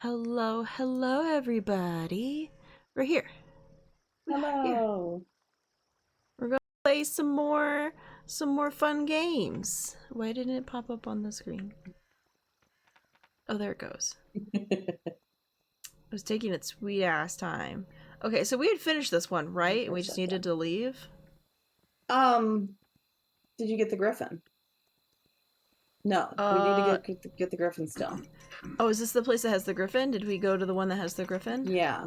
Hello, hello, everybody. We're here. Here. Hello. We're gonna play some more fun games. Why didn't it pop up on the screen? Oh, there it goes. It was taking its sweet ass time. Okay, so we had finished this one, right? We just needed to leave. Um, did you get the griffin? No, we need to get the griffin still. Oh, is this the place that has the griffin? Did we go to the one that has the griffin? Yeah,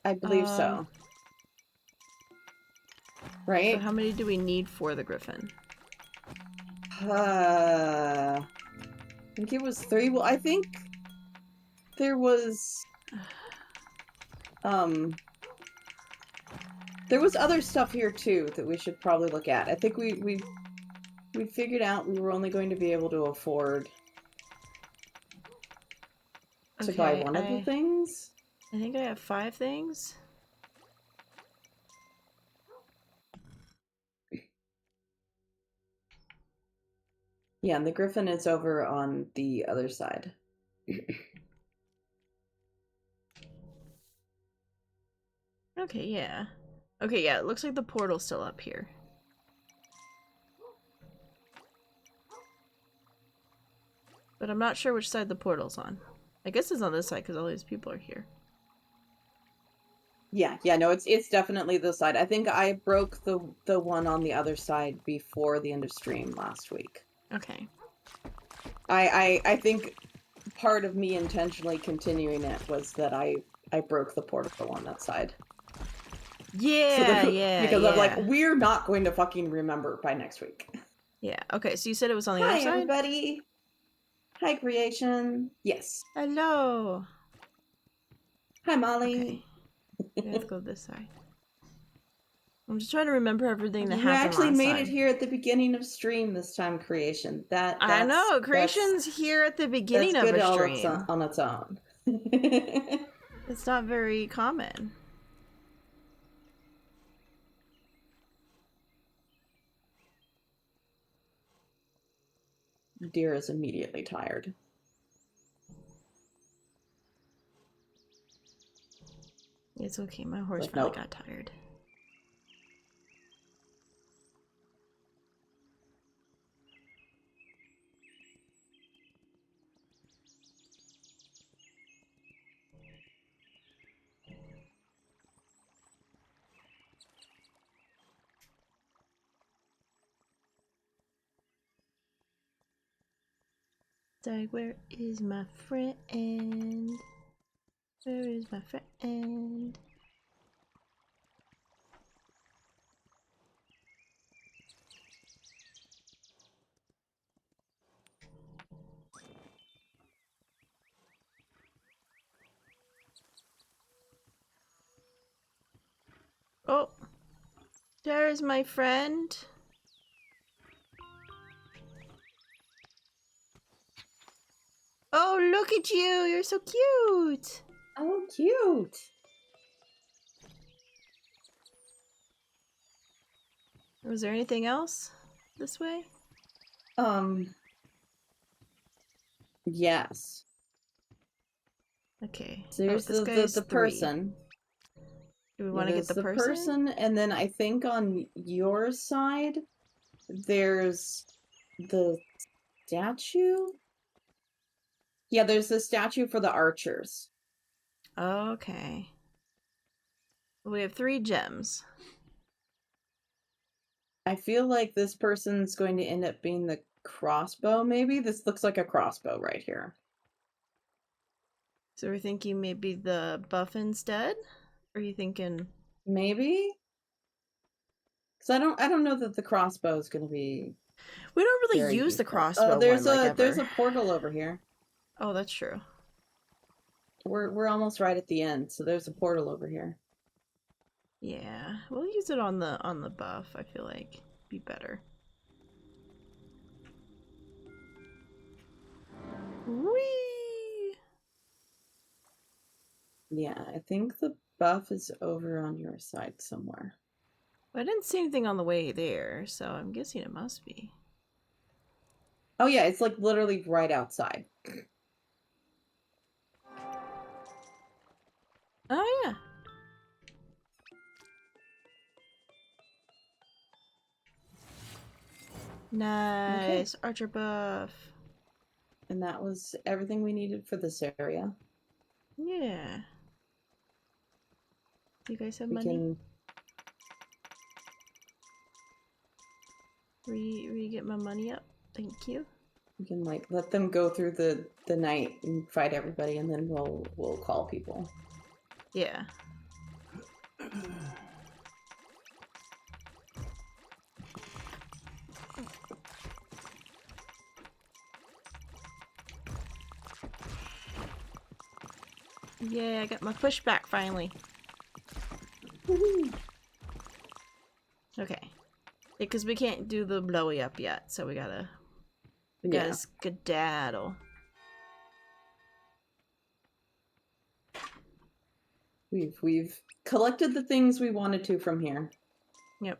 I believe so. So Right? how many do we need for the griffin? I think it was 3. Well, I think there was um there was other stuff here too that we should probably look at. I think we figured out we were only going to be able to afford to buy one of the things. I think I have 5 things. Yeah, and the griffin is over on the other side. Okay, yeah. Okay, yeah, it looks like the portal's still up here. But I'm not sure which side the portal's on. I guess it's on this side because all these people are here. Yeah, no, it's definitely this side. I think I broke the one on the other side before the end of stream last week. Okay. I think part of me intentionally continuing it was that I broke the portal on that side. Yeah, because I'm like, yeah. we're not going to fucking remember by next week. Yeah, okay, so you said it was on the Hi, other side? everybody. Hi, Creation. Yes. Hello. Hi, Molly. Okay. We have to go this side. I'm just trying to remember everything that You happened actually last made time. it here at the beginning of stream this time, Creation. I know, Creation's here at the beginning that's of good a stream. on its own. It's not very common. Deer is immediately tired. It's okay, my horse Like, finally nope. got tired. Like, where is my friend? Where is my friend? Oh, there's my friend. Oh, look at you! You're so cute! Oh, cute! Was there anything else this way? Yes. Okay. So Oh, here's this guy's the 3. person. Do we Yeah, want to get there's the the person? and then I think on your side, there's the statue? Yeah, there's the statue for the archers. Okay. We have 3 gems. I feel like this person's going to end up being the crossbow, maybe? This looks like a crossbow right here. So we're thinking maybe the buff instead? Or are you thinking... Maybe? Because I don't know that the crossbow is going to be We don't really very use the useful. crossbow one like ever. There's a portal over here. Oh, that's true. We're almost right at the end, so there's a portal over here. Yeah, we'll use it on the buff. I feel like be better. Whee! Yeah, I think the buff is over on your side somewhere. I didn't see anything on the way there, so I'm guessing it must be. Oh yeah, it's like literally right outside. Oh, yeah. Nice. Archer buff. And that was everything we needed for this area. Yeah. Do you guys have We money? can... Get my money up. Thank you. We can like let them go through the night and fight everybody, and then we'll call people. Yeah. Yeah, I got my pushback finally. Okay. Because we can't do the blowy up yet, so we gotta skedaddle. We've collected the things we wanted to from here. Yep.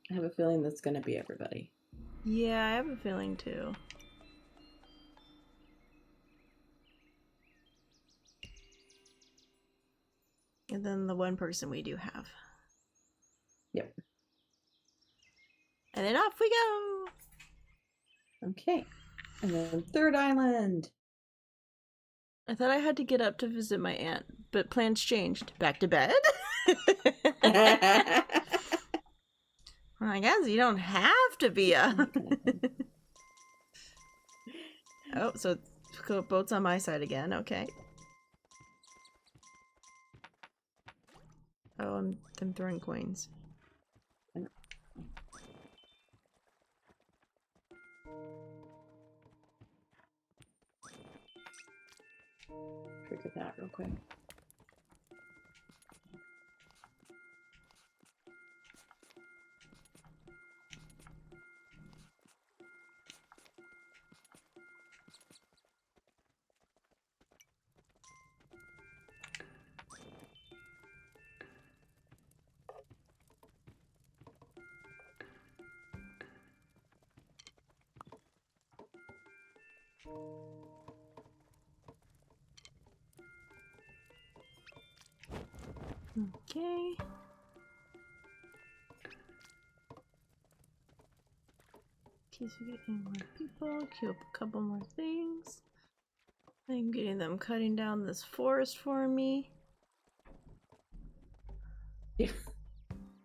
I have a feeling that's gonna be everybody. Yeah, I have a feeling too. And then the one person we do have. Yep. And then off we go! Okay. And then third island. I thought I had to get up to visit my aunt, but plans changed. Back to bed? Well, I guess you don't have to be up. Oh, so boat's on my side again. Okay. Oh, I'm throwing coins. Trigger that real quick. Okay. In case we get any more people, queue up a couple more things. I'm getting them cutting down this forest for me. Yeah.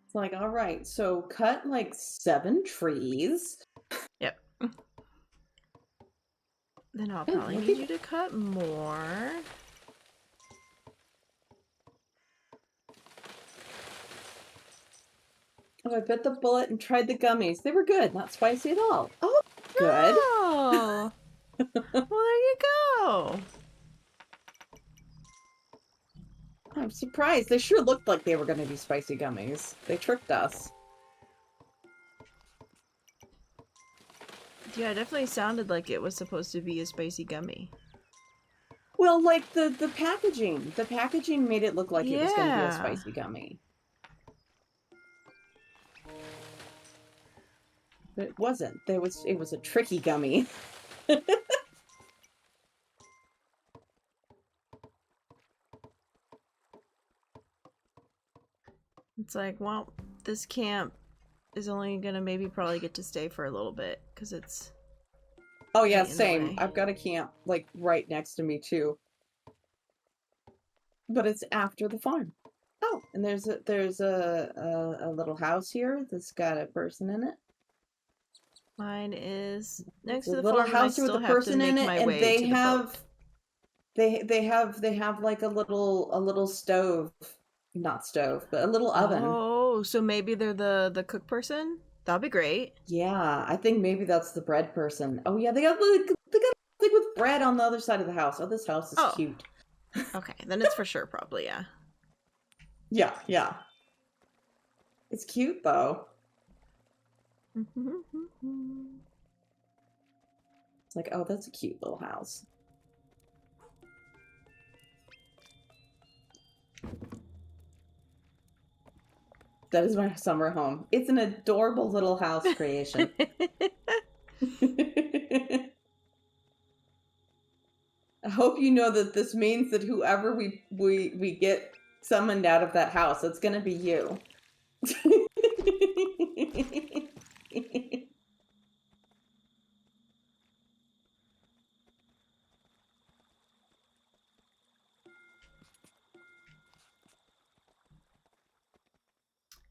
It's like, all right, so cut like 7 trees. Yep. Then I'll probably need you to cut more. Oh, I bit the bullet and tried the gummies. They were good, not spicy at all. Oh, good. Oh! Well, there you go. I'm surprised. They sure looked like they were going to be spicy gummies. They tricked us. Yeah, it definitely sounded like it was supposed to be a spicy gummy. Well, like the packaging. The packaging made it look like it was going to be a Yeah. spicy gummy. But it wasn't. It was a tricky gummy. It's like, well, this camp is only gonna maybe probably get to stay for a little bit because it's. Oh yeah, in the same. way. I've got a camp like right next to me too. But it's after the farm. Oh, and there's a little house here that's got a person in it. Mine is next It's to a the little farm, and I house with still a have to person make in it, my and way they to the have boat. they have like a little stove, not stove, but a little oven. Oh, so maybe they're the cook person? That'd be great. Yeah, I think maybe that's the bread person. Oh yeah, they got a thing with bread on the other side of the house. Oh, this house is cute. Okay, then it's for sure probably, yeah. Yeah. It's cute though. It's like, oh, that's a cute little house. That is my summer home. It's an adorable little house creation. I hope you know that this means that whoever we get summoned out of that house, it's gonna be you.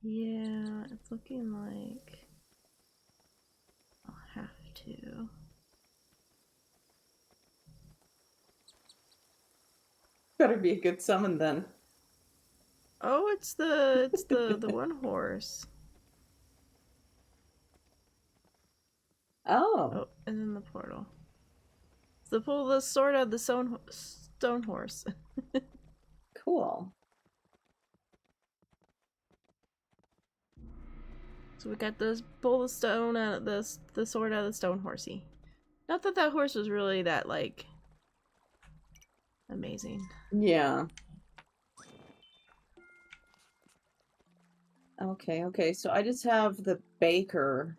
Yeah, it's looking like I'll have to. Better be a good summon then. Oh, it's the one horse. Oh, Oh, and then the portal. So pull the sword out of the stone horse. cool. So we got this pull the stone out of the sword out of the stone horsey. Not that that horse was really that like amazing. Yeah. Okay, so I just have the baker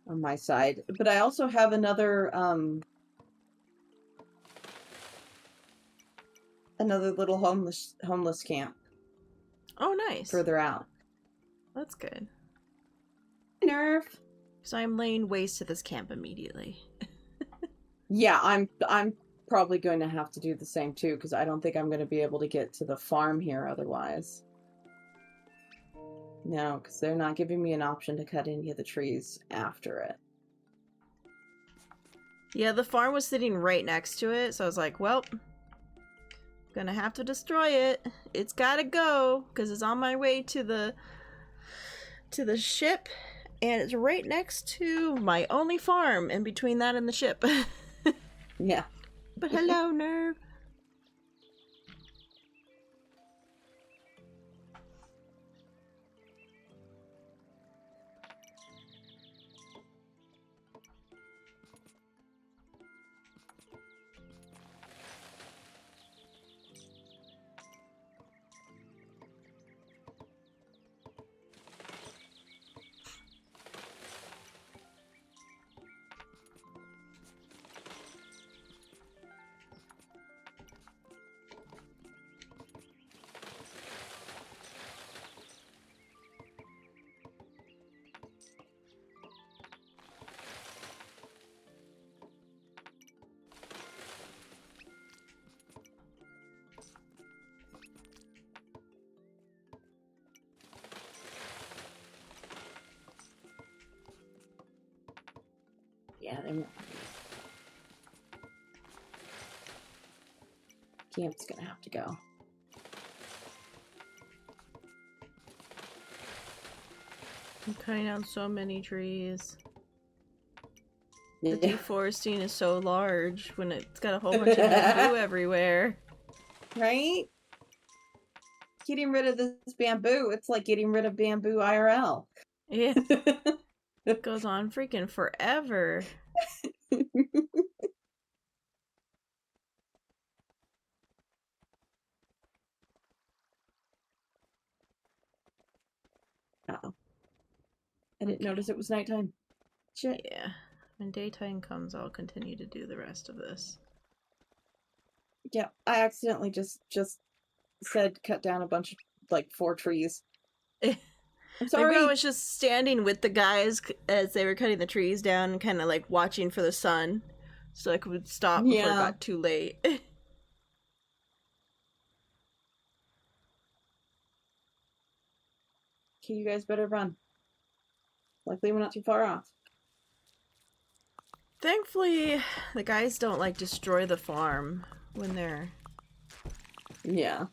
on my side, but I also have another little homeless camp Oh, nice. further out. That's good. Nerf. So I'm laying waste to this camp immediately. Yeah, I'm probably going to have to do the same too, because I don't think I'm going to be able to get to the farm here otherwise. No, because they're not giving me an option to cut any of the trees after it. Yeah, the farm was sitting right next to it, so I was like, well, gonna have to destroy it. It's gotta go, because it's on my way to the ship, and it's right next to my only farm in between that and the ship. Yeah. But hello, Nerve. Yeah, they're camp's gonna have to go. I'm cutting down so many trees. Yeah. The deforesting is so large when it's got a whole bunch of bamboo everywhere. Right? Getting rid of this bamboo, it's like getting rid of bamboo IRL. Yeah. It goes on freaking forever. Uh-oh. I didn't notice it was nighttime. Shit. Yeah. When daytime comes, I'll continue to do the rest of this. Yeah, I accidentally just said cut down a bunch of, like, 4 trees. I'm sorry. Maybe I was just standing with the guys as they were cutting the trees down and kind of like watching for the sun so I could stop before it got too late. Okay, you guys better run. Luckily, we're not too far off. Thankfully, the guys don't like destroy the farm when they're... Yeah.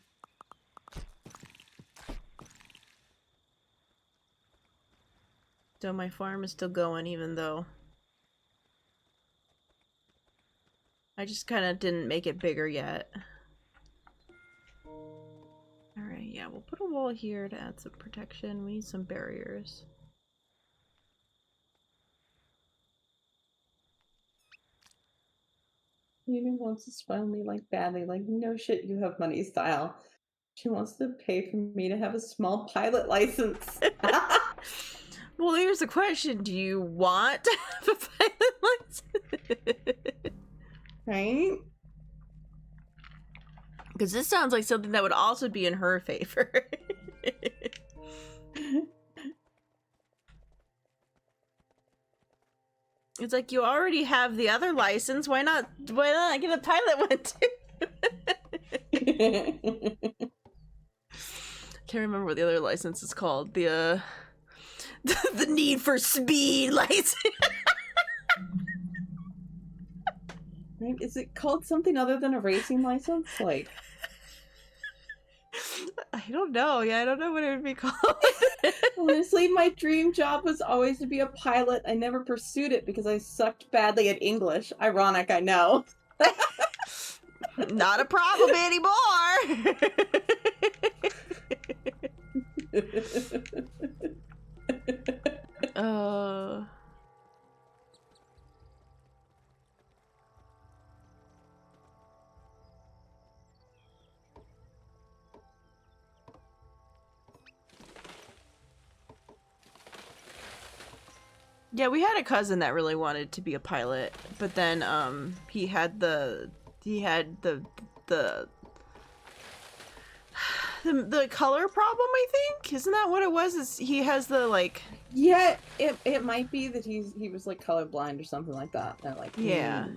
So my farm is still going even though I just kind of didn't make it bigger yet. Alright, yeah, we'll put a wall here to add some protection. We need some barriers. Nina wants to spoil me like badly, like no shit, you have money style. She wants to pay for me to have a small pilot license. Well, here's the question. Do you want to have a pilot license? Right? Because this sounds like something that would also be in her favor. It's like, you already have the other license. Why not get a pilot one too? Can't remember what the other license is called. The the Need for Speed license. Right? Is it called something other than a racing license? Like, I don't know. Yeah, I don't know what it would be called. honestly, my dream job was always to be a pilot. I never pursued it because I sucked badly at English. Ironic, I know. Not a problem anymore. Yeah, we had a cousin that really wanted to be a pilot, but then he had the color problem, I think. Isn't that what it was? Is he has the like Yeah, it might be that he was like colorblind or something like that. And like, yeah.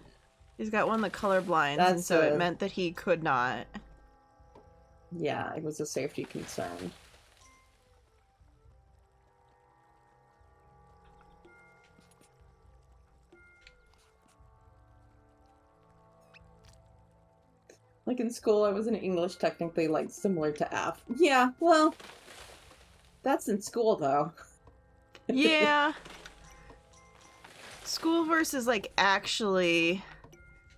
He's got one of the color blinds, and so it meant that he could not. Yeah, it was a safety concern. Like in school, I was in English technically like similar to F. Yeah, well, that's in school though. Yeah. School versus like actually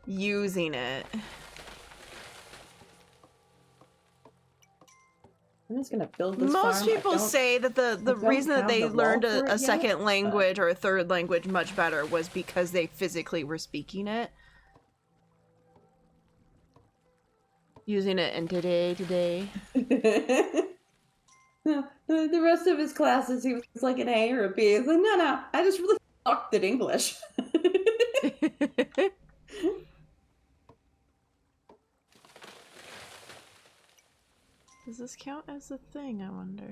using it. I'm just gonna build this Most farm. people say that the reason that they learned a yet, second language or a third language much better was because they physically were speaking it. Using it in today. The rest of his classes, he was like an A or a B. He's like, no, I just really sucked at English. Does this count as a thing, I wonder?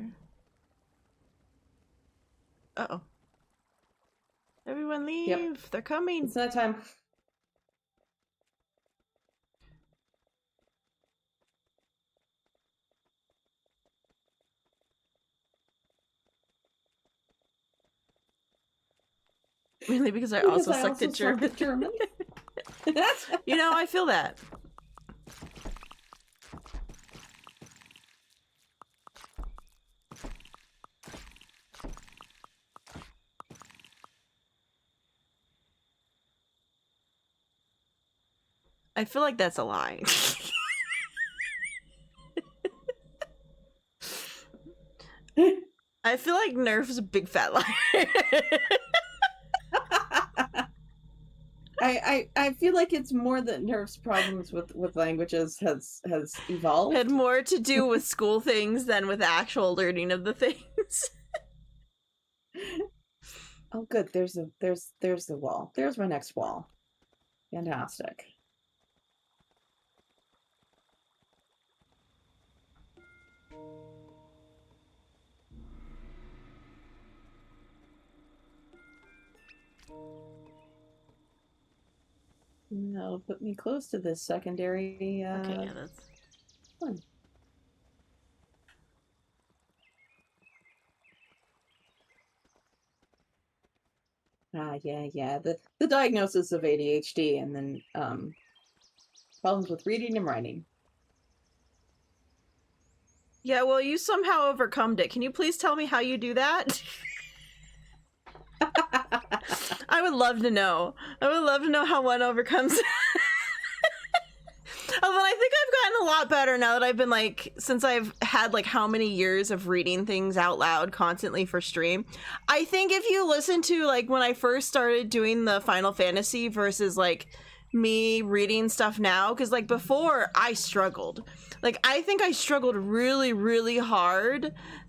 Uh-oh. Everyone leave! Yep. They're coming! It's not time. Really, because I also sucked at German. You know, I feel that. I feel like that's a lie. I feel like Nerf's a big fat liar. I feel like it's more that Nerf's problems with languages has evolved. Had more to do with school things than with actual learning of the things. Oh, good. There's the wall. There's my next wall. Fantastic. That'll put me close to this secondary. Okay, yeah, that's fun. Yeah. The diagnosis of ADHD and then problems with reading and writing. Yeah, well, you somehow overcome it. Can you please tell me how you do that? I would love to know. I would love to know how one overcomes it. Although I think I've gotten a lot better now that I've been like, since I've had like how many years of reading things out loud constantly for stream. I think if you listen to like when I first started doing the Final Fantasy versus like me reading stuff now, because like before I struggled. Like I think I struggled really, really hard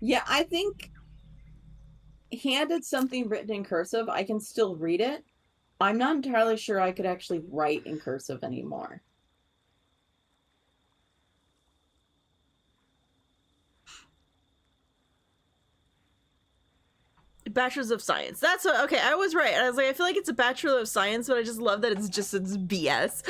Yeah, I think handed something written in cursive, I can still read it. I'm not entirely sure I could actually write in cursive anymore. Bachelor's of Science. That's what, okay, I was right. I was like, I feel like it's a Bachelor of Science, but I just love that it's BS.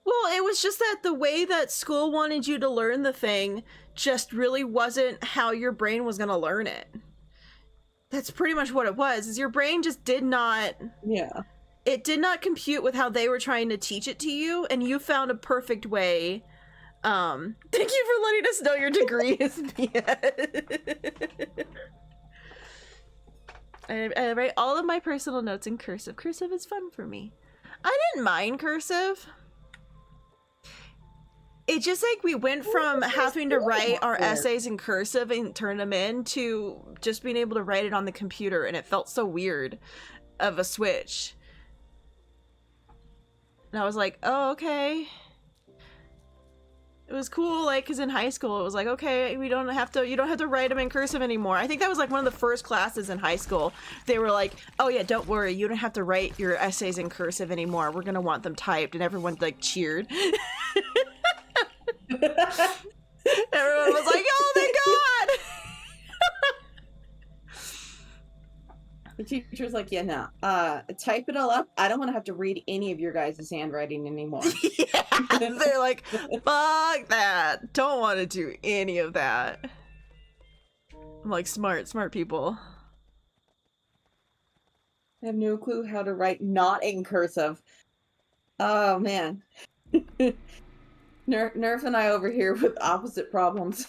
Well, it was just that the way that school wanted you to learn the thing just really wasn't how your brain was going to learn it. That's pretty much what it was. Is your brain just did not it did not compute with how they were trying to teach it to you, and you found a perfect way. Thank you for letting us know your degree is BS. I write all of my personal notes in cursive. Cursive is fun for me. I didn't mind cursive. It's just like we went from having to write our essays in cursive and turn them in to just being able to write it on the computer, and it felt so weird of a switch. And I was like, oh, okay. It was cool, like, because in high school it was like, okay, you don't have to write them in cursive anymore. I think that was like one of the first classes in high school. They were like, oh yeah, don't worry, you don't have to write your essays in cursive anymore. We're gonna want them typed, and everyone like cheered. Everyone was like, oh my god. The teacher's like, yeah, no. Type it all up. I don't want to have to read any of your guys' handwriting anymore. Yeah, they're like, fuck that. Don't want to do any of that. I'm like, smart people. I have no clue how to write not in cursive. Oh, man. Nerf and I over here with opposite problems.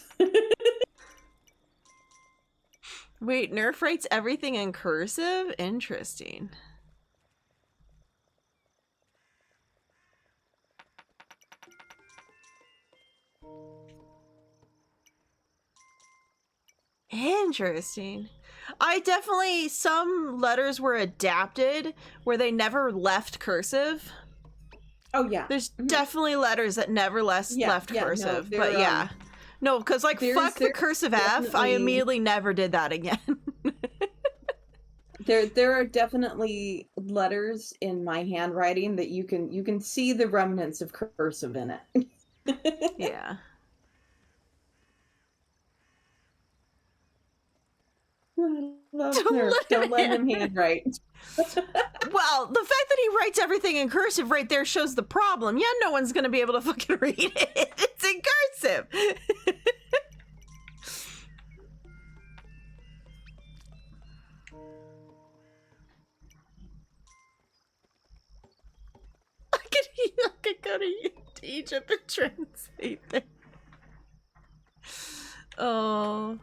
Wait, Nerf writes everything in cursive? Interesting. Interesting. I definitely, some letters were adapted where they never left cursive. Oh, yeah. There's definitely letters that never left cursive. No, but yeah. No, because like, fuck the cursive F, I immediately never did that again. There are definitely letters in my handwriting that you can see the remnants of cursive in it. Yeah. Don't let him handwrite. Well, the fact that he writes everything in cursive right there shows the problem. Yeah, no one's gonna be able to fucking read it. It's in cursive. I could go to Egypt and translate that. Oh.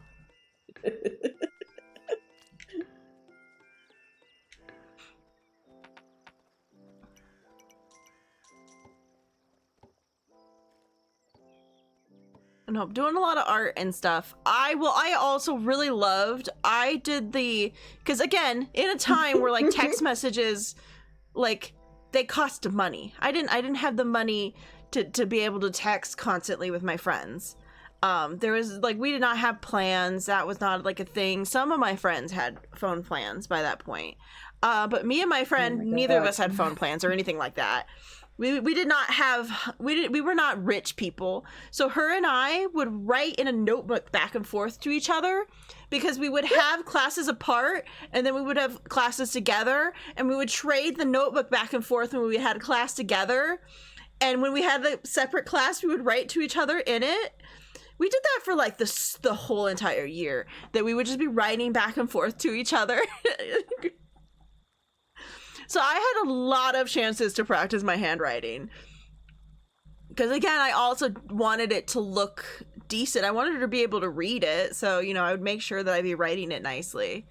No, doing a lot of art and stuff. I also really loved, I did because again, in a time where like text messages, like, they cost money. I didn't have the money to be able to text constantly with my friends. There was like, we did not have plans. That was not like a thing. Some of my friends had phone plans by that point. But me and my friend, neither of us had phone plans or anything like that. We did not have, we were not rich people. So her and I would write in a notebook back and forth to each other, because we would have classes apart and then we would have classes together, and we would trade the notebook back and forth when we had class together. And when we had the separate class, we would write to each other in it. We did that for like the whole entire year, that we would just be writing back and forth to each other. So I had a lot of chances to practice my handwriting. Because again, I also wanted it to look decent. I wanted her to be able to read it. So, you know, I would make sure that I'd be writing it nicely.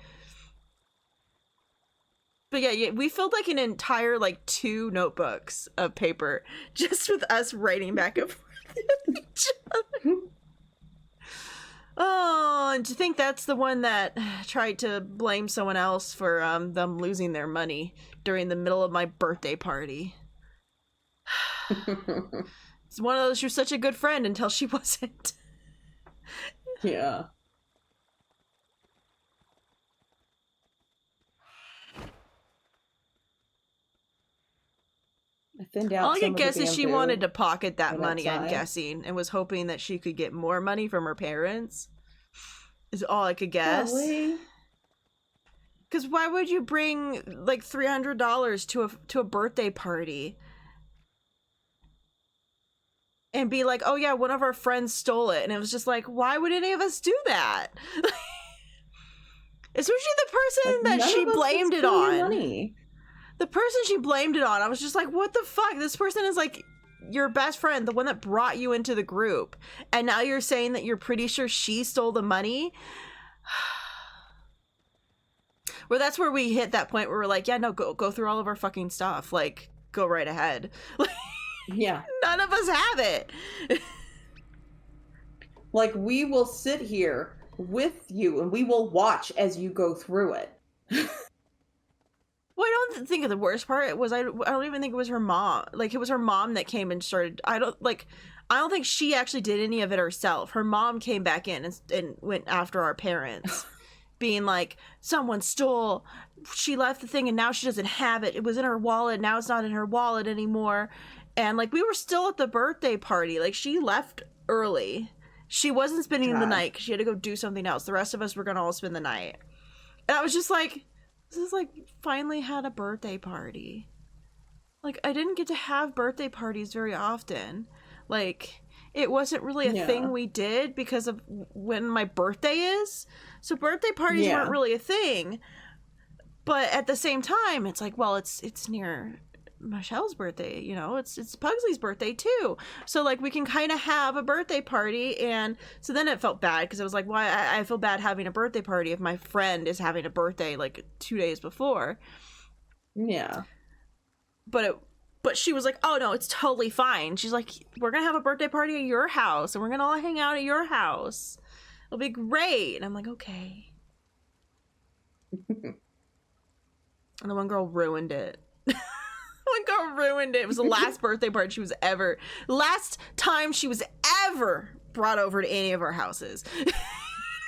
But yeah, we filled like an entire like 2 notebooks of paper just with us writing back and forth with each other. Oh, and to think that's the one that tried to blame someone else for them losing their money during the middle of my birthday party. It's one of those, you're such a good friend until she wasn't. Yeah. I thinned out All I some could of guess the is she bamboo wanted to pocket that right money, I'm outside. guessing, and was hoping that she could get more money from her parents. Is all I could guess. Probably. Because why would you bring like $300 to a birthday party and be like, oh yeah, one of our friends stole it? And it was just like, why would any of us do that? Especially the person that she blamed it on. Money. The person she blamed it on, I was just like, what the fuck? This person is like your best friend, the one that brought you into the group, and now you're saying that you're pretty sure she stole the money? Well, that's where we hit that point where we're like, yeah, no, go through all of our fucking stuff. Like, go right ahead. Yeah. None of us have it. Like, we will sit here with you and we will watch as you go through it. Well, I don't think of the worst part was I don't even think it was her mom. Like, it was her mom that came and started. I don't think she actually did any of it herself. Her mom came back in and went after our parents, being like, someone stole. She left the thing and now she doesn't have it. It was in her wallet. Now it's not in her wallet anymore. And like, we were still at the birthday party. Like, she left early. She wasn't spending the night because she had to go do something else. The rest of us were gonna all spend the night. And I was just like, this is like, finally had a birthday party. Like, I didn't get to have birthday parties very often. Like, it wasn't really a thing we did because of when my birthday is. So birthday parties weren't really a thing. But at the same time, it's like, well, it's near Michelle's birthday, you know, it's Pugsley's birthday too, so like we can kind of have a birthday party. And so then it felt bad because it was like, why I feel bad having a birthday party if my friend is having a birthday like 2 days before. Yeah. But she was like, oh no, it's totally fine. She's like, we're gonna have a birthday party at your house and we're gonna all hang out at your house, it'll be great. And I'm like, okay. And the one girl ruined it. One girl ruined it. It was the last birthday party last time she was ever brought over to any of our houses.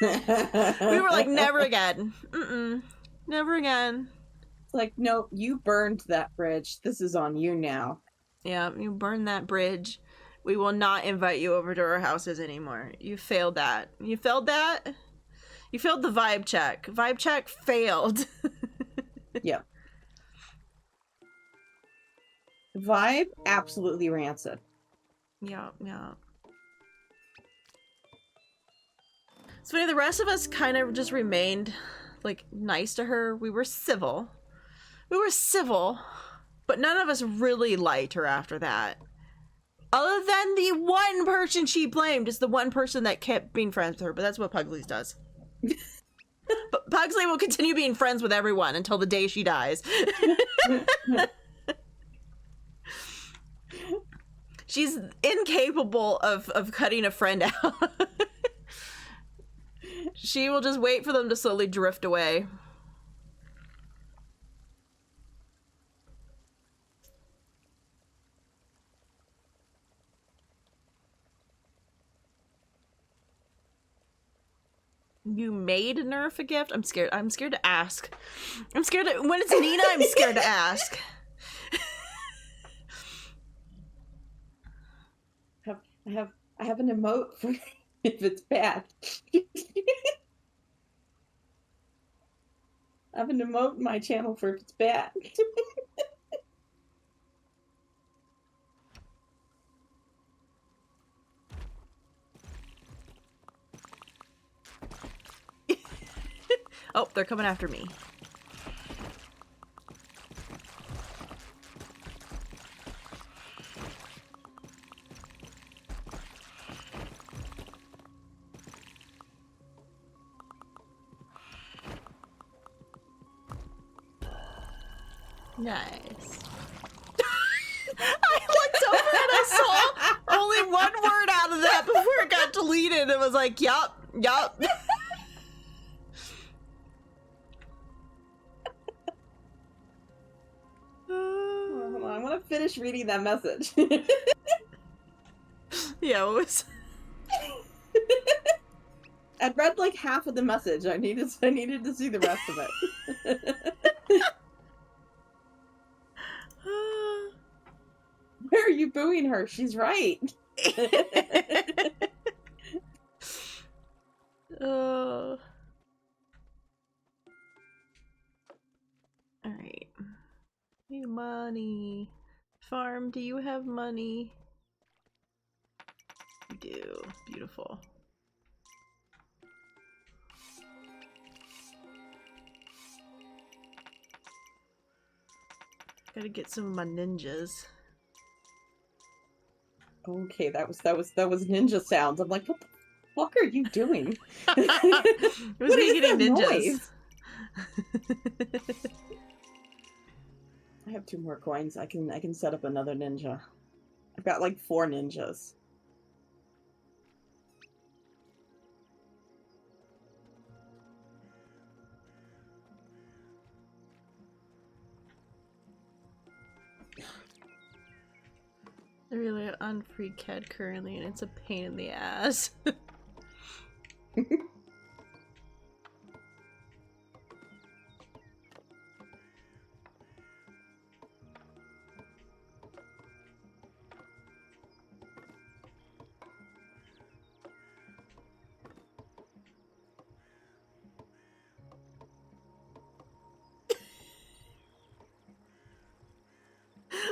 We were like, never again. Never again. It's like, nope, you burned that bridge. This is on you now. Yeah, you burned that bridge. We will not invite you over to our houses anymore. You failed that. You failed that? You failed the vibe check. Vibe check failed. Yep. Vibe, absolutely rancid. Yeah. It's funny, the rest of us kind of just remained, like, nice to her. We were civil, but none of us really liked her after that. Other than the one person she blamed is the one person that kept being friends with her, but that's what Pugsley does. But Pugsley will continue being friends with everyone until the day she dies. She's incapable of cutting a friend out. She will just wait for them to slowly drift away. You made Nerf a gift? I'm scared. I'm scared to ask. I'm scared to, when it's Nina, I'm scared to ask. I have an emote for if it's bad. I have an emote in my channel for if it's bad. Oh, they're coming after me. Nice. I looked over and I saw only one word out of that before it got deleted. It was like, yup. I want to finish reading that message. Yeah, what was... I'd read like half of the message. I needed to see the rest of it. Why are you booing her? She's right. Oh. Alright. Need money. Farm, do you have money? You do. Beautiful. Gotta get some of my ninjas. Okay, that was ninja sounds. I'm like, what the fuck are you doing? It was me getting ninjas. I have 2 more coins. I can set up another ninja. I've got like 4 ninjas. I really on free CAD currently, and it's a pain in the ass.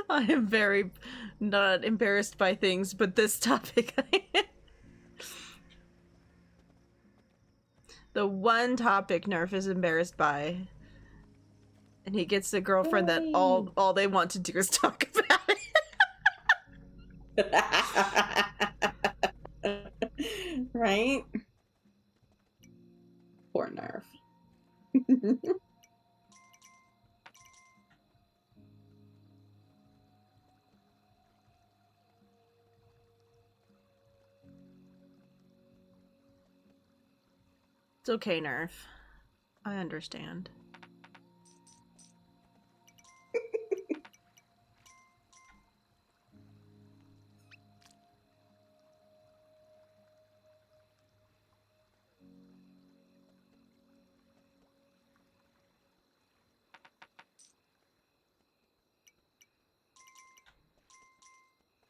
I am very not embarrassed by things, but this topic I am. The one topic Nerf is embarrassed by. And he gets a girlfriend that all they want to do is talk about it. Right? Poor Nerf. It's okay, Nerf. I understand.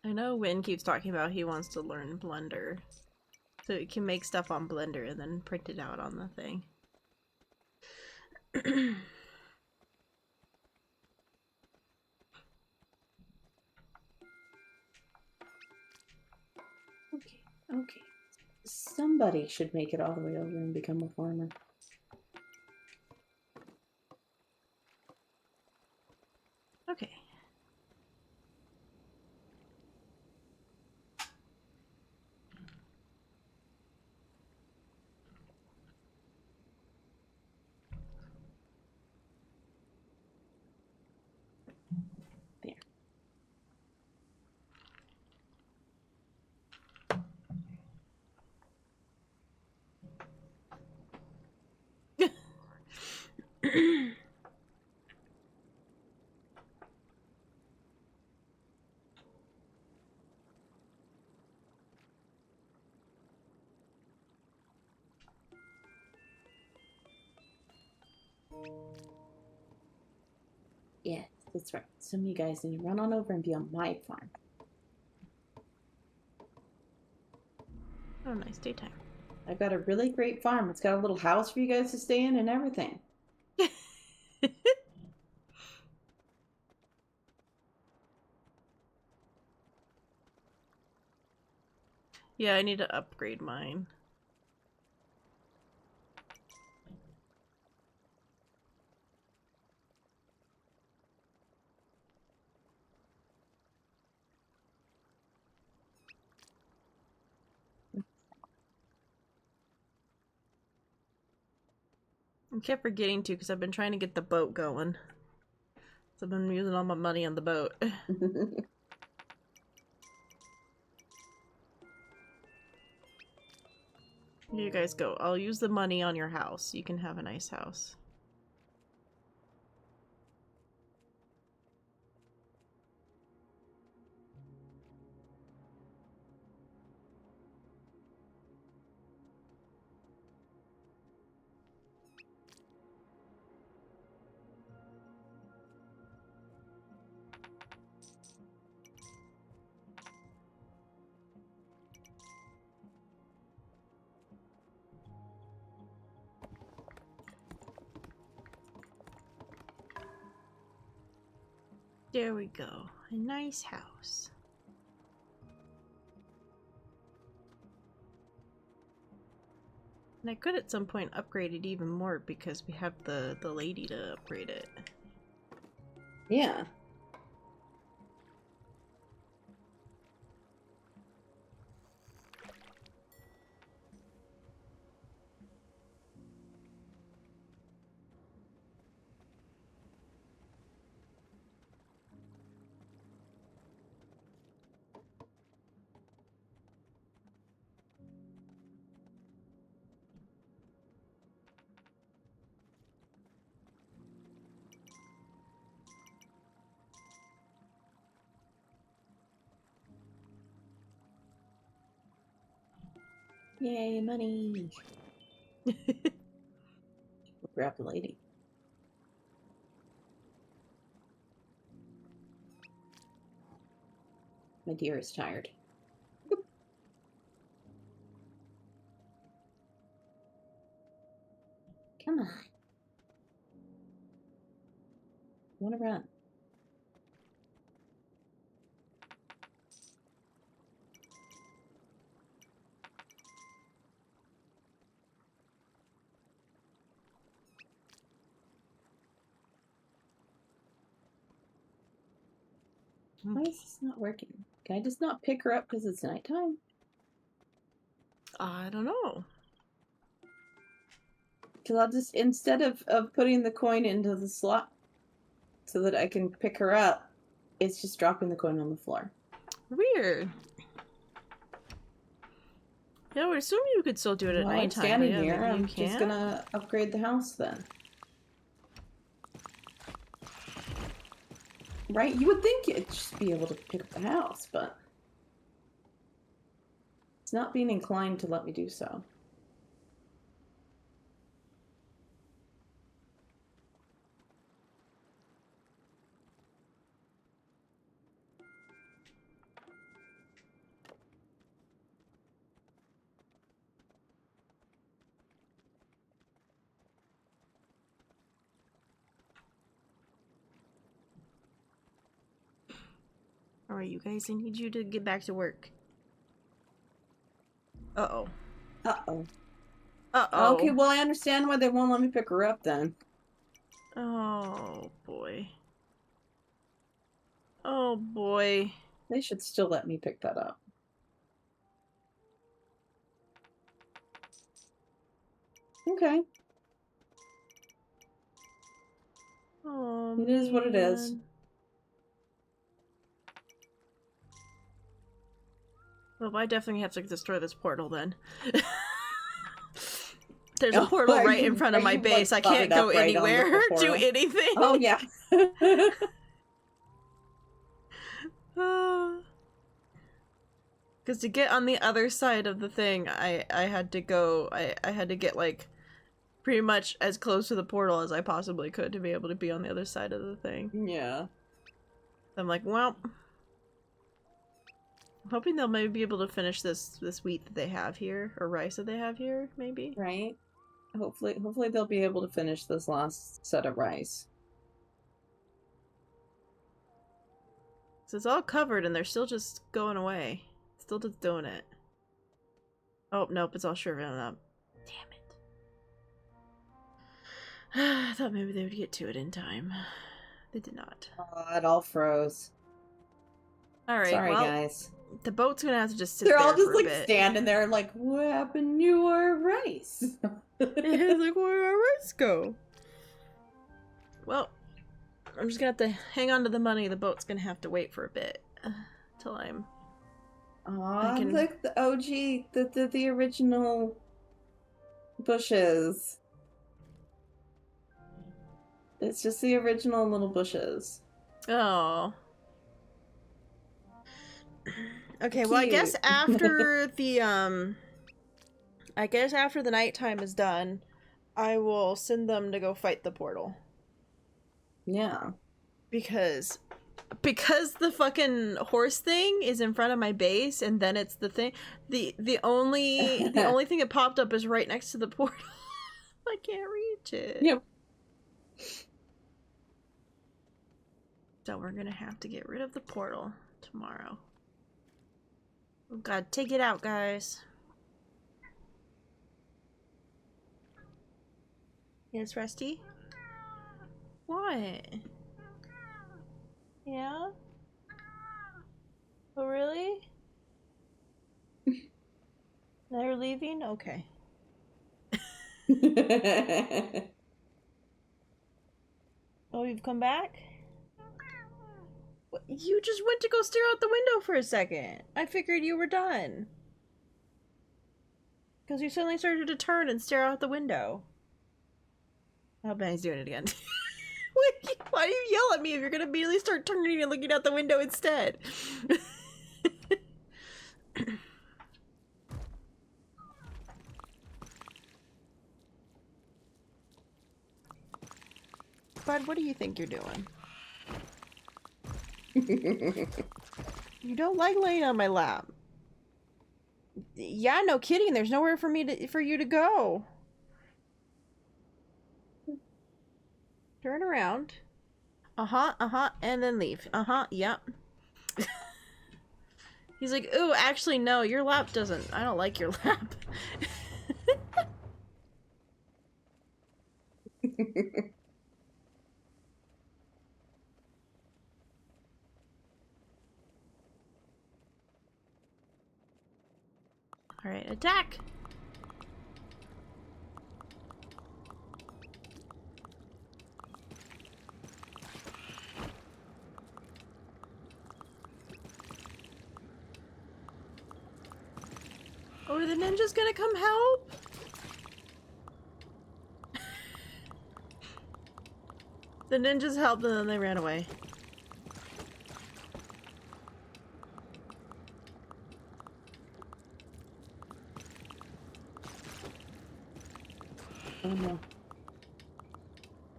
I know Win keeps talking about he wants to learn Blender. So he can make stuff on Blender and then print it out on the thing. Okay. Somebody should make it all the way over and become a farmer. Okay. Yeah, that's right. Some of you guys need to run on over and be on my farm. Oh, nice daytime. I've got a really great farm. It's got a little house for you guys to stay in and everything. Yeah, I need to upgrade mine. I kept forgetting to because I've been trying to get the boat going. So I've been using all my money on the boat. Here you guys go. I'll use the money on your house. You can have a nice house. There we go. A nice house. And I could at some point upgrade it even more because we have the lady to upgrade it. Yeah. Yay, money. We'll grab the lady. My deer is tired. Come on. I want to run. Why is this not working? Can I just not pick her up because it's nighttime? I don't know. Because I'll just, instead of putting the coin into the slot so that I can pick her up, it's just dropping the coin on the floor. Weird. Yeah, I would assume you could still do it at While nighttime. I'm standing Yeah, here, maybe you I'm just can't. gonna upgrade the house then. Right? You would think it'd just be able to pick up the house, but it's not being inclined to let me do so. Alright, you guys, I need you to get back to work. Uh-oh. Uh-oh. Uh-oh. Okay, well, I understand why they won't let me pick her up then. Oh, boy. Oh, boy. They should still let me pick that up. Okay. Oh, It is what it is. man. Well, I definitely have to destroy this portal then. There's a portal right in front of my base. I can't go anywhere or do anything. Oh, yeah. Because to get on the other side of the thing, I had to go, I had to get, like, pretty much as close to the portal as I possibly could to be able to be on the other side of the thing. Yeah. I'm like, well, I'm hoping they'll maybe be able to finish this wheat that they have here, or rice that they have here, maybe. Right? Hopefully they'll be able to finish this last set of rice. So it's all covered and they're still just going away. Still just doing it. Oh, nope, it's all shriveling up. Damn it. I thought maybe they would get to it in time. They did not. Oh, it all froze. Alright, Sorry, well, guys. the boat's gonna have to just sit They're there all just for a like bit. standing there like, what happened to our rice? It's like, where'd our rice go? Well, I'm just gonna have to hang on to the money. The boat's gonna have to wait for a bit. Till I'm... Aw, can- look, the OG, the original bushes. It's just the original little bushes. Oh. Okay, well, I guess Cute. after the, I guess after the nighttime is done, I will send them to go fight the portal. Yeah. Because the fucking horse thing is in front of my base, and then it's the thing. The only thing that popped up is right next to the portal. I can't reach it. Yep. So we're gonna have to get rid of the portal tomorrow. Oh god, take it out, guys. Yes, Rusty? What? Yeah? Oh, really? They're leaving? Okay. Oh, you've come back? What? You just went to go stare out the window for a second. I figured you were done. Because you suddenly started to turn and stare out the window. Oh, Benny's doing it again. Why do you yell at me if you're gonna immediately start turning and looking out the window instead? Bud, what do you think you're doing? You don't like laying on my lap. Yeah, no kidding. There's nowhere for you to go. Turn around. And then leave. Yep. He's like, ooh, actually, no, your lap doesn't. I don't like your lap. Alright, attack! Oh, are the ninjas gonna come help? The ninjas helped and then they ran away. Oh no.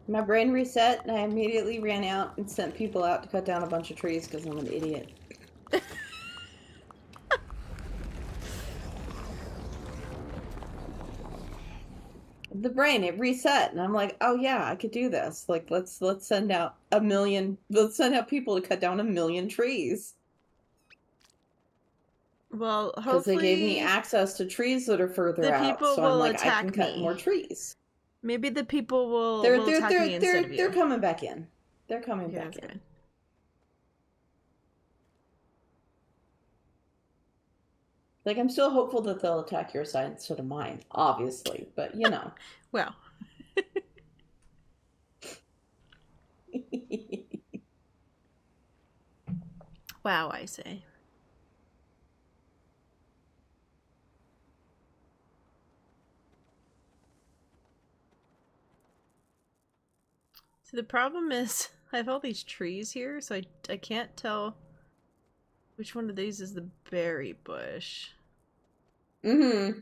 My brain reset and I immediately ran out and sent people out to cut down a bunch of trees because I'm an idiot. The brain, it reset and I'm like, oh yeah, I could do this. Like let's send out people to cut down 1,000,000 trees. Well, hopefully because they gave me access to trees that are further the out, people so will I'm like, I attack can cut me. more trees. Maybe the people will attack me instead of you. They're coming back in. They're coming Yeah, back in. good. Like, I'm still hopeful that they'll attack your side instead of mine, obviously, but you know. Well. Wow, I say. So the problem is, I have all these trees here, so I can't tell which one of these is the berry bush. Mm-hmm.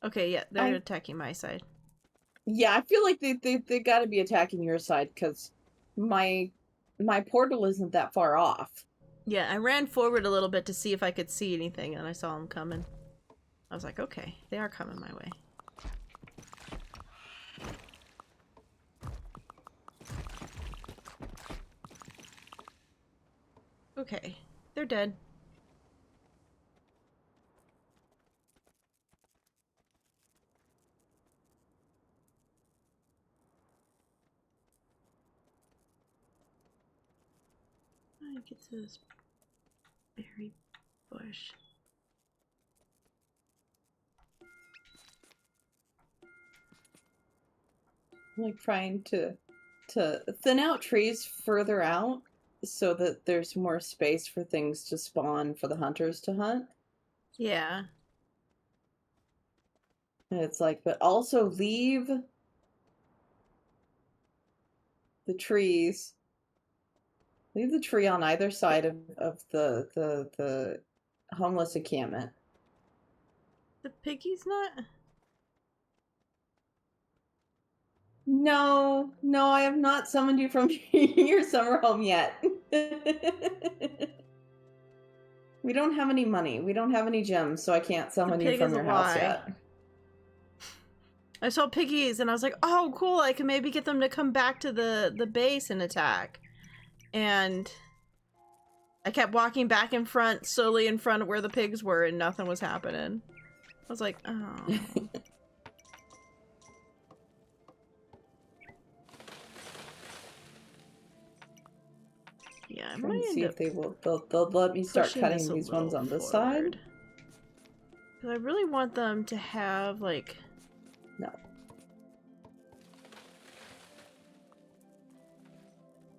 Okay, yeah, they're attacking my side. Yeah, I feel like they got to be attacking your side because my portal isn't that far off. Yeah, I ran forward a little bit to see if I could see anything, and I saw them coming. I was like, okay, they are coming my way. Okay, they're dead. I get to this berry bush. I'm like trying to thin out trees further out so that there's more space for things to spawn for the hunters to hunt. Yeah. And it's like, but also leave the trees. Leave the tree on either side of the homeless encampment. The piggy's not? No, I have not summoned you from your summer home yet. We don't have any money. We don't have any gems, so I can't summon you from your house yet. I saw piggies and I was like, oh, cool, I can maybe get them to come back to the base and attack. And I kept walking back in front, slowly in front of where the pigs were, and nothing was happening. I was like, oh. Yeah, I'm trying gonna to see if they will. They'll let me start cutting these ones on this side. Because I really want them to have like. No.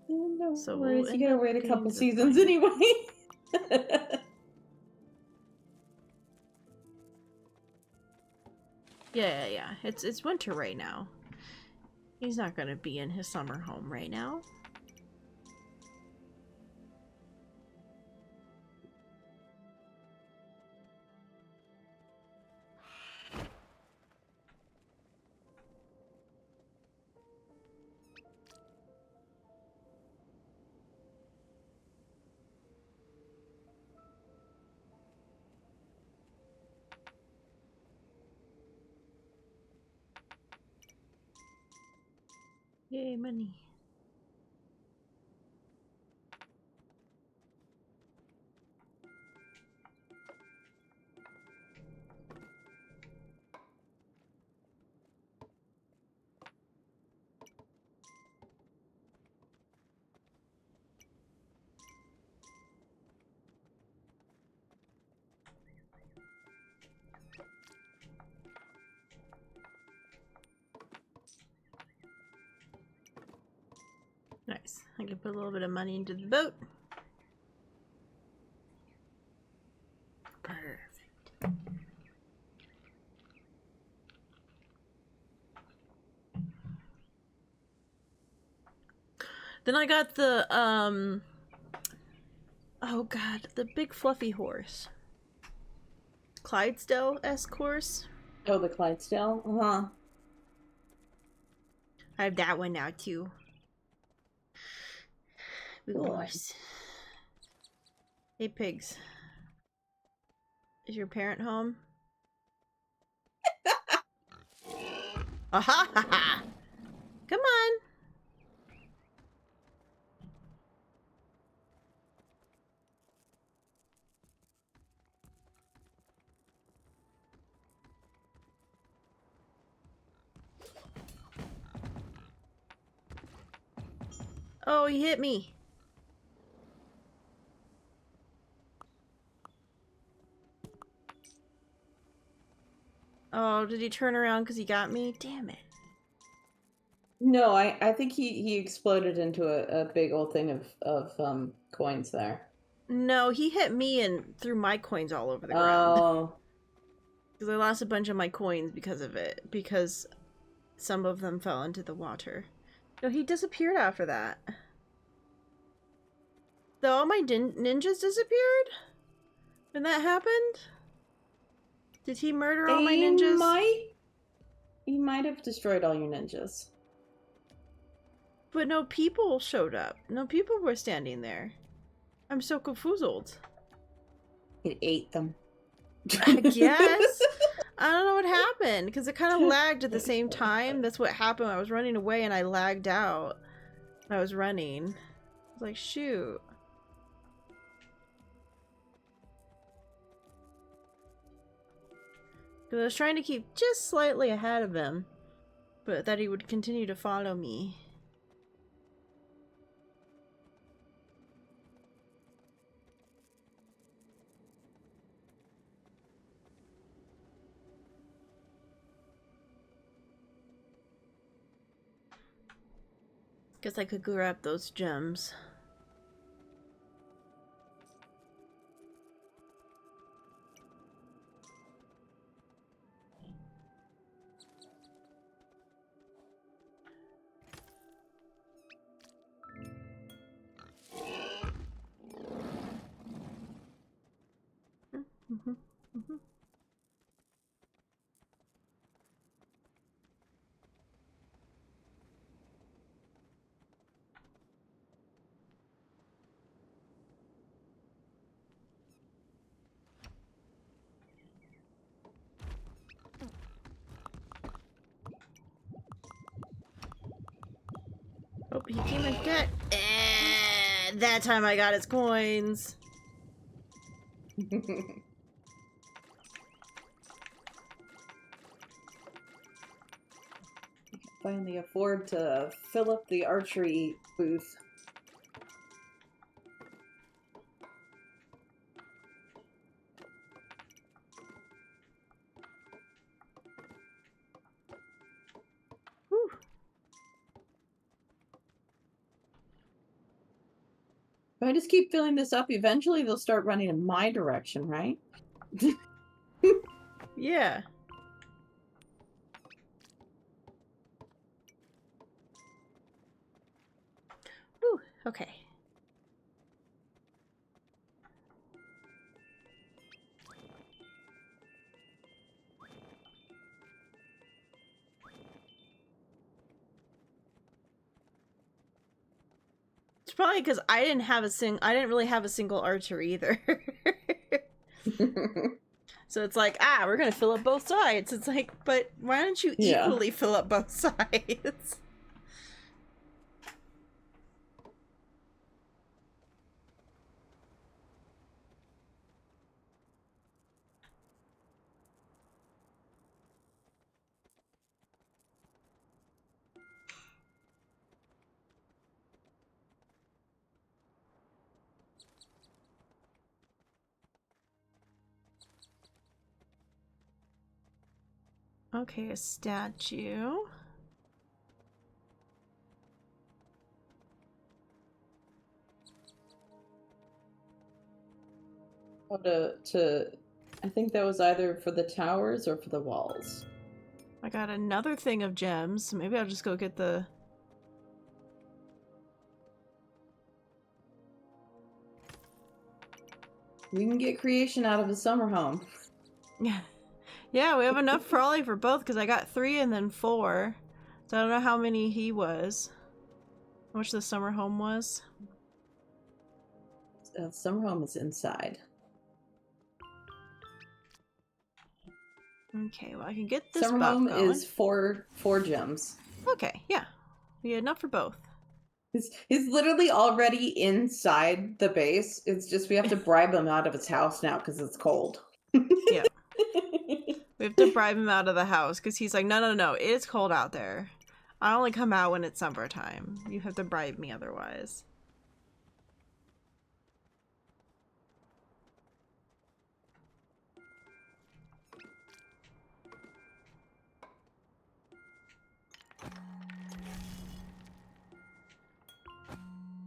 No So worries. we'll You gotta wait a couple getting seasons anyway. Yeah. It's winter right now. He's not gonna be in his summer home right now. Yay, money. Nice. I can put a little bit of money into the boat. Perfect. Then I got the, oh god, the big fluffy horse. Clydesdale-esque horse. Oh, the Clydesdale? Uh-huh. I have that one now, too. Big Cool. horse. Hey, pigs. Is your parent home? Aha ha ha! Come on! Oh, he hit me. Oh, did he turn around because he got me? Damn it. No, I think he exploded into a big old thing of coins there. No, he hit me and threw my coins all over the ground. Oh. Because I lost a bunch of my coins because of it. Because some of them fell into the water. No, he disappeared after that. So all my ninjas disappeared? When that happened? Did he murder all my ninjas? He might have destroyed all your ninjas. But no people showed up. No people were standing there. I'm so confuzzled. It ate them. I guess. I don't know what happened because it kind of lagged at the same time. That's what happened. I was running away and I lagged out. I was running. I was like, shoot. Because I was trying to keep just slightly ahead of him, but that he would continue to follow me. Guess I could grab those gems. Oh, he came in debt. That time I got his coins. Finally afford to fill up the archery booth. Whew. If I just keep filling this up, eventually they'll start running in my direction, right? Yeah. Whew. Okay. It's probably because I didn't really have a single archer either. So it's like, we're gonna fill up both sides. It's like, but why don't you equally fill up both sides? Okay, a statue. I think that was either for the towers or for the walls. I got another thing of gems, so maybe I'll just go get the... We can get creation out of a summer home. Yeah. Yeah, we have enough probably for both, because I got 3 and then 4. So I don't know how many he was. How much the summer home was. Summer home is inside. Okay, well I can get this Summer buff home going. is four gems. Okay, yeah. We had enough for both. He's literally already inside the base. It's just we have to bribe him out of his house now because it's cold. Yeah. We have to bribe him out of the house because he's like, no, it's cold out there. I only come out when it's summertime. You have to bribe me otherwise.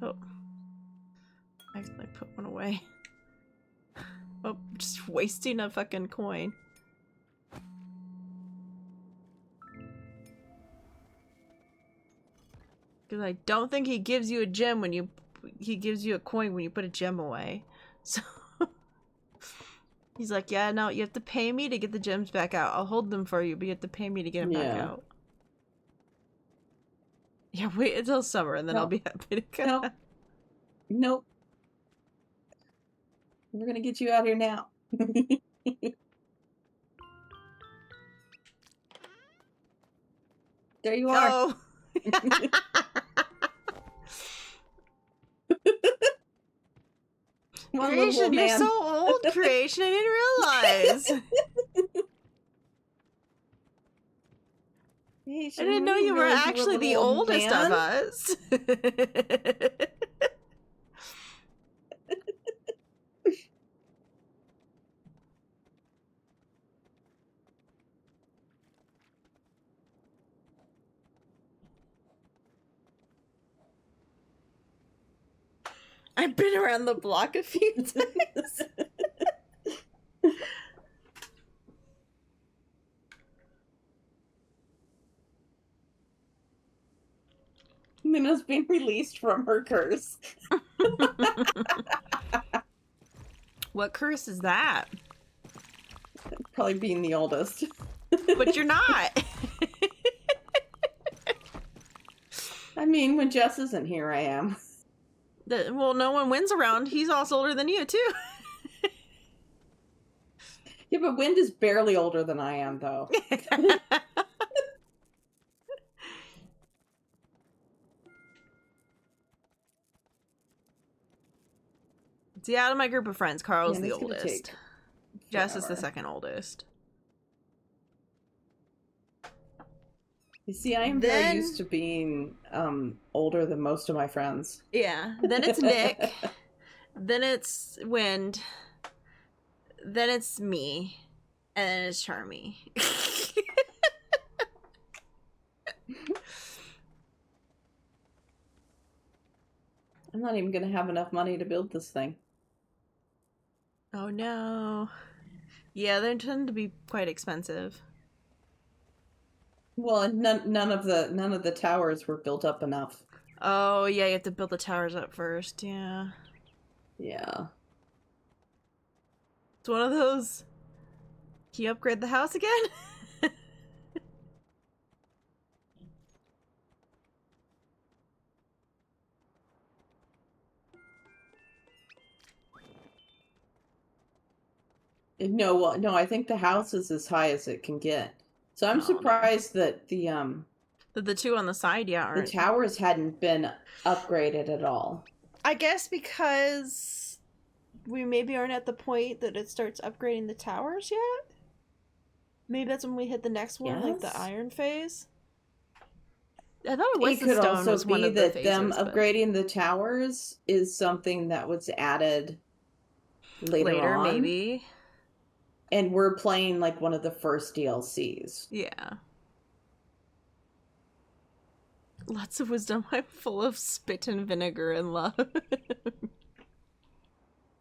Oh. I accidentally put one away. Oh, just wasting a fucking coin. Because I don't think he gives you a gem when you... He gives you a coin when you put a gem away. So... He's like, yeah, no, you have to pay me to get the gems back out. I'll hold them for you, but you have to pay me to get them back out. Yeah, wait until summer and then I'll be happy to come. Nope. We're gonna get you out here now. There you are. Oh. Creation, you're so old, Creation. I didn't realize. I didn't know you were actually the oldest of us. I've been around the block a few times. Nina's being released from her curse. What curse is that? Probably being the oldest. But you're not. I mean, when Jess isn't here, I am. Well, no one wins around. He's also older than you, too. Yeah, but Wind is barely older than I am, though. See, out of my group of friends, Carl's the that's gonna oldest. take Jess is the forever. second oldest. You see, I am very used to being older than most of my friends. Yeah. Then it's Nick. Then it's Wind. Then it's me. And then it's Charmy. I'm not even gonna have enough money to build this thing. Oh no. Yeah, they tend to be quite expensive. Well, and none of the towers were built up enough. Oh yeah, you have to build the towers up first. Yeah. Yeah. It's one of those. Can you upgrade the house again? No, I think the house is as high as it can get. So I'm Oh, surprised that the two on the side, yeah, the aren't. towers hadn't been upgraded at all. I guess because we maybe aren't at the point that it starts upgrading the towers yet. Maybe that's when we hit the next one, like the Yes. iron phase. I thought it was It the could stone also was one be of the that phases, them but upgrading the towers is something that was added later on. maybe. And we're playing like one of the first DLCs. Yeah. Lots of wisdom. I'm full of spit and vinegar and love.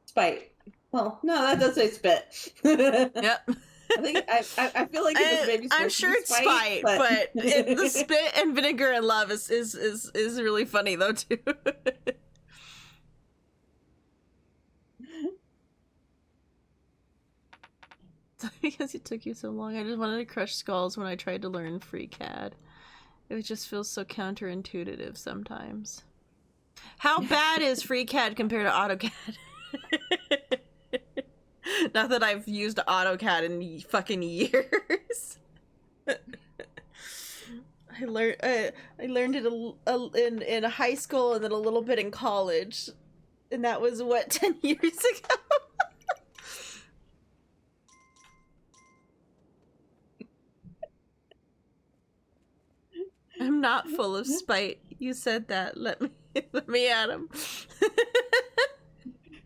Spite. Well, no, that does say spit. Yep. I think I feel like it was maybe I'm supposed sure to be it's spite, but the spit and vinegar and love is really funny though too. Because it took you so long. I just wanted to crush skulls when I tried to learn FreeCAD. It just feels so counterintuitive sometimes. How bad is FreeCAD compared to AutoCAD? Not that I've used AutoCAD in fucking years. I learned it in high school and then a little bit in college, and that was what 10 years ago. I'm not full of spite. You said that. Let me at him.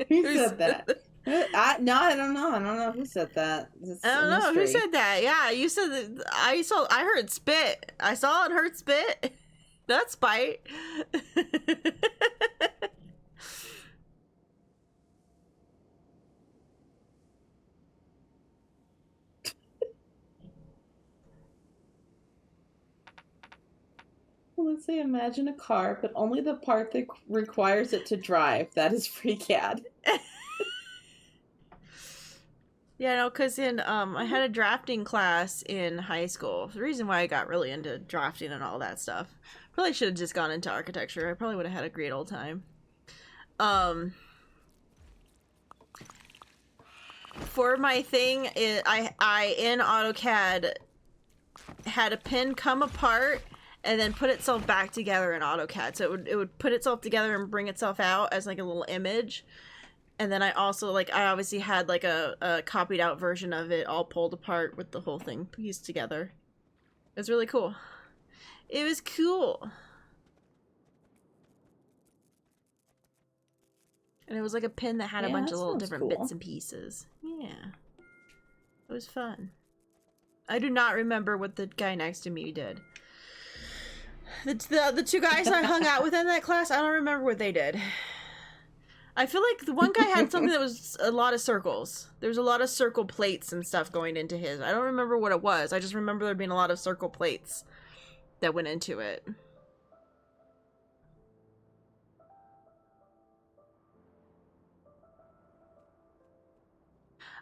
Who said that? I don't know. I don't know who said that. It's I don't a know mystery. who said that. Yeah, you said that. I heard spit. I saw and heard spit. That's spite. Let's say imagine a car, but only the part that requires it to drive. That is FreeCAD. Yeah, no, because in I had a drafting class in high school. The reason why I got really into drafting and all that stuff. Probably should have just gone into architecture. I probably would have had a great old time. For my thing, I in AutoCAD had a pin come apart and then put itself back together in AutoCAD. So it would put itself together and bring itself out as like a little image. And then I also, I obviously had like a copied out version of it all pulled apart with the whole thing pieced together. It was really cool. It was cool. And it was like a pin that had a bunch of little different bits and pieces. Yeah. It was fun. I do not remember what the guy next to me did. The two guys I hung out with in that class, I don't remember what they did. I feel like the one guy had something that was a lot of circles. There was a lot of circle plates and stuff going into his. I don't remember what it was. I just remember there being a lot of circle plates that went into it.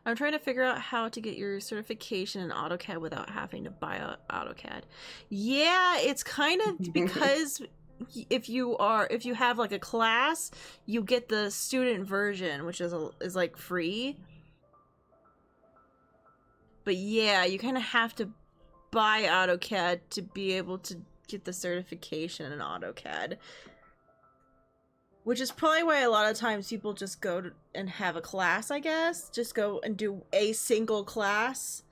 I'm trying to figure out how to get your certification in AutoCAD without having to buy AutoCAD. Yeah, it's kind of because if you have like a class, you get the student version, which is like free. But yeah, you kind of have to buy AutoCAD to be able to get the certification in AutoCAD. Which is probably why a lot of times people just go and have a class, I guess. Just go and do a single class.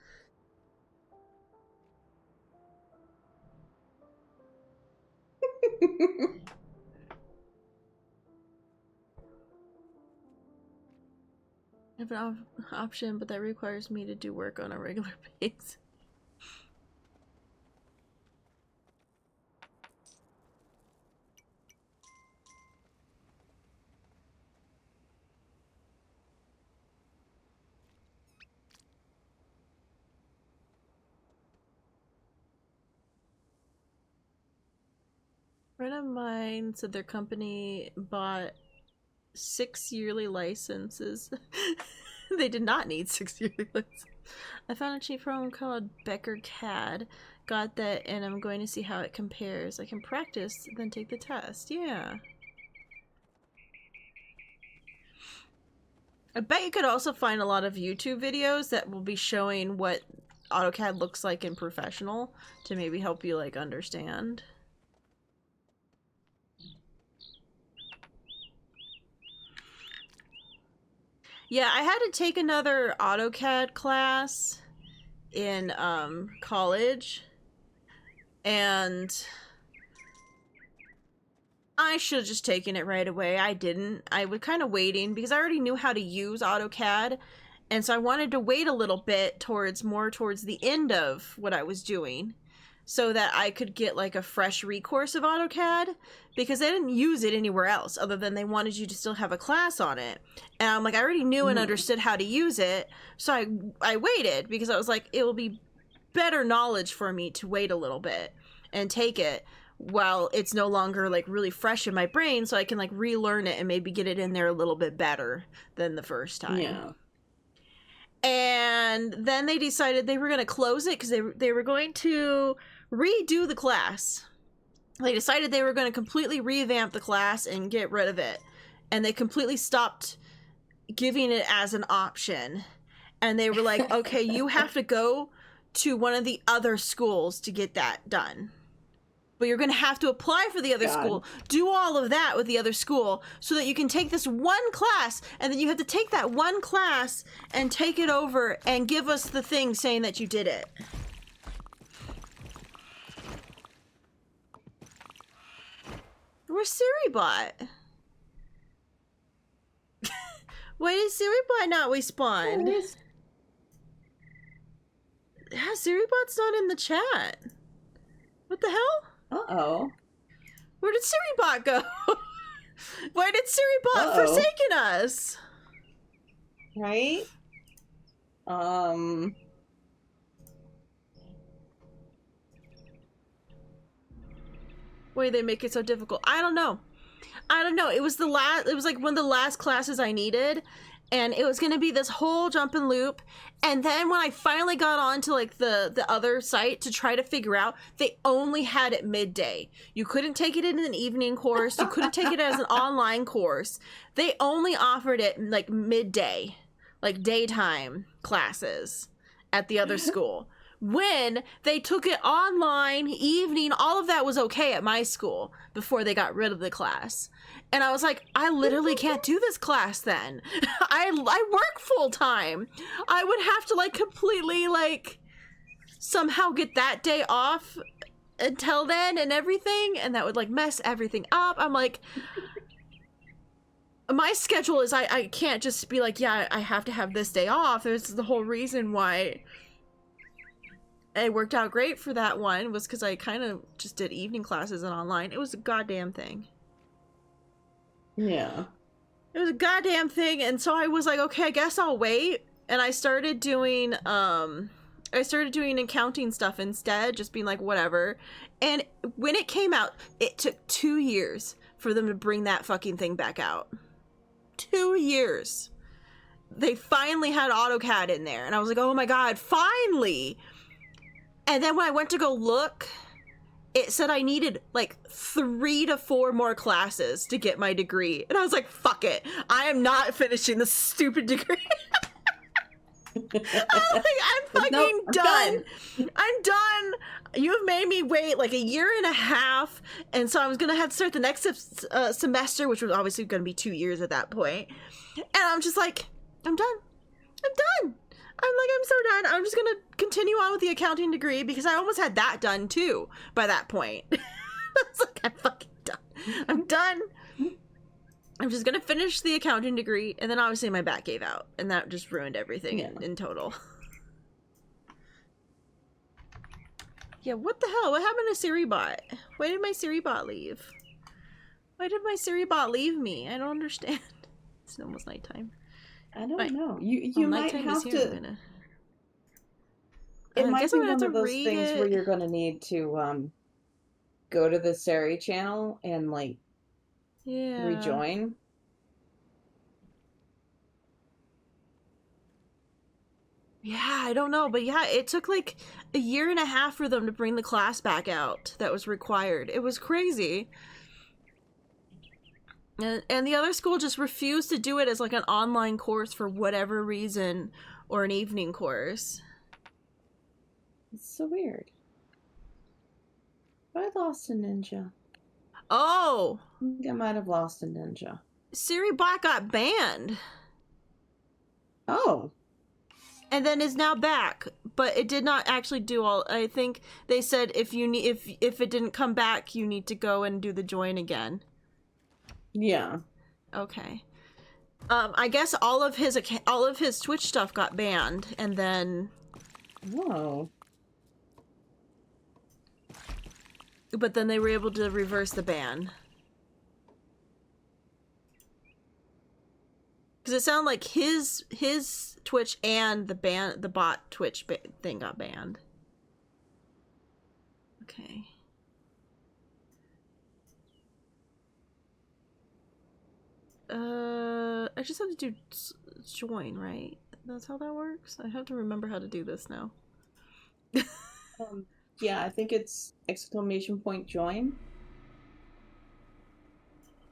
I have an option, but that requires me to do work on a regular basis. A friend of mine said their company bought 6 yearly licenses. They did not need 6 yearly licenses. I found a cheap program called Becker CAD. Got that, and I'm going to see how it compares. I can practice, then take the test. Yeah. I bet you could also find a lot of YouTube videos that will be showing what AutoCAD looks like in professional to maybe help you, like, understand. Yeah, I had to take another AutoCAD class in college, and I should have just taken it right away. I didn't. I was kind of waiting because I already knew how to use AutoCAD, and so I wanted to wait a little bit towards the end of what I was doing so that I could get like a fresh recourse of AutoCAD, because they didn't use it anywhere else other than they wanted you to still have a class on it. And I'm like, I already knew and understood how to use it, so I waited because I was like, it will be better knowledge for me to wait a little bit and take it while it's no longer like really fresh in my brain, so I can like relearn it and maybe get it in there a little bit better than the first time. Yeah. And then they decided they were going to close it because they were going to redo the class. They decided they were going to completely revamp the class and get rid of it. And they completely stopped giving it as an option. And they were like, okay, you have to go to one of the other schools to get that done. But you're going to have to apply for the other school, do all of that with the other school so that you can take this one class, and then you have to take that one class and take it over and give us the thing saying that you did it. Where's Siribot? Why did Siribot not respawn? Yeah, Siribot's not in the chat. What the hell? Uh-oh. Where did Siribot go? Why did Siribot forsaken us? Right? Why they make it so difficult? I don't know. It was like one of the last classes I needed, and it was going to be this whole jump and loop. And then when I finally got on to like the other site to try to figure out, they only had it midday. You couldn't take it in an evening course. You couldn't take it as an online course. They only offered it like midday, like daytime classes at the other school. When they took it online, evening, all of that was okay at my school before they got rid of the class. And I was like, I literally can't do this class then. I work full time. I would have to like completely like somehow get that day off until then and everything. And that would like mess everything up. I'm like, my schedule is I can't just be like, yeah, I have to have this day off. There's the whole reason why it worked out great for that one was because I kind of just did evening classes and online. It was a goddamn thing. Yeah. It was a goddamn thing, and so I was like, okay, I guess I'll wait. And I started doing accounting stuff instead, just being like, whatever. And when it came out, it took 2 years for them to bring that fucking thing back out. 2 years. They finally had AutoCAD in there, and I was like, oh my god, finally! And then when I went to go look, it said I needed like 3 to 4 more classes to get my degree. And I was like, fuck it. I am not finishing this stupid degree. I'm fucking done. I'm done. You have made me wait like a year and a half, and so I was gonna have to start the next semester, which was obviously gonna be 2 years at that point. And I'm just like, I'm done. I'm done. I'm so done. I'm just gonna continue on with the accounting degree because I almost had that done too by that point. I was like, I'm fucking done. I'm done. I'm just gonna finish the accounting degree, and then obviously my back gave out, and that just ruined everything in total. Yeah, what the hell? What happened to SiriBot? Why did my SiriBot leave? Why did my SiriBot leave me? I don't understand. It's almost nighttime. I don't know. You might have to. It might be one of those things where you're gonna need to go to the Siri channel and like rejoin. Yeah, I don't know, but yeah, it took like a year and a half for them to bring the class back out that was required. It was crazy. And the other school just refused to do it as like an online course for whatever reason, or an evening course. It's so weird. I lost a ninja. Oh! I think I might have lost a ninja. SiriBot got banned. Oh. And then is now back, but it did not actually do all. I think they said if it didn't come back, you need to go and do the join again. Yeah. Okay. I guess all of his Twitch stuff got banned, and then. Whoa. But then they were able to reverse the ban. Because it sounded like his Twitch and the bot Twitch thing got banned. Okay. I just have to do join, right? That's how that works? I have to remember how to do this now. Yeah, I think it's !join.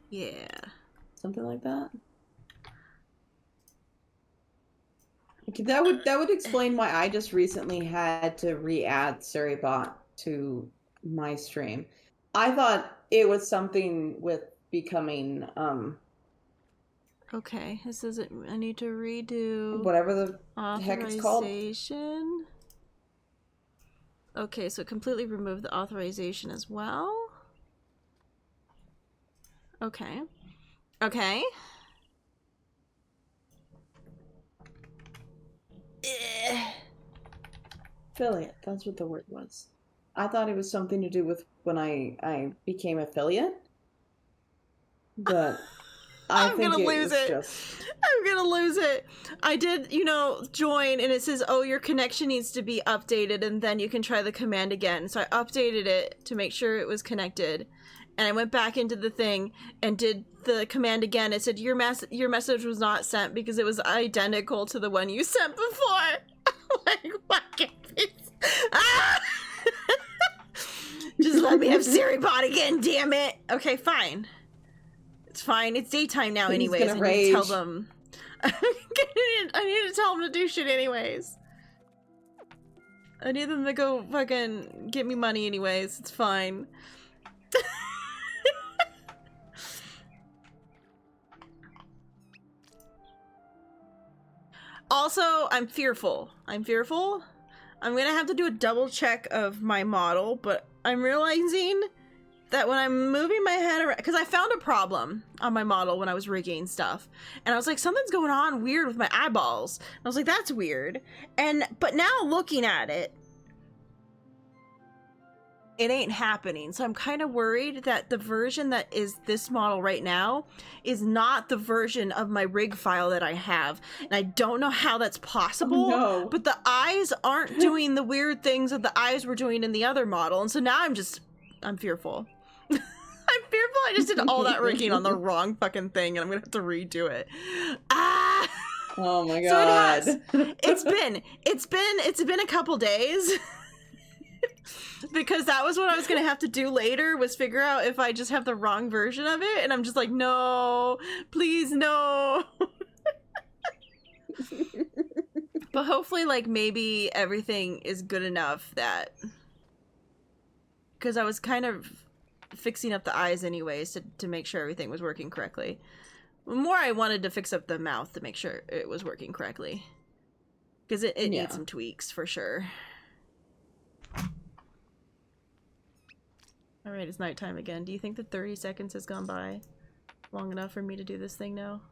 Yeah. Something like that. Okay, that would explain why I just recently had to re-add SiriBot to my stream. I thought it was something with becoming Okay, this is it. I need to redo whatever the heck it's called. Authorization. Okay, so completely remove the authorization as well. Okay. Okay. Affiliate, that's what the word was. I thought it was something to do with when I became affiliate. But I'm gonna lose it. I'm gonna lose it. I did, join, and it says, oh, your connection needs to be updated, and then you can try the command again. So I updated it to make sure it was connected, and I went back into the thing and did the command again. It said your message was not sent because it was identical to the one you sent before. Like, fucking ah! Just let me have SiriBot again, damn it. Okay, fine. It's fine. It's daytime now anyways. I need to tell them. I need to tell them to do shit anyways. I need them to go fucking get me money anyways. It's fine. Also, I'm fearful. I'm gonna have to do a double check of my model, but I'm realizing that when I'm moving my head around, because I found a problem on my model when I was rigging stuff, and I was like, something's going on weird with my eyeballs. And I was like, that's weird. But now looking at it, it ain't happening. So I'm kind of worried that the version that is this model right now is not the version of my rig file that I have. And I don't know how that's possible, but the eyes aren't doing the weird things that the eyes were doing in the other model. And so now I'm fearful. I'm fearful I just did all that rigging on the wrong fucking thing, and I'm gonna have to redo it. Ah! Oh my god. So it has. It's been a couple days. Because that was what I was gonna have to do later, was figure out if I just have the wrong version of it, and I'm just like, no, please no. But hopefully, like, maybe everything is good enough that... Because I was kind of fixing up the eyes anyways to make sure everything was working correctly. More I wanted to fix up the mouth to make sure it was working correctly. Because it needs some tweaks, for sure. Alright, it's nighttime again. Do you think that 30 seconds has gone by long enough for me to do this thing now?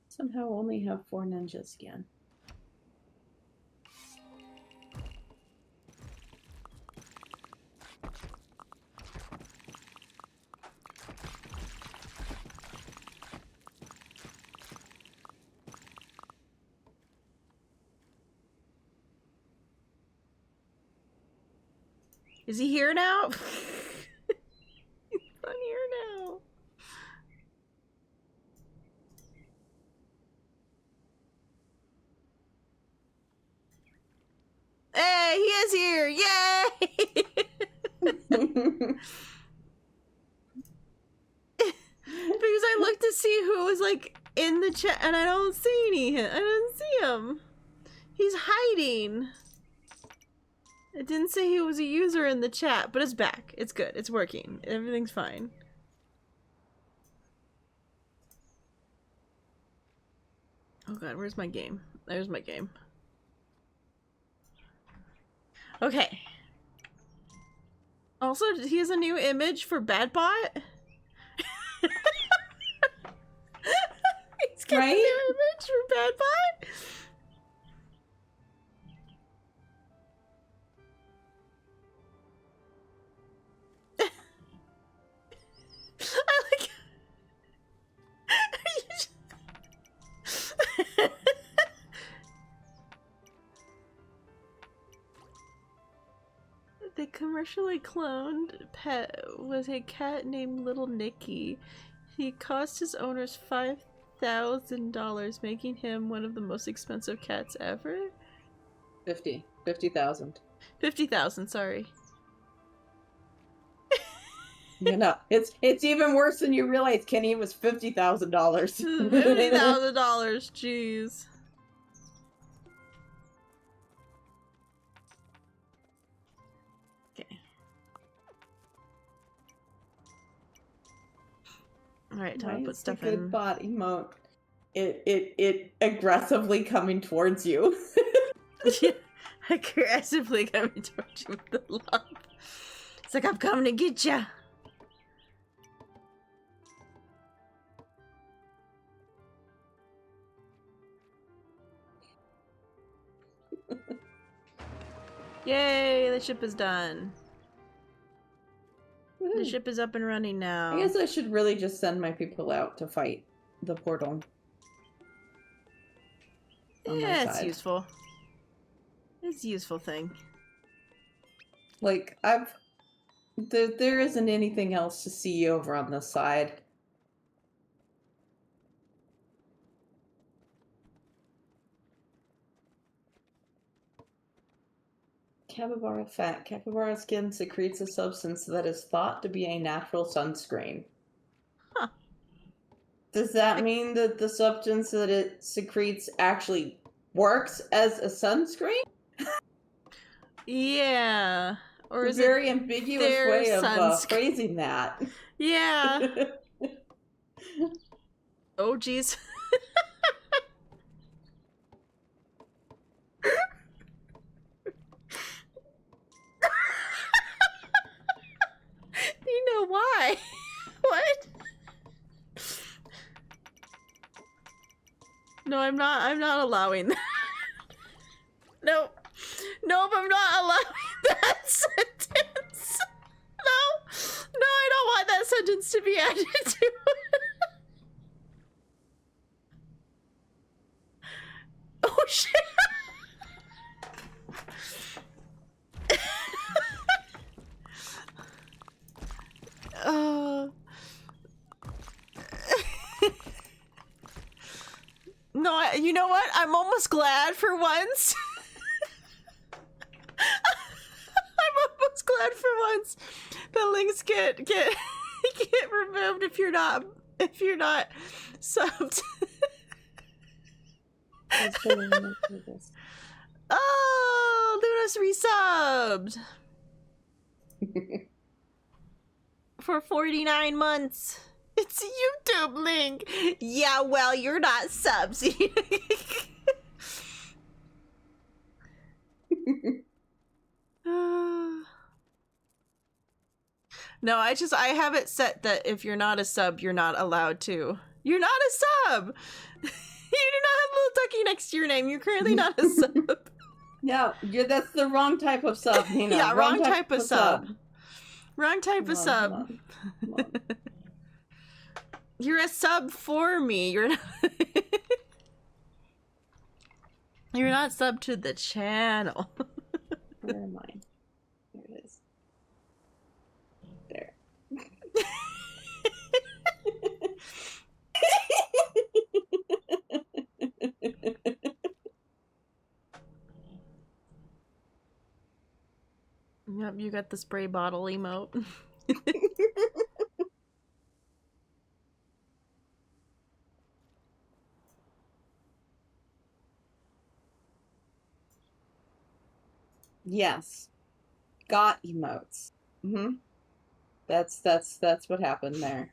Somehow only have 4 ninjas again. Is he here now? He's not here now. Hey, he is here! Yay! Because I looked to see who was like in the chat and I don't see I didn't see him. He's hiding. It didn't say he was a user in the chat, but it's back. It's good. It's working. Everything's fine. Oh god, where's my game? There's my game. Okay. Also, he has a new image for Badbot. He's got a new image for Badbot. I like. The commercially cloned pet was a cat named Little Nicky. He cost his owners $5,000, making him one of the most expensive cats ever. 50,000. 50,000, sorry. You know, it's even worse than you realize, Kenny. It was $50,000. $50,000, jeez. Okay. Alright, time to put stuff in. Good bot emote. It aggressively coming towards you. Aggressively coming towards you with the love. It's like, I'm coming to get ya. Yay, the ship is done. The ship is up and running now. I guess I should really just send my people out to fight the portal. Yeah, it's useful. It's a useful thing. Like, there isn't anything else to see over on this side. Capybara fat. Capybara skin secretes a substance that is thought to be a natural sunscreen. Huh. Does that mean that the substance that it secretes actually works as a sunscreen? Yeah. Or is it a very ambiguous way of phrasing that? Yeah. Oh, jeez. You know why? What? No, I'm not allowing that. Nope. Nope, I'm not allowing that sentence. No, I don't want that sentence to be added to it. Oh shit. No, you know what? I'm almost glad for once. I'm was glad for once the links get get removed if you're not subbed. Oh, Luna's resubbed for 49 months. It's a YouTube link. Yeah, well, you're not subs. No, I have it set that if you're not a sub, you're not allowed to. You're not a sub. You do not have a little ducky next to your name. You're currently not a sub. No, that's the wrong type of sub, Nina. Yeah, wrong type of sub. Wrong type of sub. Come on. You're a sub for me. You're not. You're not sub to the channel. Where am I? There it is. There. Yep, you got the spray bottle emote. Yes. Got emotes. Mm-hmm. That's what happened there.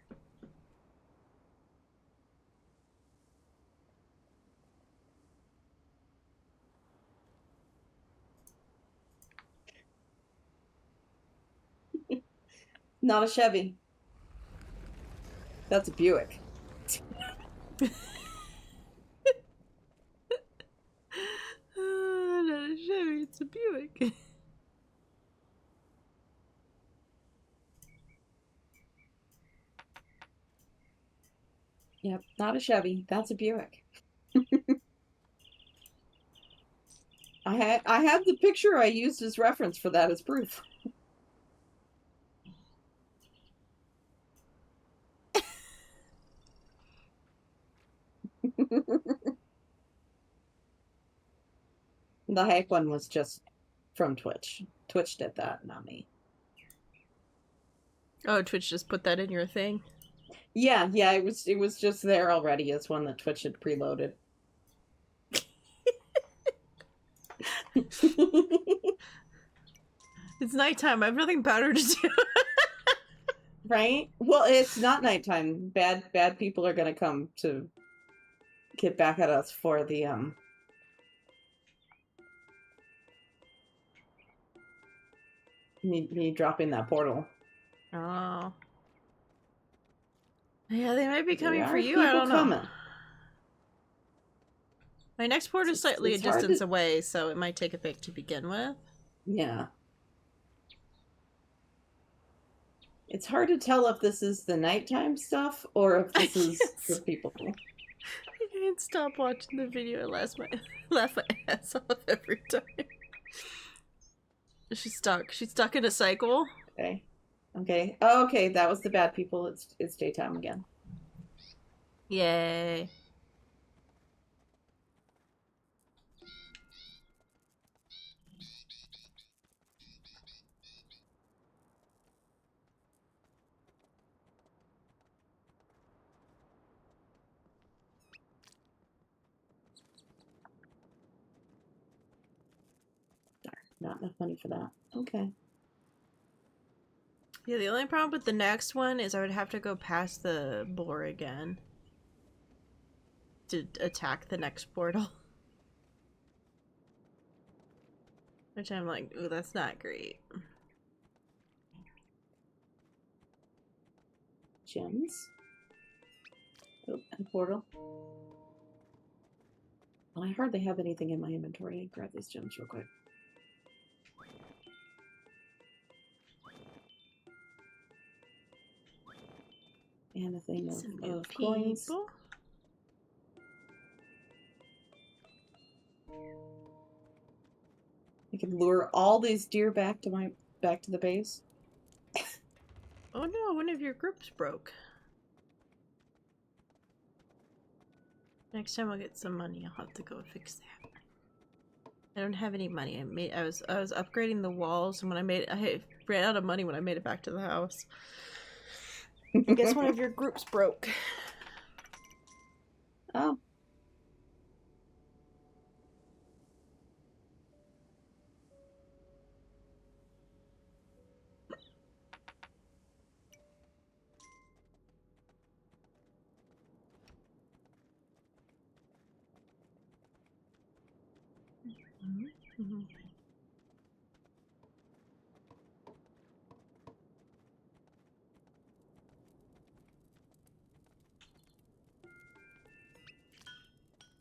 Not a Chevy. That's a Buick. Not a Chevy, it's a Buick. Yep, not a Chevy. That's a Buick. I have the picture I used as reference for that as proof. The hype one was just from Twitch. Twitch did that, not me. Oh, Twitch just put that in your thing? Yeah, it was just there already as one that Twitch had preloaded. It's nighttime. I have nothing better to do. Right? Well, it's not nighttime. Bad people are gonna come to get back at us for the me dropping that portal. Oh. Yeah, they might be coming for you. People I don't know. coming. My next port is slightly a it's hard distance to- away, so it might take a bit to begin with. Yeah. It's hard to tell if this is the nighttime stuff or if this is Yes. the people. I can't stop watching the video. I laugh my ass off every time. She's stuck. She's stuck in a cycle. Okay. Okay. Oh, okay, that was the bad people. It's daytime again. Yay. Not enough money for that. Okay. Yeah, the only problem with the next one is I would have to go past the boar again to attack the next portal. Which I'm like, ooh, that's not great. Gems. Oh, and a portal. Well, I hardly have anything in my inventory. I grab these gems real quick. And a thing Some new of coins. people. I can lure all these deer back to the base. Oh no, one of your groups broke. Next time I'll get some money, I'll have to go fix that. I don't have any money. I was upgrading the walls, and when I ran out of money when I made it back to the house. I guess one of your groups broke. Oh. Mm-hmm.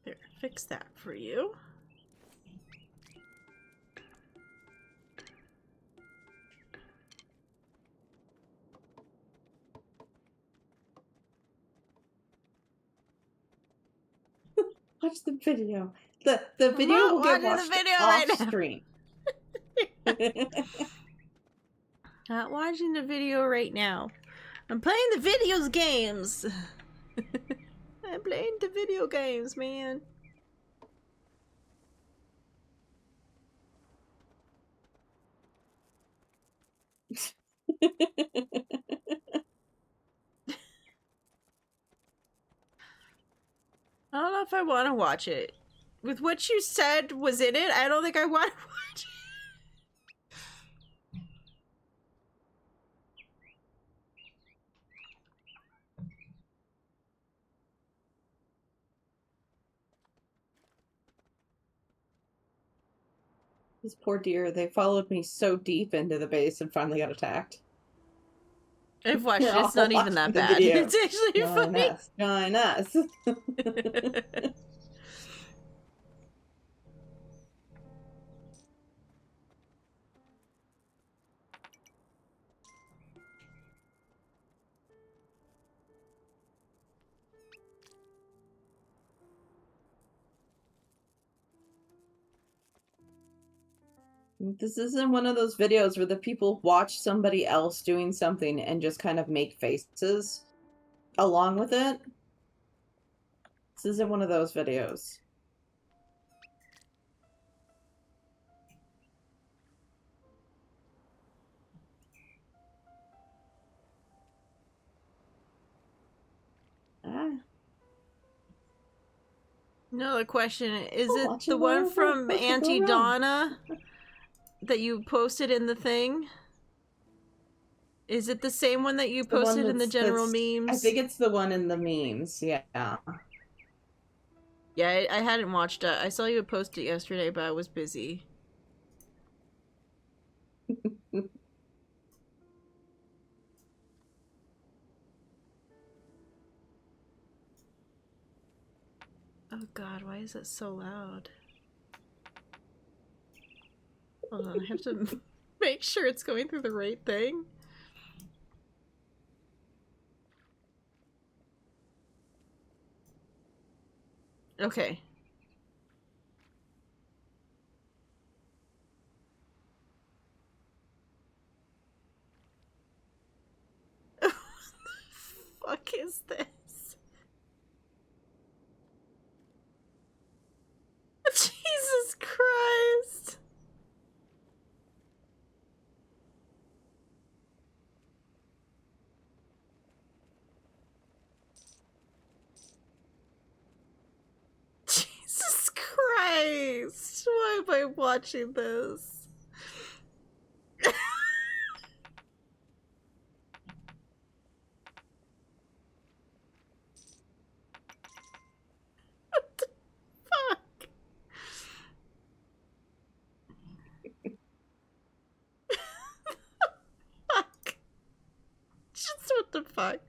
There, fix that for you. Watch the video. The video will get watched off stream. Not watching the video right now. I'm playing the videos games. I'm playing the video games, man. I don't know if I want to watch it. With what you said was in it, I don't think I want to watch it. This poor deer, they followed me so deep into the base and finally got attacked. I've watched it. It's not even that bad. Video. It's actually funny. Join us. This isn't one of those videos where the people watch somebody else doing something and just kind of make faces along with it. This isn't one of those videos. No, the question is it the one from Auntie Donna that you posted in the thing? Is it the same one that you posted in the general memes? I think it's the one in the memes, yeah. Yeah, I hadn't watched it. I saw you post it yesterday, but I was busy. Oh god, why is it so loud? Hold on, I have to make sure it's going through the right thing. Okay. What the fuck is this? Jesus Christ! Jesus Christ! Why am I watching this? What the fuck? Fuck. Just what the fuck?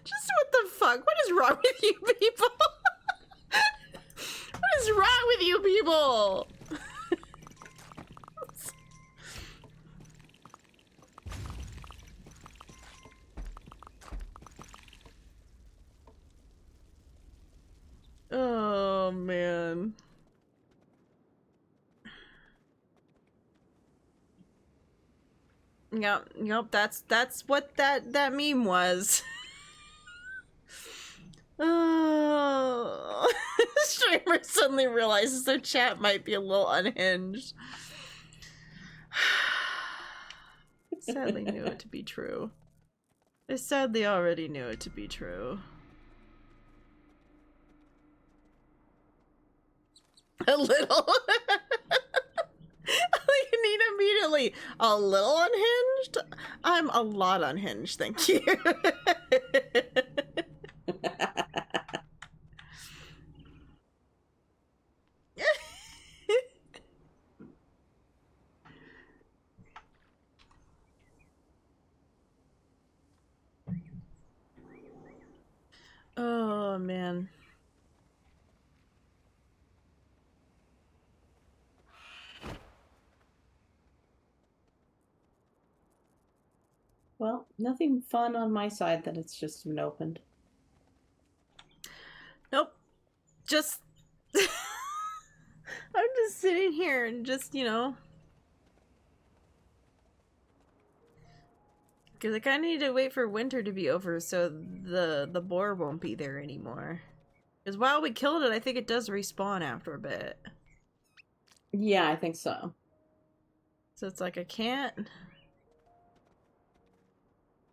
Just what the fuck? What is wrong with you people? What is wrong with you people? Oh man. Yep, that's what that meme was. Oh Oh, streamer suddenly realizes their chat might be a little unhinged. Sadly knew it to be true. I sadly already knew it to be true. A little. You need immediately. A little unhinged? I'm a lot unhinged, thank you. Oh, man. Well, nothing fun on my side that it's just been opened. Nope. Just... I'm just sitting here and just, you know... Because I kind of need to wait for winter to be over so the boar won't be there anymore. Because while we killed it, I think it does respawn after a bit. Yeah, I think so. So it's like I can't...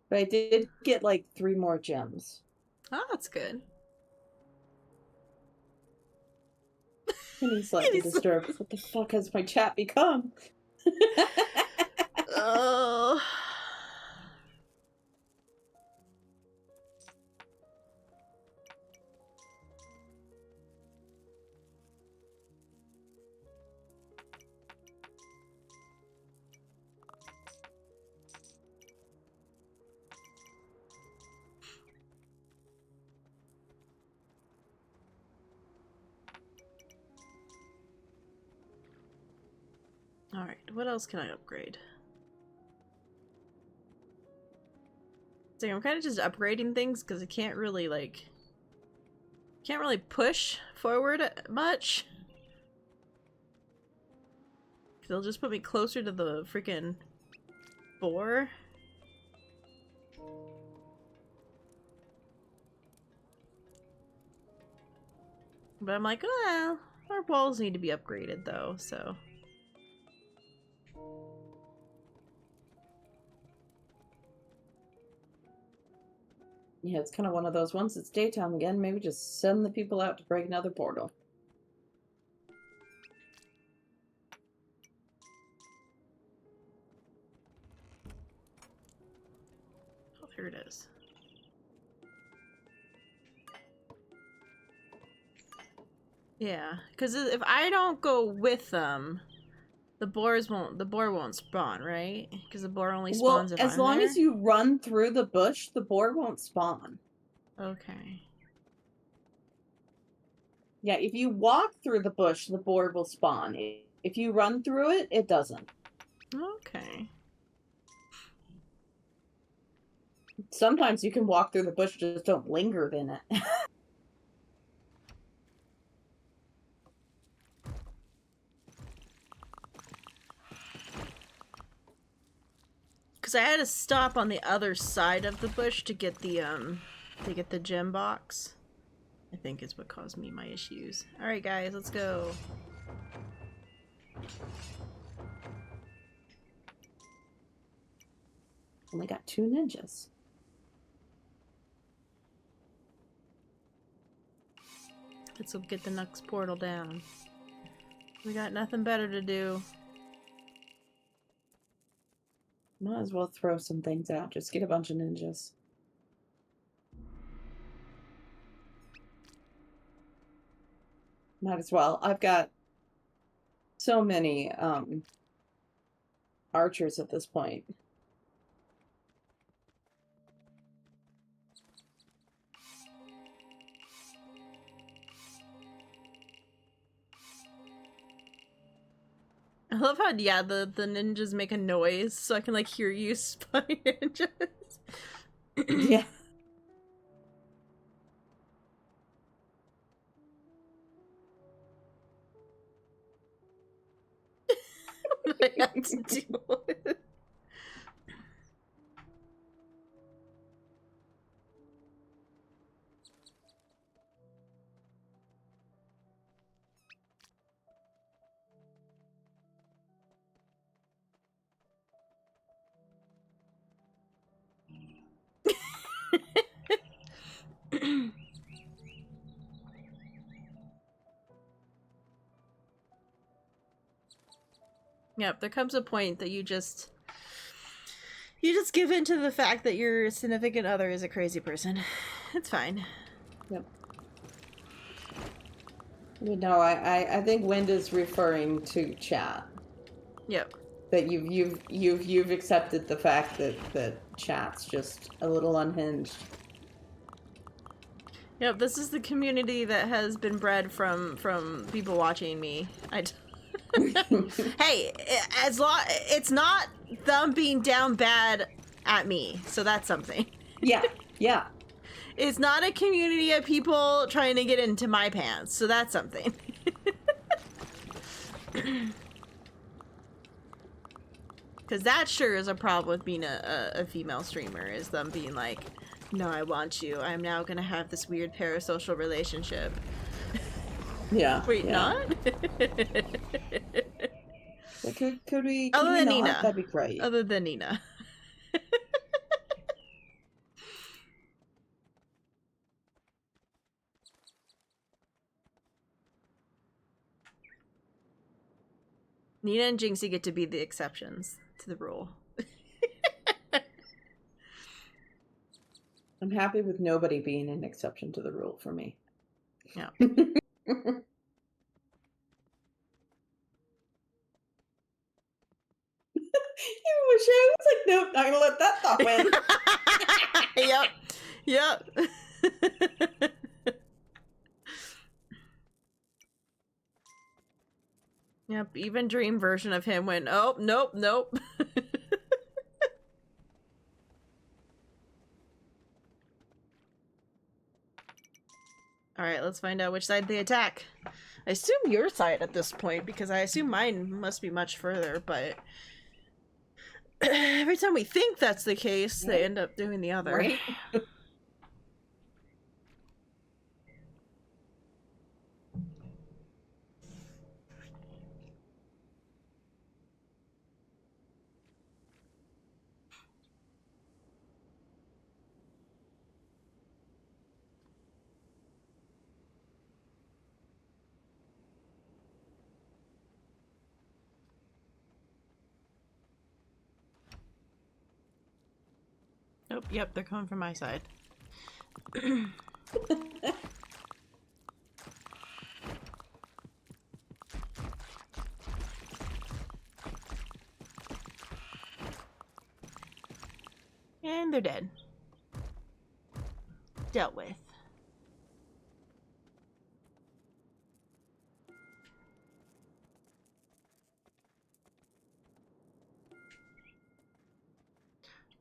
But I did get like 3 more gems. Oh, that's good. And he's slightly disturbed. What the fuck has my chat become? Oh. Alright, what else can I upgrade? So I'm kind of just upgrading things because I can't really, like... Can't really push forward much. They'll just put me closer to the freaking boar. But I'm like, well, our walls need to be upgraded though, so... Yeah, it's kind of one of those, once it's daytime again, maybe just send the people out to break another portal. Oh, here it is. Yeah, because if I don't go with them, the boar won't spawn, right? Because the boar only spawns if as I'm long there? as you run through the bush, the boar won't spawn. Okay. Yeah, if you walk through the bush, the boar will spawn. If you run through it, it doesn't. Okay. Sometimes you can walk through the bush, just don't linger in it. Because I had to stop on the other side of the bush to get the gem box. I think is what caused me my issues. Alright guys, let's go. Only got 2 ninjas. Let's go get the next portal down. We got nothing better to do. Might as well throw some things out. Just get a bunch of ninjas. Might as well. I've got so many archers at this point. I love how, yeah, the ninjas make a noise so I can, like, hear you spy ninjas. Yeah. I have to deal with. Yep, there comes a point that you just give in to the fact that your significant other is a crazy person. It's fine. Yep. You know, I think Wenda's referring to chat. Yep. That you've accepted the fact that chat's just a little unhinged. Yep, this is the community that has been bred from people watching me. Hey, it's not them being down bad at me, so that's something. Yeah, yeah. It's not a community of people trying to get into my pants, so that's something. Because that sure is a problem with being a female streamer, is them being like, no, I want you. I'm now gonna have this weird parasocial relationship. Yeah. Wait, yeah. not? Could we Other than not? Nina. That'd be great. Other than Nina. Nina and Jinxie get to be the exceptions to the rule. I'm happy with nobody being an exception to the rule for me. Yeah. You wish I was like, nope, not gonna let that thought win. Yep. Yep, even dream version of him went, oh, nope, nope. Alright, let's find out which side they attack. I assume your side at this point, because I assume mine must be much further, but every time we think that's the case, they end up doing the other. Right? Oh, yep, they're coming from my side. And they're dead. Dealt with.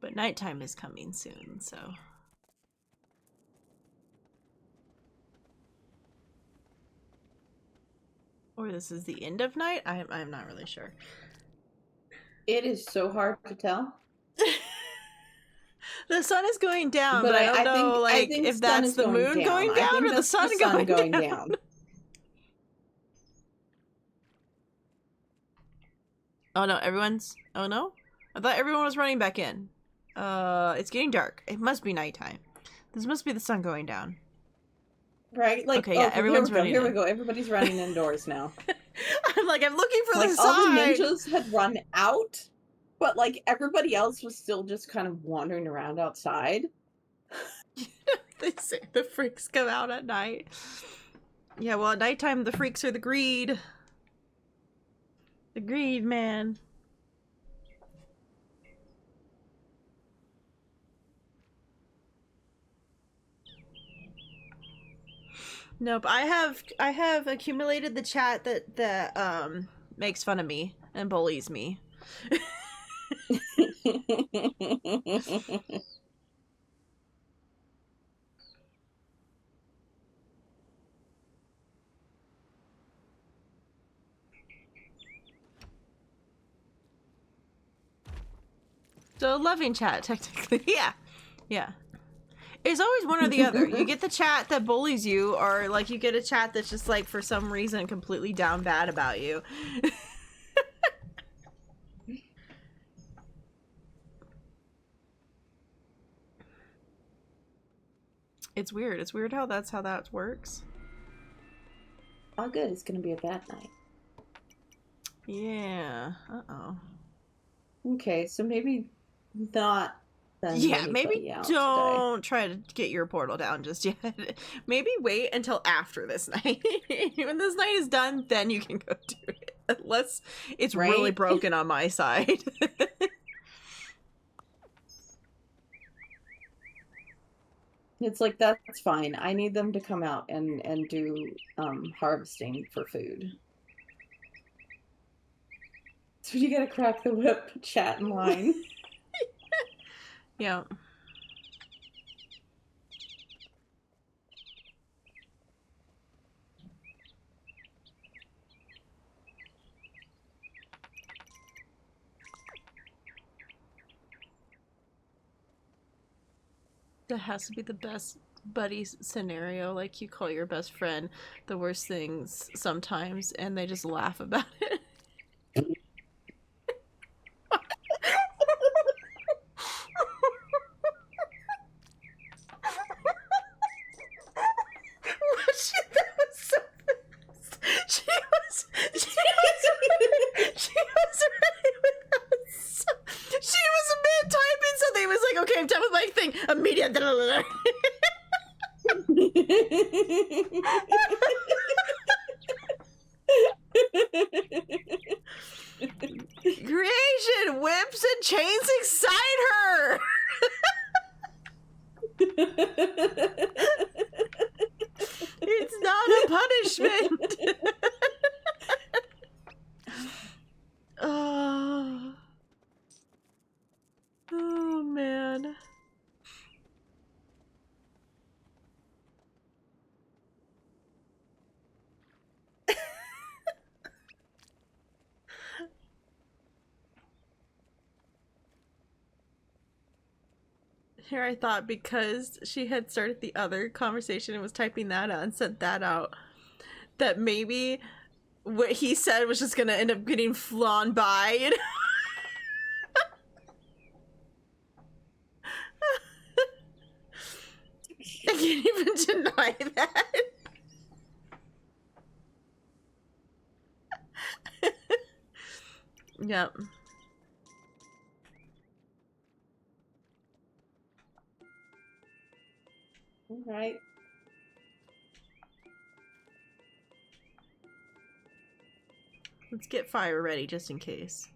But nighttime is coming soon, so... Or this is the end of night? I'm not really sure. It is so hard to tell. The sun is going down, but I don't know if that's the moon going down or the sun going down. Oh no, everyone's... Oh no? I thought everyone was running back in. It's getting dark. It must be nighttime. This must be the sun going down. Right? Like, okay, yeah, everyone's running. Here we go. Everybody's running indoors now. I'm looking for the sign. All the ninjas had run out, but like everybody else was still just kind of wandering around outside. They say the freaks come out at night. Yeah, well, at nighttime, the freaks are the greed. The greed, man. Nope, I have accumulated the chat that makes fun of me and bullies me. So loving chat, technically. Yeah. Yeah. It's always one or the other. You get the chat that bullies you, or like you get a chat that's just like for some reason completely down bad about you. It's weird. It's weird how that works. Oh good, it's gonna be a bad night. Yeah. Uh-oh. Okay, so maybe not send Yeah, maybe anybody out today. don't try to get your portal down just yet. Maybe wait until after this night. When this night is done, then you can go do it. Unless it's really Right? broken on my side. It's like, that's fine. I need them to come out and do harvesting for food. So you gotta crack the whip, chat in line. Yeah. That has to be the best buddy scenario. Like, you call your best friend the worst things sometimes, and they just laugh about it. That was so fast. She was ready with us. She was mid typing something. It was like, okay, I'm done with my thing. Immediate. Creation whips and chains excite her. It's not a punishment. Oh. Oh man. Here I thought, because she had started the other conversation and was typing that out and sent that out, that maybe what he said was just gonna end up getting flown by, you know? I can't even deny that. Yep. All right. Let's get fire ready just in case.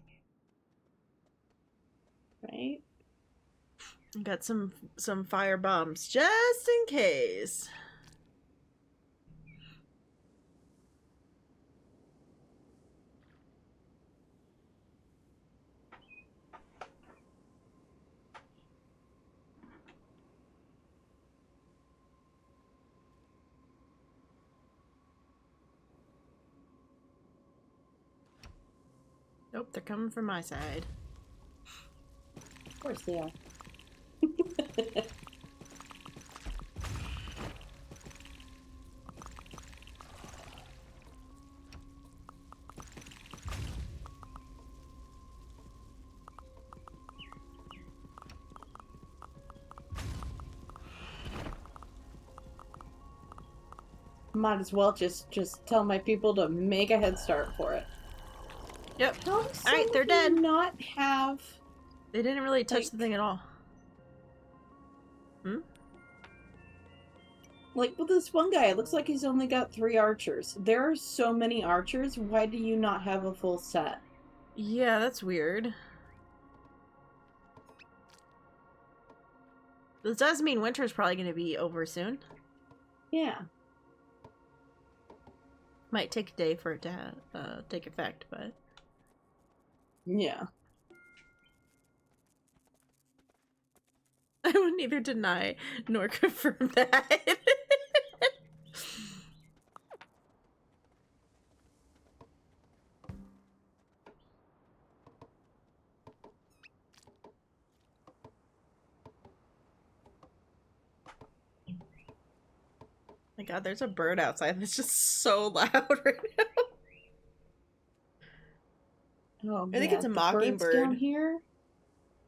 Right. Got some fire bombs just in case. Nope, they're coming from my side. Of course they are. Might as well just tell my people to make a head start for it. Yep. All right, they're dead. Not have. They didn't really touch the thing at all. Like, with this one guy, it looks like he's only got 3 archers. There are so many archers. Why do you not have a full set? Yeah, that's weird. This does mean winter's probably going to be over soon. Yeah. Might take a day for it to take effect, but... Yeah. I would neither deny nor confirm that. My god, there's a bird outside that's just so loud right now. Oh, I think it's a mockingbird down here.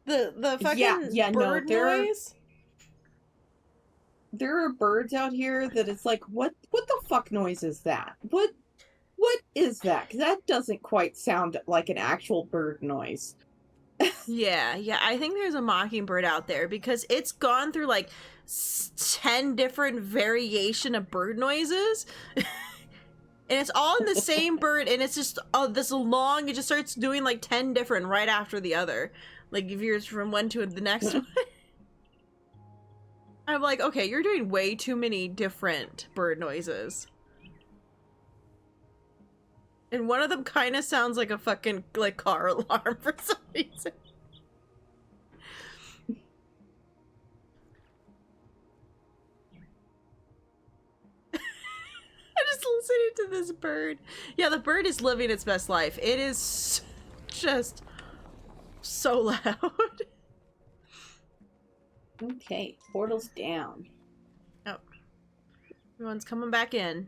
The fucking bird noise. There are birds out here that it's like, what the fuck noise is that? What What is that? Because that doesn't quite sound like an actual bird noise. Yeah, I think there's a mockingbird out there because it's gone through like 10 different variation of bird noises. And it's all in the same bird, and it's just this long, it just starts doing like 10 different right after the other. Like if you're from one to the next one. I'm like, okay, you're doing way too many different bird noises. And one of them kind of sounds like a fucking like car alarm for some reason. I'm just listening to this bird. Yeah, the bird is living its best life. It is just so loud. Okay, portal's down. Oh. Everyone's coming back in.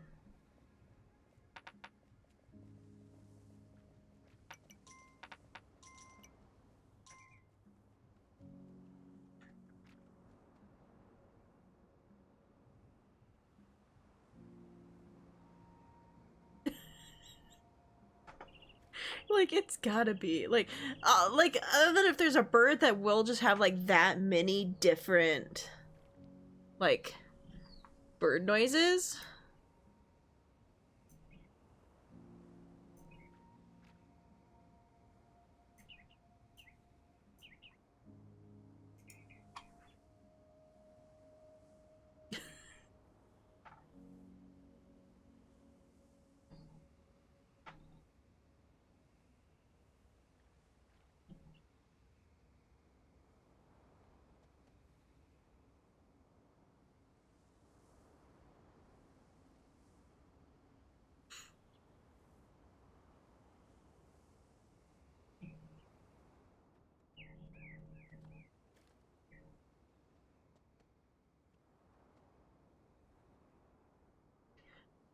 Like, it's gotta be like other than if there's a bird that will just have like that many different like bird noises.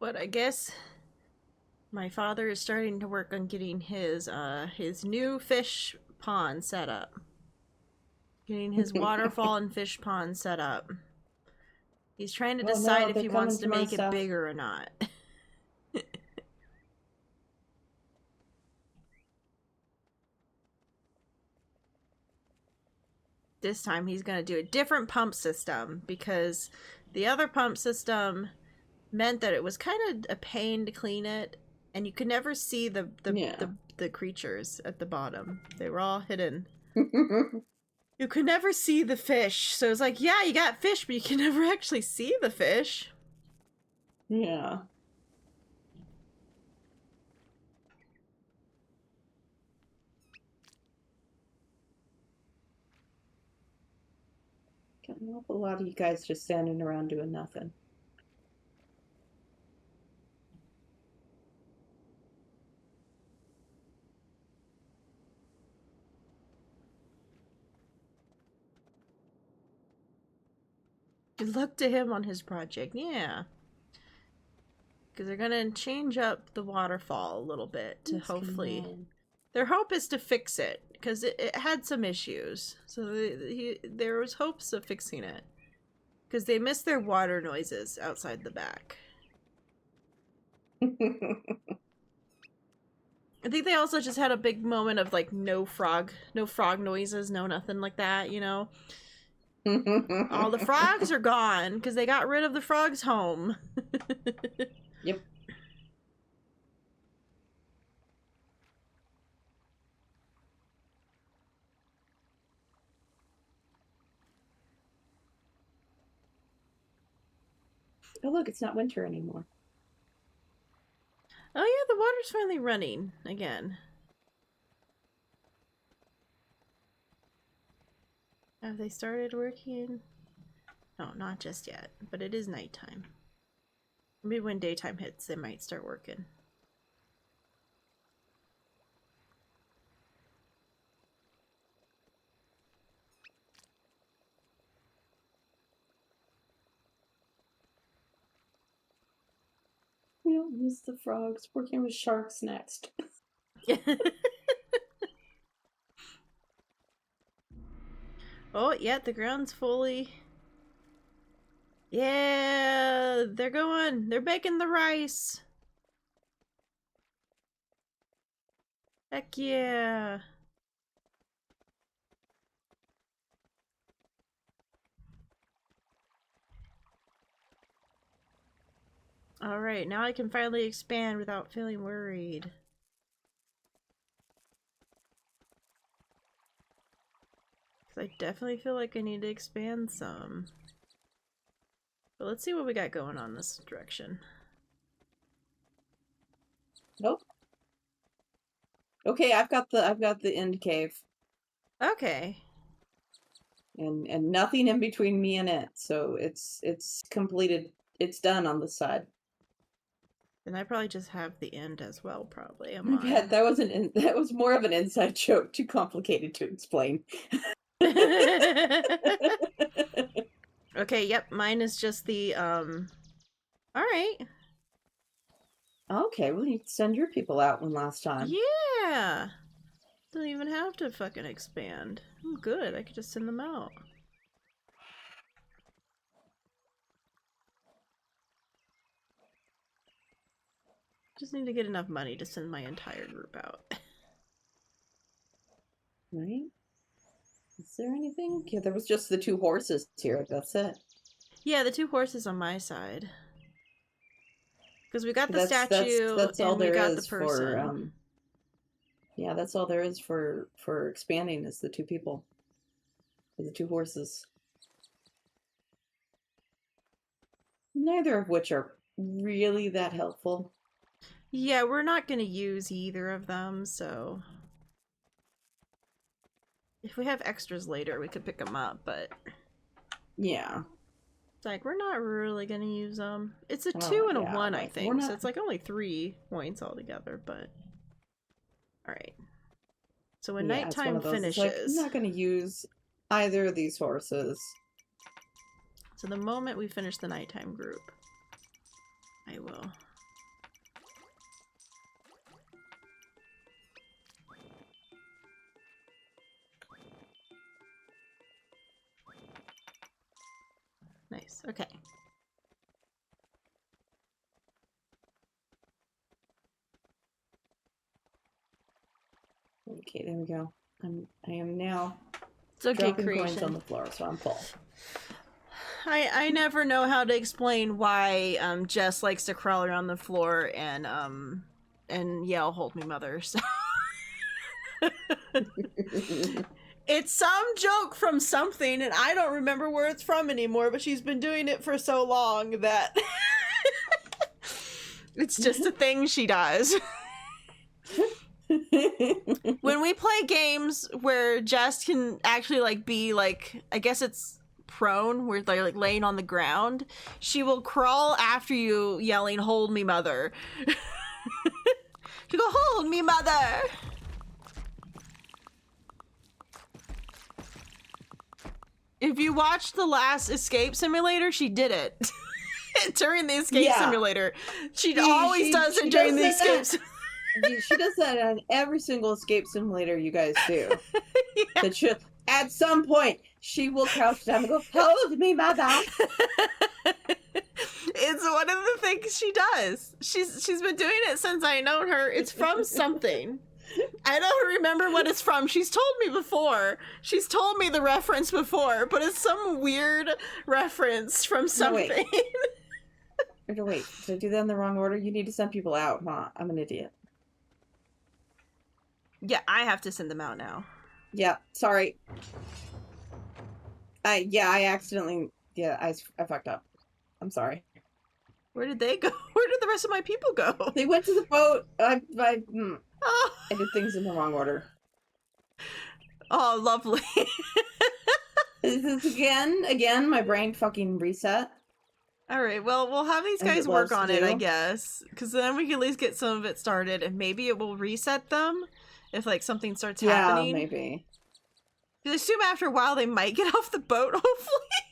But I guess my father is starting to work on getting his new fish pond set up. Getting his waterfall and fish pond set up. He's trying to decide if he wants to make it bigger or not. This time he's going to do a different pump system because the other pump system meant that it was kind of a pain to clean it, and you could never see the creatures at the bottom. They were all hidden. You could never see the fish. So it's like, yeah, you got fish, but you can never actually see the fish. Yeah. Got an awful lot of you guys just standing around doing nothing. Good luck to him on his project. Yeah. Because they're going to change up the waterfall a little bit to hopefully... Their hope is to fix it, because it had some issues. So there was hopes of fixing it. Because they missed their water noises outside the back. I think they also just had a big moment of, like, no frog noises, no nothing like that, you know? All the frogs are gone, because they got rid of the frogs' home. Yep. Oh, look, it's not winter anymore. Oh yeah, the water's finally running again. Have they started working? No, not just yet, but it is nighttime. Maybe when daytime hits, they might start working. We don't use the frogs. Working with sharks next. Oh, yeah, the ground's fully... Yeah, they're going. They're baking the rice. Heck yeah. Alright, now I can finally expand without feeling worried. I definitely feel like I need to expand some. But let's see what we got going on this direction. Nope. Okay, I've got the end cave. Okay. And nothing in between me and it, so it's completed. It's done on the side. Then I probably just have the end as well, probably. I bet that was more of an inside joke, too complicated to explain. Okay, yep, mine is just the alright. Okay, well you send your people out one last time. Yeah! Don't even have to fucking expand. I'm good, I could just send them out. Just need to get enough money to send my entire group out. Right? Is there anything? Yeah, there was just the 2 horses here. That's it. Yeah, the 2 horses on my side. Because we got the statue that's all and we there got the is person. Yeah, that's all there is for expanding is the 2 people. The 2 horses. Neither of which are really that helpful. Yeah, we're not going to use either of them, so... If we have extras later, we could pick them up, but... Yeah. It's like, we're not really going to use them. It's a 2 and a 1, I think, so it's like only 3 points altogether, but... Alright. So when nighttime finishes... Like, I'm not going to use either of these horses. So the moment we finish the nighttime group, I will... Nice, okay. Okay, there we go. I am now It's okay, dropping creation. coins on the floor, so I'm full. I never know how to explain why Jess likes to crawl around the floor and yell "Hold me, mother." So it's some joke from something, and I don't remember where it's from anymore. But she's been doing it for so long that it's just a thing she does. When we play games where Jess can actually like be like, I guess it's prone, where they're like laying on the ground, she will crawl after you yelling "Hold me, mother." She'll go, "Hold me, mother." If you watched the last Escape Simulator, she did it. During the Escape Simulator. She always does it during the Escape Simulator. She does that on every single Escape Simulator you guys do. Yeah. That she'll, at some point, she will crouch down and go, "Hold me, mother." It's one of the things she does. She's been doing it since I known her. It's from something. I don't remember what it's from. She's told me before. She's told me the reference before, but it's some weird reference from something. No, wait. Did I do that in the wrong order? You need to send people out, huh? I'm an idiot. Yeah, I have to send them out now. Yeah, sorry. I accidentally... Yeah, I fucked up. I'm sorry. Where did they go? Where did the rest of my people go? They went to the boat. I did things in the wrong order. Oh, lovely. Is this again, my brain fucking reset. Alright, well, we'll have these guys work on it, I guess. Because then we can at least get some of it started, and maybe it will reset them if, like, something starts happening. Yeah, maybe. I assume after a while they might get off the boat, hopefully.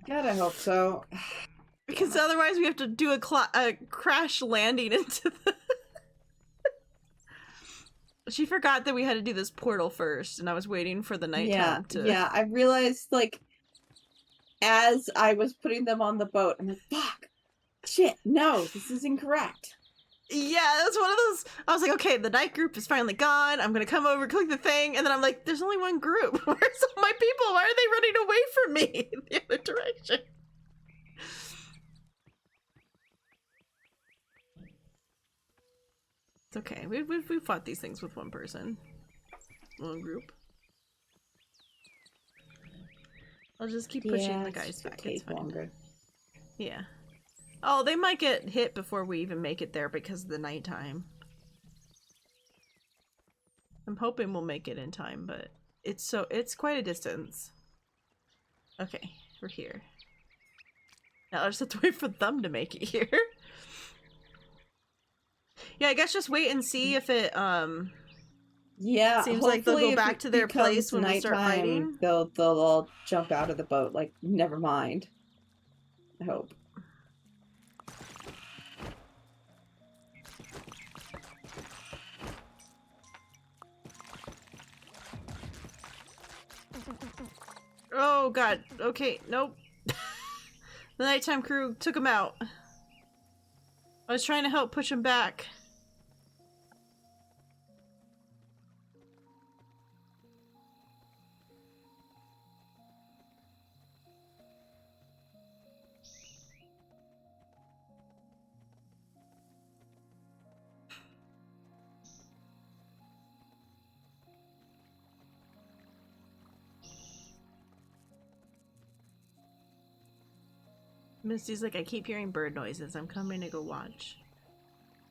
God, I hope so. Because otherwise we have to do a crash landing into the... She forgot that we had to do this portal first, and I was waiting for the nighttime to... Yeah, I realized, like, as I was putting them on the boat, I'm like, fuck! Shit, no, this is incorrect. Yeah, it was one of those. I was like, okay, the night group is finally gone. I'm gonna come over, click the thing, and then I'm like, there's only one group. Where's all my people? Why are they running away from me in the other direction? It's okay. We've fought these things with one person, one group. I'll just keep pushing the guys back. It's fine. Longer. Yeah. Oh, they might get hit before we even make it there because of the nighttime. I'm hoping we'll make it in time, but it's quite a distance. Okay, we're here. Now I'll just have to wait for them to make it here. Yeah, I guess just wait and see if it yeah, seems like they'll go back to their place when we start fighting. They'll all jump out of the boat like never mind. I hope. Oh god. Okay, nope. The nighttime crew took him out. I was trying to help push him back. Misty's like, I keep hearing bird noises. I'm coming to go watch.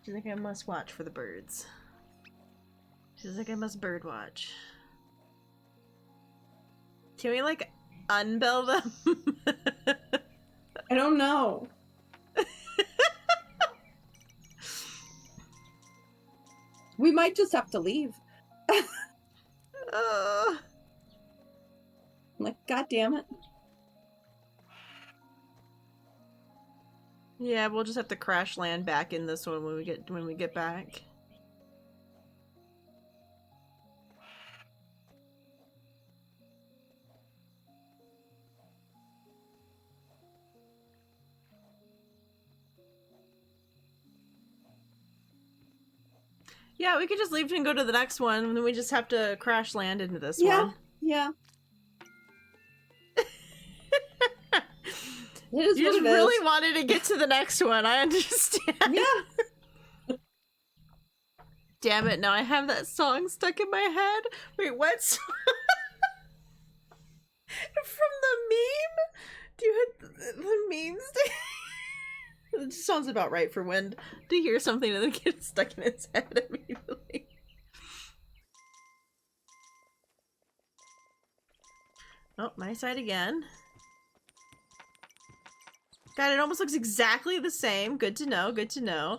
She's like, I must watch for the birds. She's like, I must bird watch. Can we, like, unbell them? I don't know. We might just have to leave. I'm like, God damn it. Yeah, we'll just have to crash land back in this one when we get back. Yeah, we could just leave and go to the next one, and then we just have to crash land into this one. Yeah. You just really wanted to get to the next one. I understand. Yeah. Damn it! Now I have that song stuck in my head. Wait, what song? From the meme? Do you have the memes? It just sounds about right for Wind to hear something and then get stuck in his head immediately. Oh, my side again. God, it almost looks exactly the same. Good to know, good to know.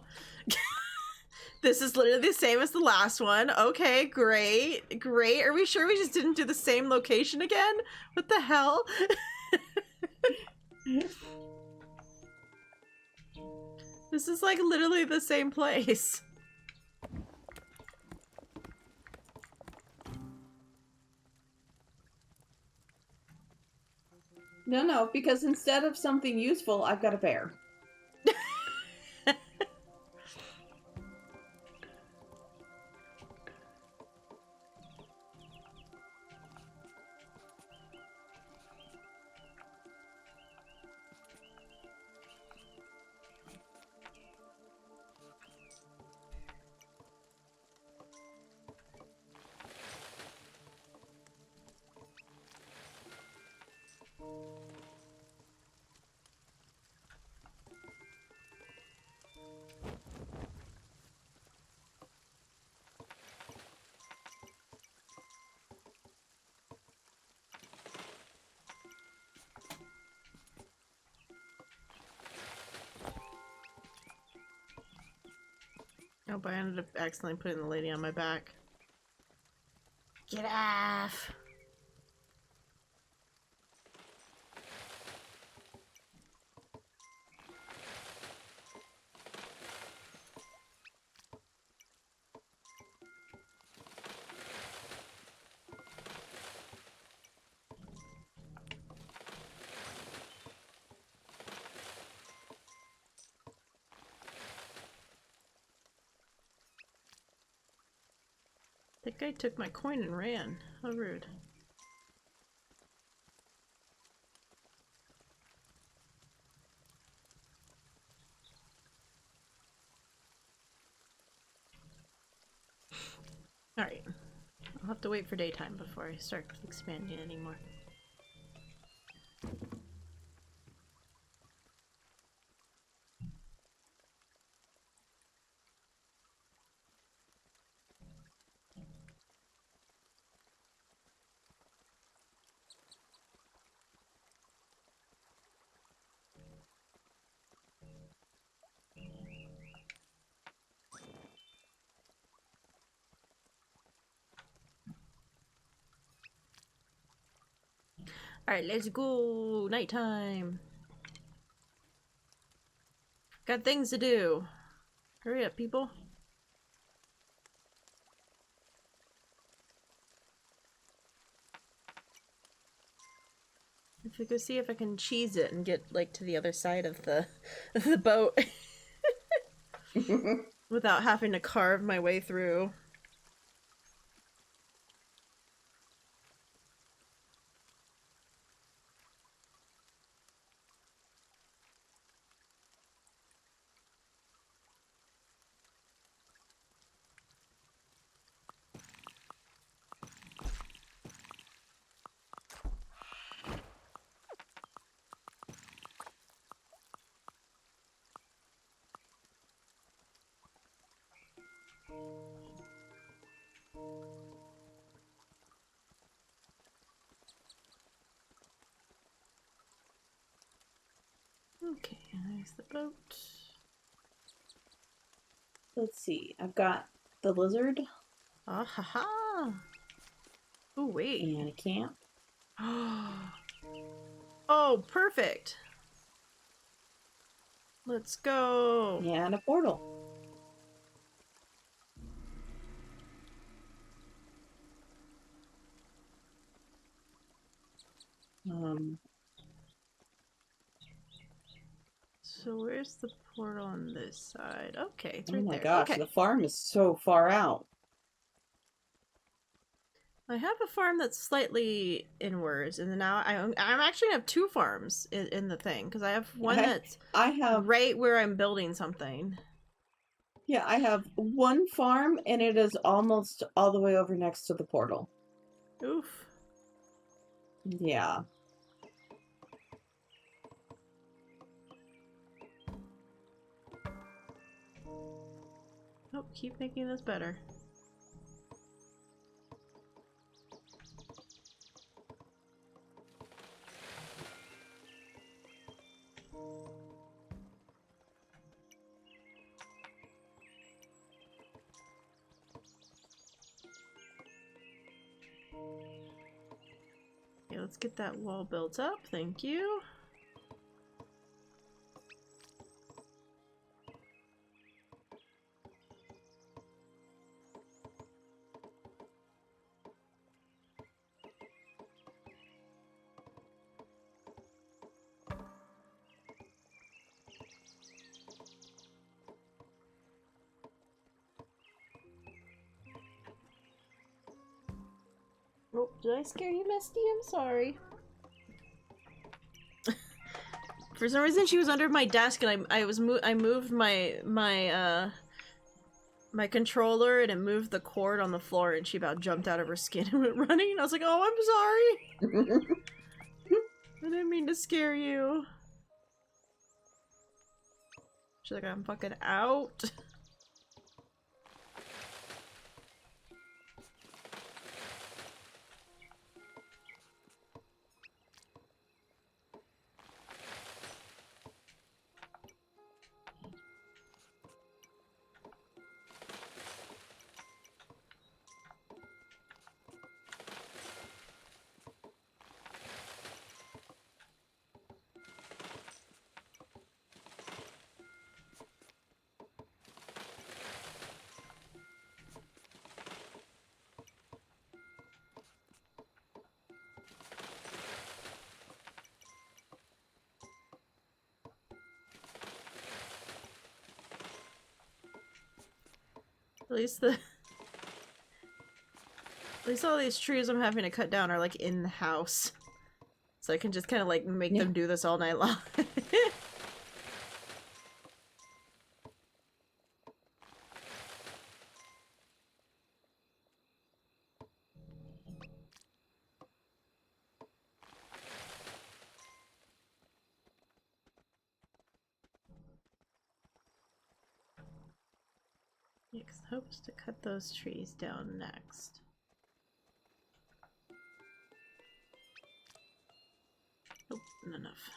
This is literally the same as the last one. Okay, great, great. Are we sure we just didn't do the same location again? What the hell? This is like literally the same place. No, because instead of something useful, I've got a bear. Oh, but I ended up accidentally putting the lady on my back. Get off! That guy took my coin and ran. How rude. Alright. I'll have to wait for daytime before I start expanding anymore. Alright, let's go! Nighttime! Got things to do. Hurry up, people. If I go see if I can cheese it and get, like, to the other side of the, the boat. Without having to carve my way through. Okay, there's the boat. Let's see. I've got the lizard. Ah ha ha! Oh wait. And a camp. Oh, perfect! Let's go! And a portal. So where's the portal on this side? Okay, it's Oh right my there. gosh, Okay. the farm is so far out. I have a farm that's slightly inwards, and then now I'm actually have two farms in the thing because I have one that's I have right where I'm building something. Yeah, I have one farm and it is almost all the way over next to the portal. Oof. Yeah. Oh, keep making this better. Okay, let's get that wall built up. Thank you. Oh, did I scare you, Misty? I'm sorry. For some reason, she was under my desk, and I moved my my controller, and it moved the cord on the floor, and she about jumped out of her skin and went running. I was like, "Oh, I'm sorry. I didn't mean to scare you." She's like, "I'm fucking out." At least At least all these trees I'm having to cut down are like in the house. So I can just kind of like make them do this all night long. Yeah, 'cause I hope to cut those trees down next. Nope, not enough.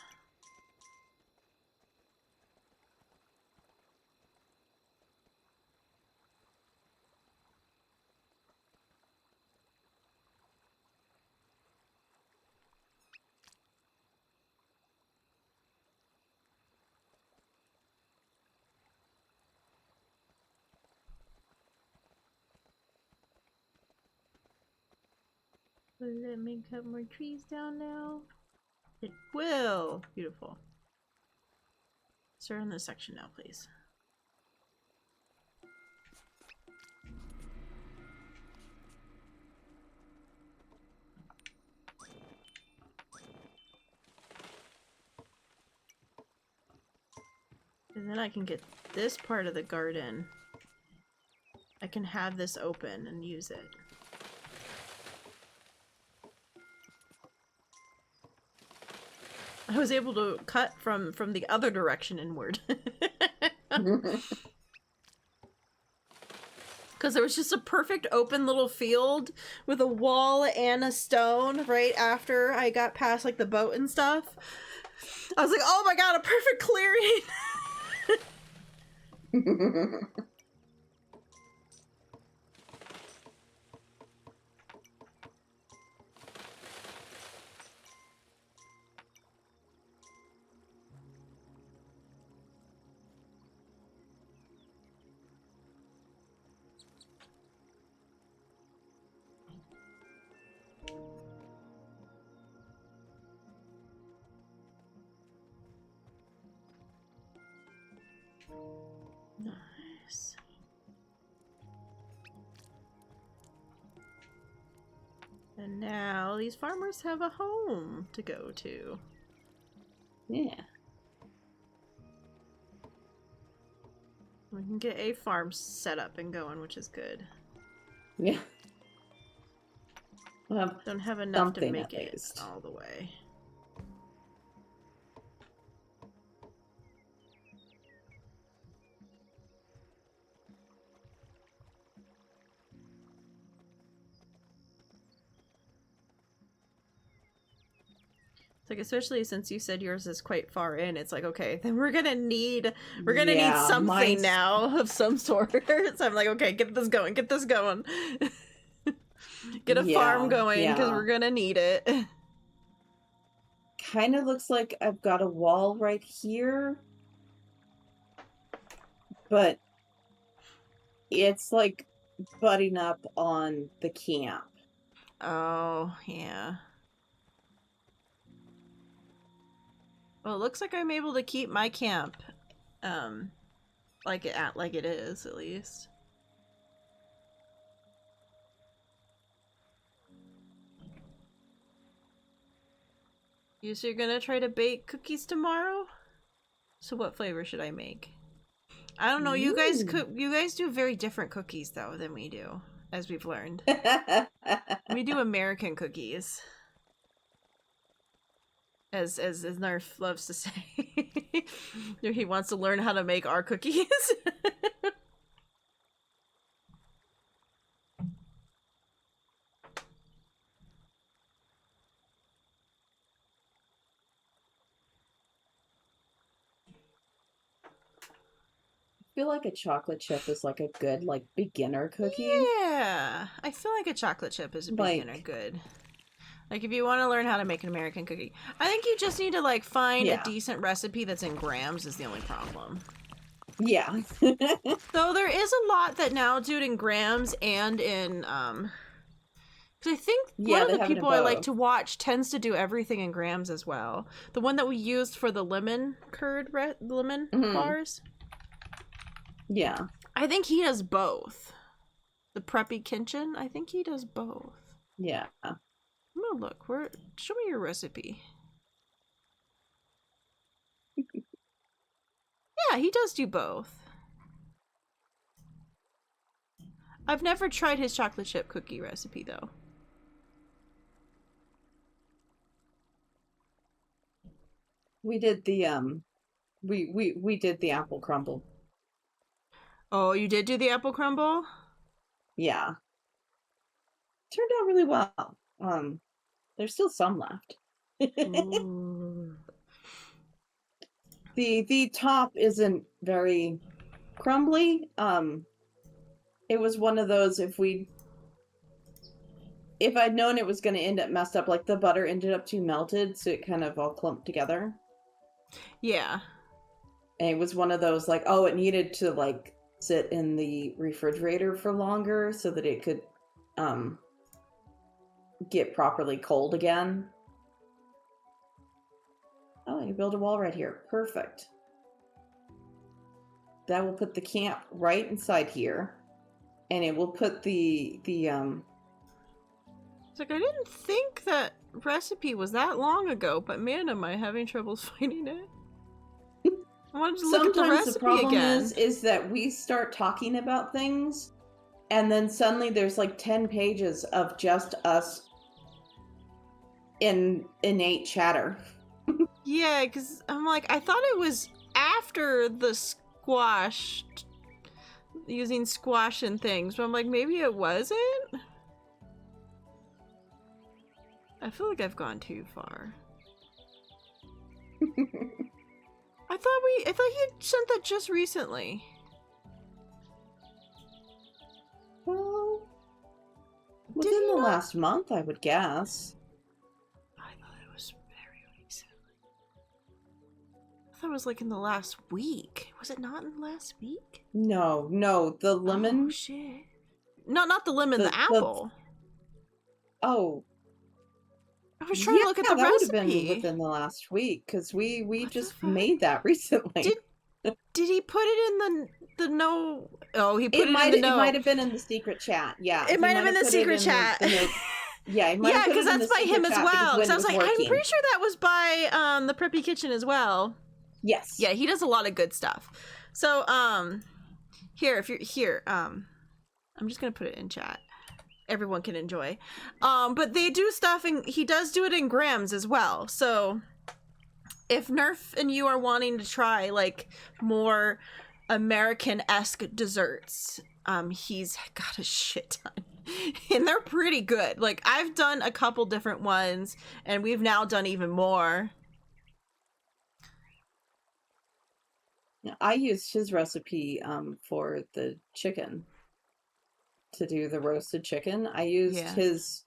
Will it make cut more trees down now? It will! Beautiful. Start on this section now, please. And then I can get this part of the garden. I can have this open and use it. I was able to cut from the other direction inward. Because there was just a perfect open little field with a wall and a stone right after I got past like the boat and stuff. I was like, oh my god, a perfect clearing! Nice. And now these farmers have a home to go to. Yeah. We can get a farm set up and going, which is good. Yeah. Well, don't have enough to make it all the way. It's like, especially since you said yours is quite far in, it's like, okay, then we're gonna need something now of some sort. So I'm like, okay, get this going, get a farm going, because we're gonna need it. Kind of looks like I've got a wall right here, but it's like butting up on the camp. Oh, yeah. Well, it looks like I'm able to keep my camp, like it is, at least. So you're gonna try to bake cookies tomorrow? So what flavor should I make? I don't know. You guys do very different cookies though than we do, as we've learned. We do American cookies. As Nerf loves to say. He wants to learn how to make our cookies. I feel like a chocolate chip is like a good like beginner cookie. Yeah, I feel like a chocolate chip is a beginner good. Like, if you want to learn how to make an American cookie, I think you just need to like find a decent recipe that's in grams is the only problem. Yeah. Though there is a lot that now do it in grams and in because I think one of the people I like to watch tends to do everything in grams as well. The one that we used for the lemon curd, lemon bars. Yeah. I think he does both. the Preppy Kitchen. I think he does both. Yeah. I'm gonna look. Show me your recipe. Yeah, he does do both. I've never tried his chocolate chip cookie recipe though. We did the we did the apple crumble. Oh, you did do the apple crumble? Yeah. Turned out really well. There's still some left. The top isn't very crumbly. It was one of those if I'd known it was going to end up messed up, like the butter ended up too melted, so it kind of all clumped together. Yeah. And it was one of those like, oh, it needed to like sit in the refrigerator for longer so that it could get properly cold again. Oh, you build a wall right here. Perfect. That will put the camp right inside here. And it will put the It's like, I didn't think that recipe was that long ago, but man, am I having troubles finding it. I wanted to look at the recipe the problem again. is that we start talking about things, and then suddenly there's like 10 pages of just us in innate chatter. Yeah, because I'm like, I thought it was after the squash, using squash and things, but I'm like, maybe it wasn't? I feel like I've gone too far. I thought he had sent that just recently. Well, within the last month, I would guess. I thought it was very recently. I thought it was like in the last week. Was it not in the last week? No, the lemon. Oh shit! Not the lemon, the apple. Oh. I was trying to look at the that recipe. Would have been within the last week because we just made that recently. Did he put it in the no? Oh, he put it in the no. It might have been in the secret chat. Yeah, it might have been the secret chat. Yeah, because that's by him as well. Because I was like, I'm pretty sure that was by the Preppy Kitchen as well. Yes. Yeah, he does a lot of good stuff. So here, if you're here, I'm just gonna put it in chat. Everyone can enjoy. But they do stuff, and he does do it in grams as well. So if Nerf and you are wanting to try like more American-esque desserts, he's got a shit ton. And they're pretty good. Like, I've done a couple different ones, and we've now done even more. I used his recipe for the chicken. To do the roasted chicken. I used his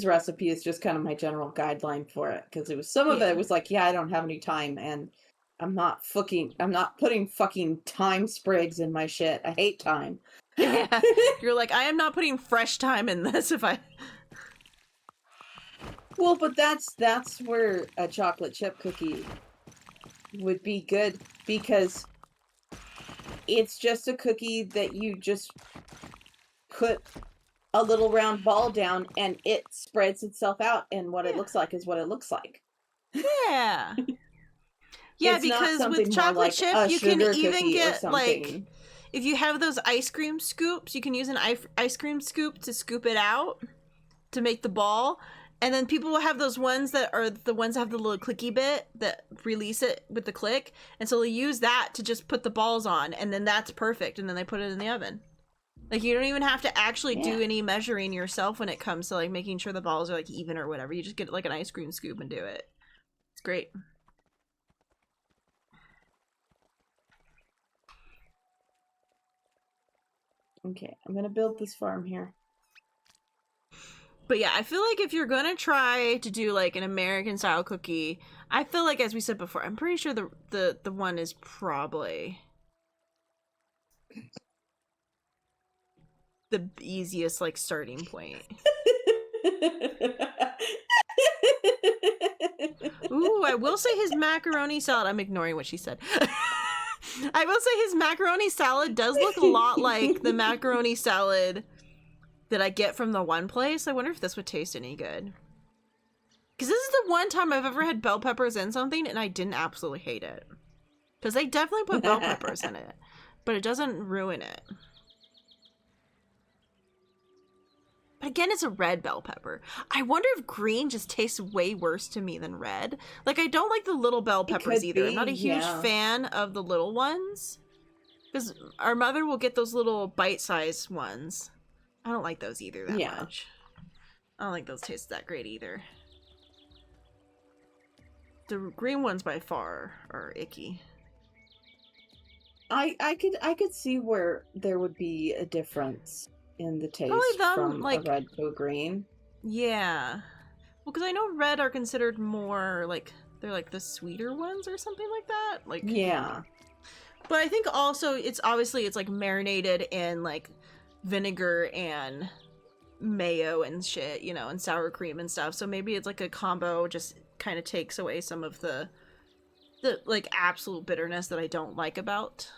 recipe as just kind of my general guideline for it, because it was some of it was like, I don't have any time, and I'm not putting fucking thyme sprigs in my shit. I hate thyme. Yeah. You're like, I am not putting fresh thyme in this if I Well, but that's where a chocolate chip cookie would be good, because it's just a cookie that you just put a little round ball down and it spreads itself out, and what it looks like is what it looks like. Yeah. Yeah, because with chocolate like chip you can even get like, if you have those ice cream scoops, you can use an ice cream scoop to scoop it out to make the ball. And then people will have those ones that are the ones that have the little clicky bit that release it with the click. And so they'll use that to just put the balls on, and then that's perfect. And then they put it in the oven. Like, you don't even have to actually do any measuring yourself when it comes to like making sure the balls are like even or whatever. You just get like an ice cream scoop and do it. It's great. Okay, I'm gonna build this farm here. But yeah, I feel like if you're gonna try to do like an American style cookie, I feel like, as we said before, I'm pretty sure the one is probably the easiest like starting point. Ooh, I will say his macaroni salad. I'm ignoring what she said. I will say his macaroni salad does look a lot like the macaroni salad that I get from the one place. I wonder if this would taste any good. Because this is the one time I've ever had bell peppers in something and I didn't absolutely hate it. Because they definitely put bell peppers in it, but it doesn't ruin it. But again, it's a red bell pepper. I wonder if green just tastes way worse to me than red. Like, I don't like the little bell peppers either. I'm not a huge fan of the little ones. Because our mother will get those little bite-sized ones. I don't like those either that much. I don't think those taste that great either. The green ones by far are icky. I could see where there would be a difference in the taste from like, a red to a green. Yeah. Well, because I know red are considered more, like, they're like the sweeter ones or something like that. Like, yeah. But I think also it's like marinated in like vinegar and mayo and shit, you know, and sour cream and stuff. So maybe it's like a combo, just kind of takes away some of the like absolute bitterness that I don't like about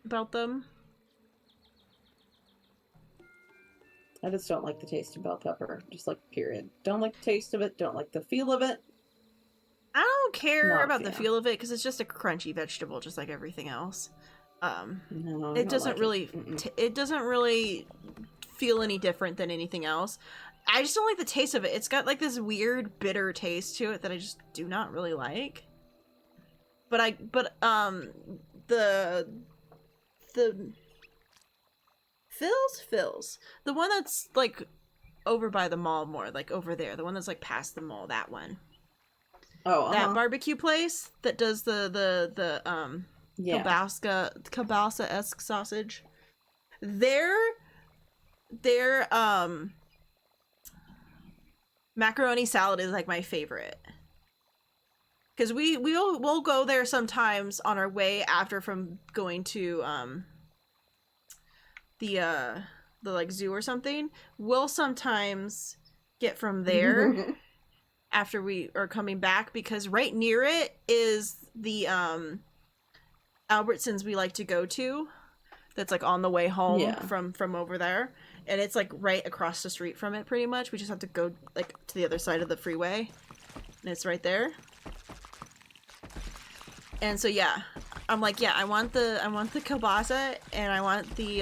them. I just don't like the taste of bell pepper. Just like, period. Don't like the taste of it. Don't like the feel of it. I don't care about the feel of it because it's just a crunchy vegetable, just like everything else. No, it doesn't really. It doesn't really feel any different than anything else. I just don't like the taste of it. It's got like this weird bitter taste to it that I just do not really like. But the Phil's the one that's like over by the mall more, like over there, the one that's like past the mall, that one. Oh, that barbecue place that does the kielbasa-esque sausage. Their macaroni salad is like my favorite. Because we'll go there sometimes on our way after from going to the like zoo or something. We'll sometimes get from there after we are coming back, because right near it is the Albertsons we like to go to. That's like on the way home from over there, and it's like right across the street from it pretty much. We just have to go like to the other side of the freeway, and it's right there. And so yeah, I'm like, yeah, I want the kielbasa and I want the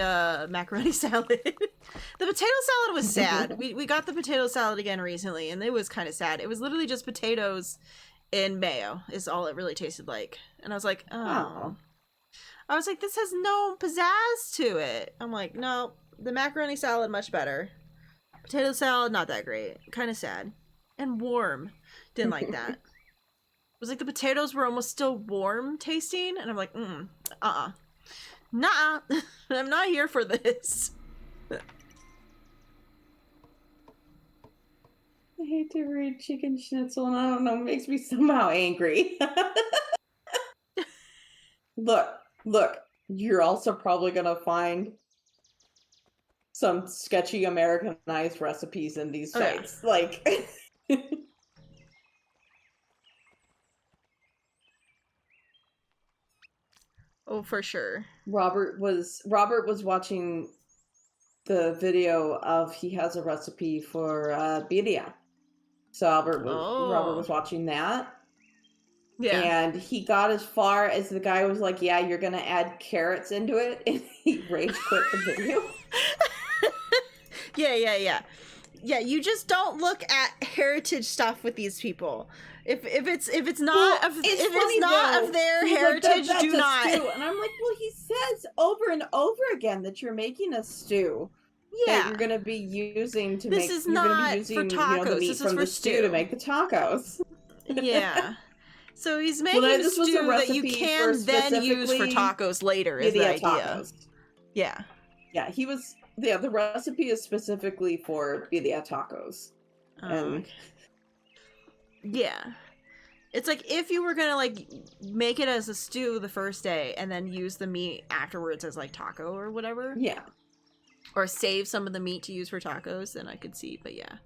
macaroni salad. The potato salad was sad. We got the potato salad again recently, and it was kind of sad. It was literally just potatoes and mayo is all it really tasted like. And I was like, oh. I was like, this has no pizzazz to it. I'm like, no, the macaroni salad much better. Potato salad not that great. Kind of sad. And warm. Didn't like that. It was like the potatoes were almost still warm tasting, and I'm like, nah, I'm not here for this. I hate to read chicken schnitzel, and I don't know, it makes me somehow angry. Look, you're also probably gonna find some sketchy Americanized recipes in these sites. Yeah. Like oh, for sure. Robert was watching the video of, he has a recipe for birria. So Robert was watching that. Yeah. And he got as far as the guy was like, yeah, you're gonna add carrots into it, and he rage quit the video. Yeah, you just don't look at heritage stuff with these people. If it's not of their heritage, do not. Stew. And I'm like, well, he says over and over again that you're making a stew. Yeah, that you're gonna be using to make. This is not for tacos. The meat this is from for the stew to make the tacos. Yeah. So he's making a stew that you can then use for tacos later. Is the idea? Tacos. Yeah. Yeah, the recipe is specifically for birria tacos. Yeah. It's like if you were gonna like make it as a stew the first day and then use the meat afterwards as like taco or whatever. Yeah. Or save some of the meat to use for tacos, then I could see, but yeah.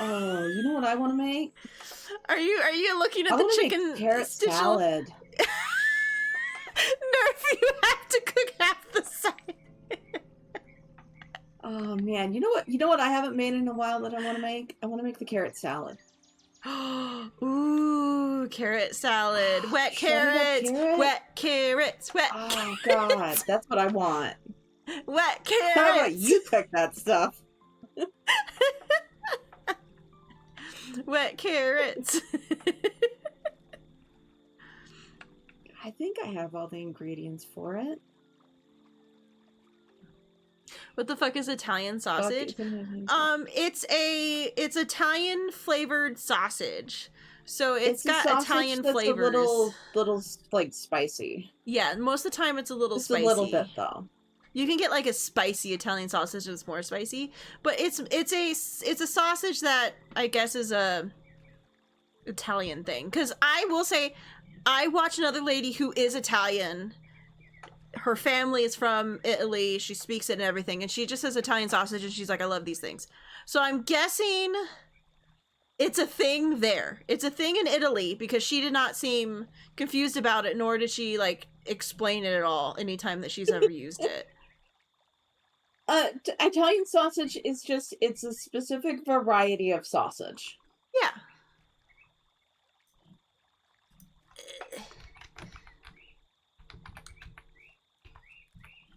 Oh, you know what I want to make? Are you looking at I the want to chicken make carrot stitchel? salad. Nerf, you have to cook half the side. Oh man, you know what? You know what I haven't made in a while that I want to make? I want to make the carrot salad. Ooh, carrot salad. Wet Shredded up carrots. carrot? Wet carrots. Wet Oh carrots. god, that's what I want. Wet carrots. How about you cook that stuff? Wet carrots. I think I have all the ingredients for it. What the fuck is Italian sausage? Fuck, It's Italian flavored sausage. So it's got a Italian that's flavors. A little like spicy. Yeah, most of the time it's a little Just spicy. a little bit though. You can get like a spicy Italian sausage that's more spicy, but it's a sausage that I guess is a Italian thing. Because I will say, I watch another lady who is Italian. Her family is from Italy. She speaks it and everything, and she just says Italian sausage, and she's like, I love these things. So I'm guessing it's a thing there. It's a thing in Italy, because she did not seem confused about it, nor did she like explain it at all anytime that she's ever used it. Italian sausage is just, it's a specific variety of sausage. Yeah.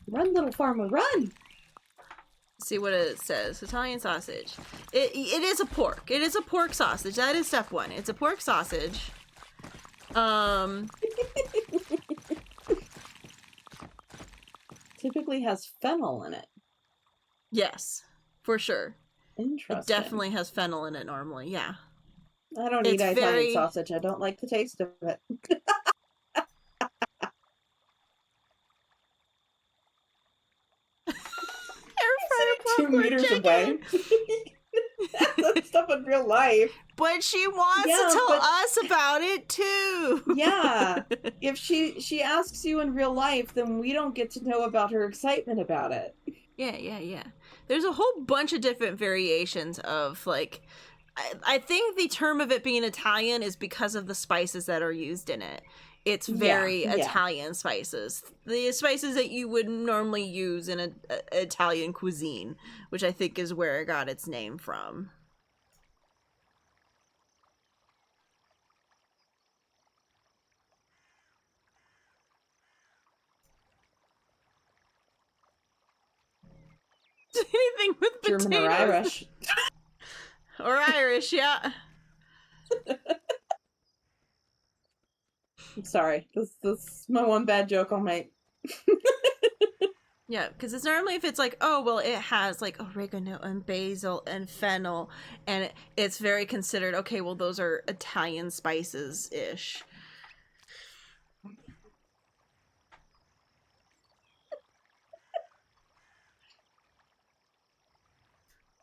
Run, little farmer, run! See what it says. Italian sausage. It is a pork. It is a pork sausage. That is step one. It's a pork sausage. Typically has fennel in it. Yes, for sure. Interesting. It definitely has fennel in it normally. Yeah. I don't eat Italian sausage. I don't like the taste of it. Air 2 meters away. That stuff in real life. But she wants to tell us about it too. Yeah. If she asks you in real life, then we don't get to know about her excitement about it. Yeah. There's a whole bunch of different variations of like, I think the term of it being Italian is because of the spices that are used in it. It's very Italian spices. The spices that you would normally use in an Italian cuisine, which I think is where it got its name from. Anything with potatoes. German or Irish. Or Irish, yeah. I'm sorry. This is my one bad joke I'll make. Yeah, because it's normally if it's like, oh, well, it has like oregano and basil and fennel, and it's very considered, okay, well, those are Italian spices-ish.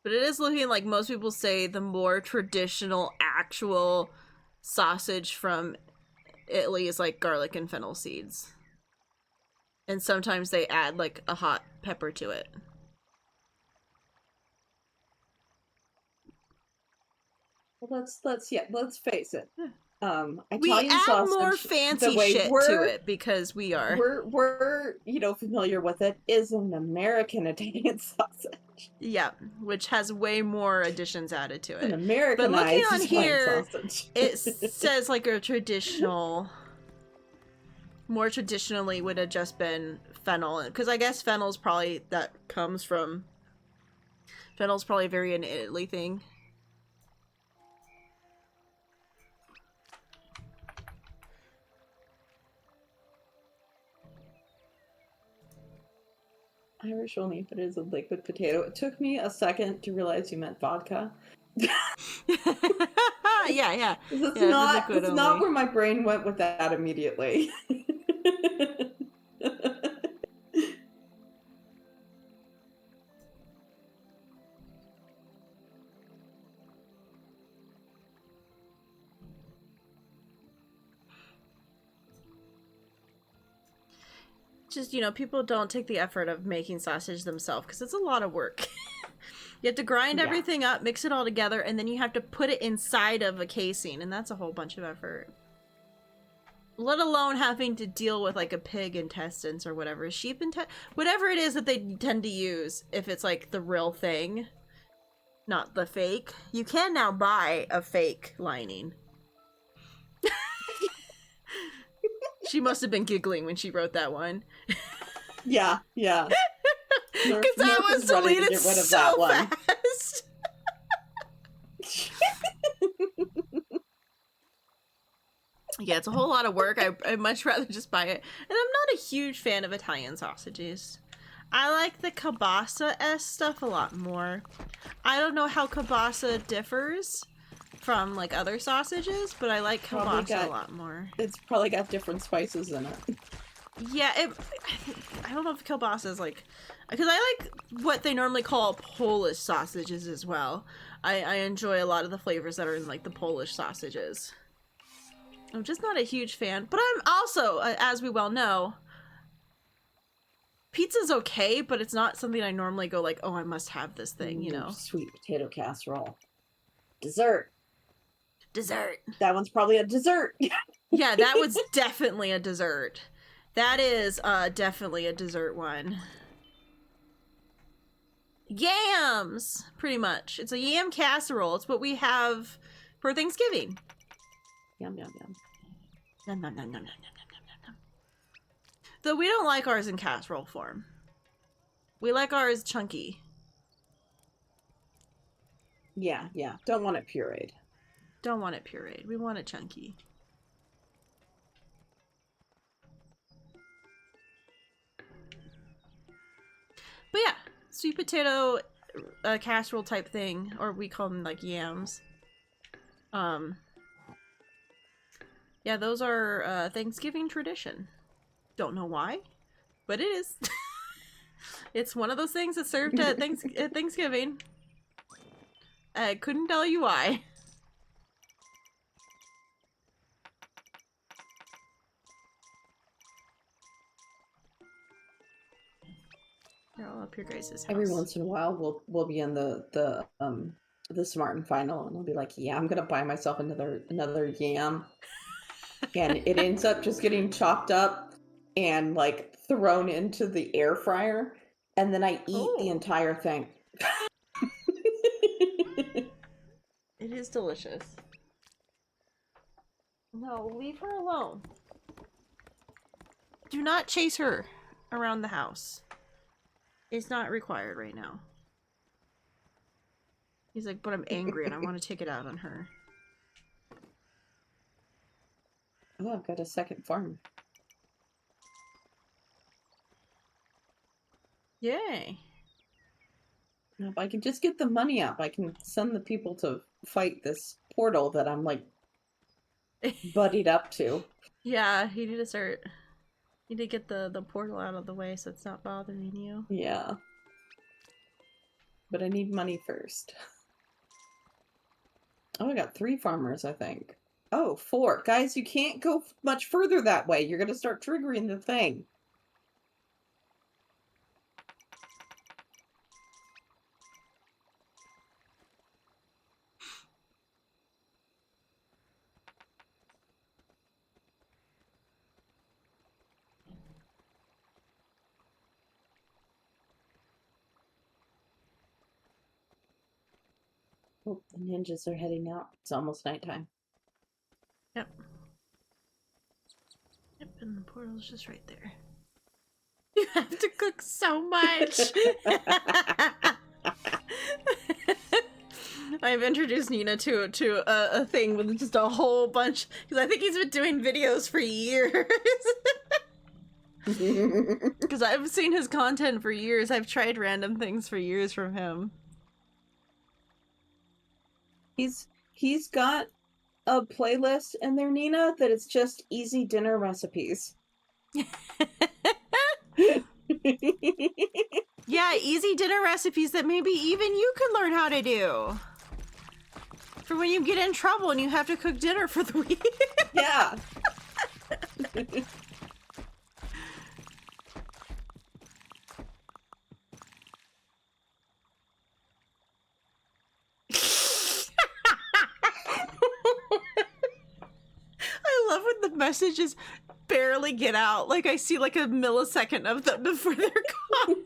But it is looking like most people say the more traditional actual sausage from Italy is like garlic and fennel seeds. And sometimes they add like a hot pepper to it. Well, let's face it. Italian we add sausage, more fancy shit to it because we're familiar with it, is an American Italian sausage. Yeah, which has way more additions added to it. An Americanized but looking on Italian here, sausage. It says like a traditional, more traditionally would have just been fennel, because I guess fennel's probably very an Italy thing. Irish only, but it is a liquid potato. It took me a second to realize you meant vodka. yeah. It's not where my brain went with that immediately. Just, people don't take the effort of making sausage themselves because it's a lot of work. You have to grind Yeah. everything up, mix it all together, and then you have to put it inside of a casing, and that's a whole bunch of effort. Let alone having to deal with like a pig intestines or whatever, whatever it is that they tend to use if it's like the real thing, not the fake. You can now buy a fake lining. She must have been giggling when she wrote that one. Yeah. Because that was deleted so fast. Yeah, it's a whole lot of work. I'd much rather just buy it. And I'm not a huge fan of Italian sausages. I like the kielbasa-esque stuff a lot more. I don't know how kielbasa differs from like other sausages, but I like kielbasa a lot more. It's probably got different spices in it. Yeah, I don't know if kielbasa is like... Because I like what they normally call Polish sausages as well. I enjoy a lot of the flavors that are in like the Polish sausages. I'm just not a huge fan. But I'm also, as we well know, pizza's okay, but it's not something I normally go like, oh, I must have this thing, you know? Sweet potato casserole. Dessert. That one's probably a dessert. Yeah, that was definitely a dessert. That is definitely a dessert one. Yams! Pretty much. It's a yam casserole. It's what we have for Thanksgiving. Yum, yum, yum. Nom, nom, nom, nom, nom, nom, nom, nom. Though we don't like ours in casserole form. We like ours chunky. Yeah. Don't want it pureed. Don't want it pureed. We want it chunky. But yeah, sweet potato casserole type thing, or we call them like yams. Yeah, those are Thanksgiving tradition. Don't know why, but it is. It's one of those things that's served at Thanksgiving. I couldn't tell you why. They're all up your guys' house. Every once in a while, we'll be in the Smart and Final, and I'll be like, yeah, I'm gonna buy myself another yam, and it ends up just getting chopped up and like thrown into the air fryer, and then I eat the entire thing. It is delicious. No, leave her alone. Do not chase her around the house. It's not required right now. He's like, but I'm angry and I want to take it out on her. Oh, I've got a second farm. Yay. Now, if I can just get the money up, I can send the people to fight this portal that I'm like buddied up to. Yeah, you need to start. You need to get the portal out of the way so it's not bothering you. Yeah. But I need money first. Oh, I got 3 farmers, I think. Oh, 4. Guys, you can't go much further that way. You're going to start triggering the thing. Oh, the ninjas are heading out. It's almost nighttime. Yep. Yep, and the portal's just right there. You have to cook so much! I've introduced Nina to a thing with just a whole bunch, because I think he's been doing videos for years. Because I've seen his content for years. I've tried random things for years from him. He's got a playlist in there, Nina, that it's just easy dinner recipes. Yeah, easy dinner recipes that maybe even you could learn how to do. For when you get in trouble and you have to cook dinner for the week. Yeah. messages barely get out. Like, I see like a millisecond of them before they're gone.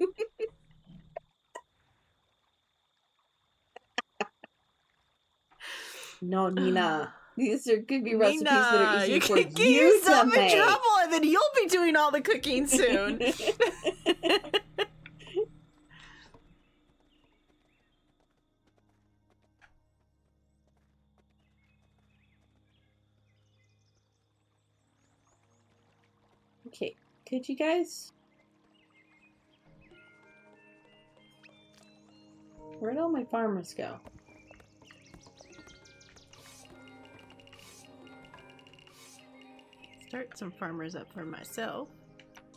No, Nina. These are could be recipes that are easy you for can get you yourself to in make. trouble, and then you'll be doing all the cooking soon. Okay, could you guys? Where'd all my farmers go? Start some farmers up for myself.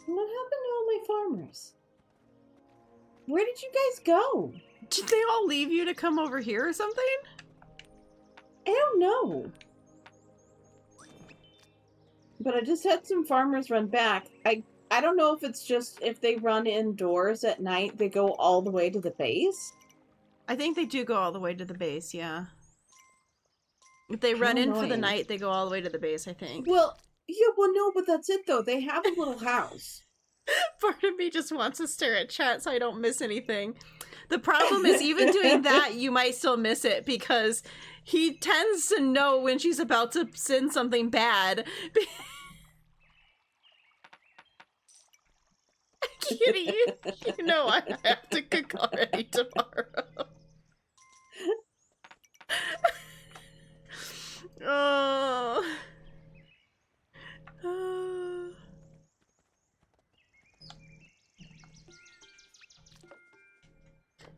What happened to all my farmers? Where did you guys go? Did they all leave you to come over here or something? I don't know. But I just had some farmers run back. I don't know if it's just if they run indoors at night, they go all the way to the base. I think they do go all the way to the base, yeah. If they run in for the night, they go all the way to the base, I think. Well, yeah, well, no, but that's it, though. They have a little house. Part of me just wants to stare at chat so I don't miss anything. The problem is, even doing that, you might still miss it, because he tends to know when she's about to send something bad. Kitty, you know I have to cook already tomorrow. Oh.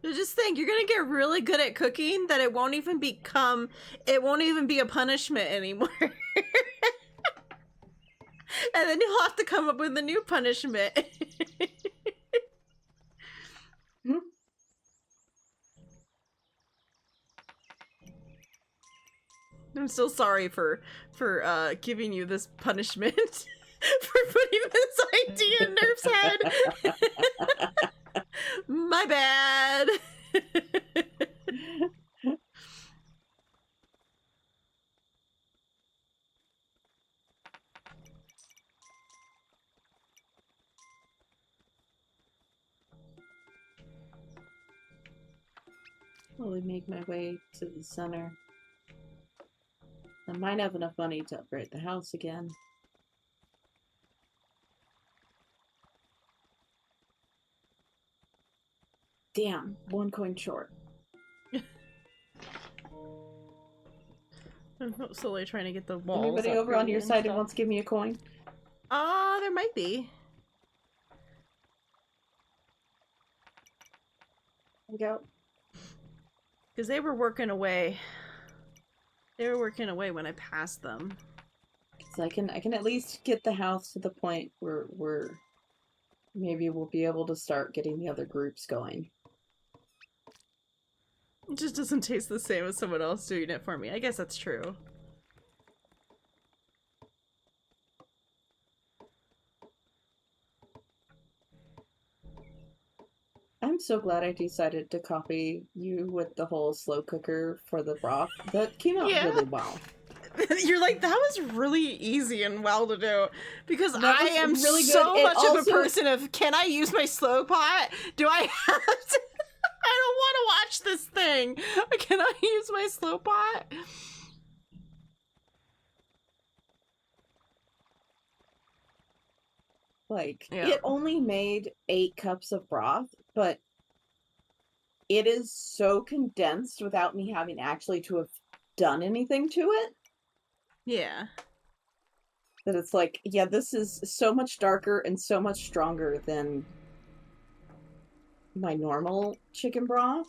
Just think, you're gonna get really good at cooking that it won't even be a punishment anymore. And then you'll have to come up with a new punishment. I'm so sorry for giving you this punishment. For putting this idea in Nerf's head. My bad. Slowly make my way to the center. I might have enough money to upgrade the house again. Damn, 1 coin short. I'm slowly trying to get the walls. Anybody over on your side who wants to give me a coin? There might be. There we go. Because they were working away. They were working away when I passed them. So I can at least get the house to the point where maybe we'll be able to start getting the other groups going. It just doesn't taste the same as someone else doing it for me. I guess that's true. I'm so glad I decided to copy you with the whole slow cooker for the broth. That came out really well. You're like, that was really easy and well to do. Because I am really so good. much of a person of, can I use my slow pot? Do I have to? I don't want to watch this thing. Can I use my slow pot? Like, Yeah. It only made 8 cups of broth, but it is so condensed without me having actually to have done anything to it. Yeah. That it's like, yeah, this is so much darker and so much stronger than my normal chicken broth.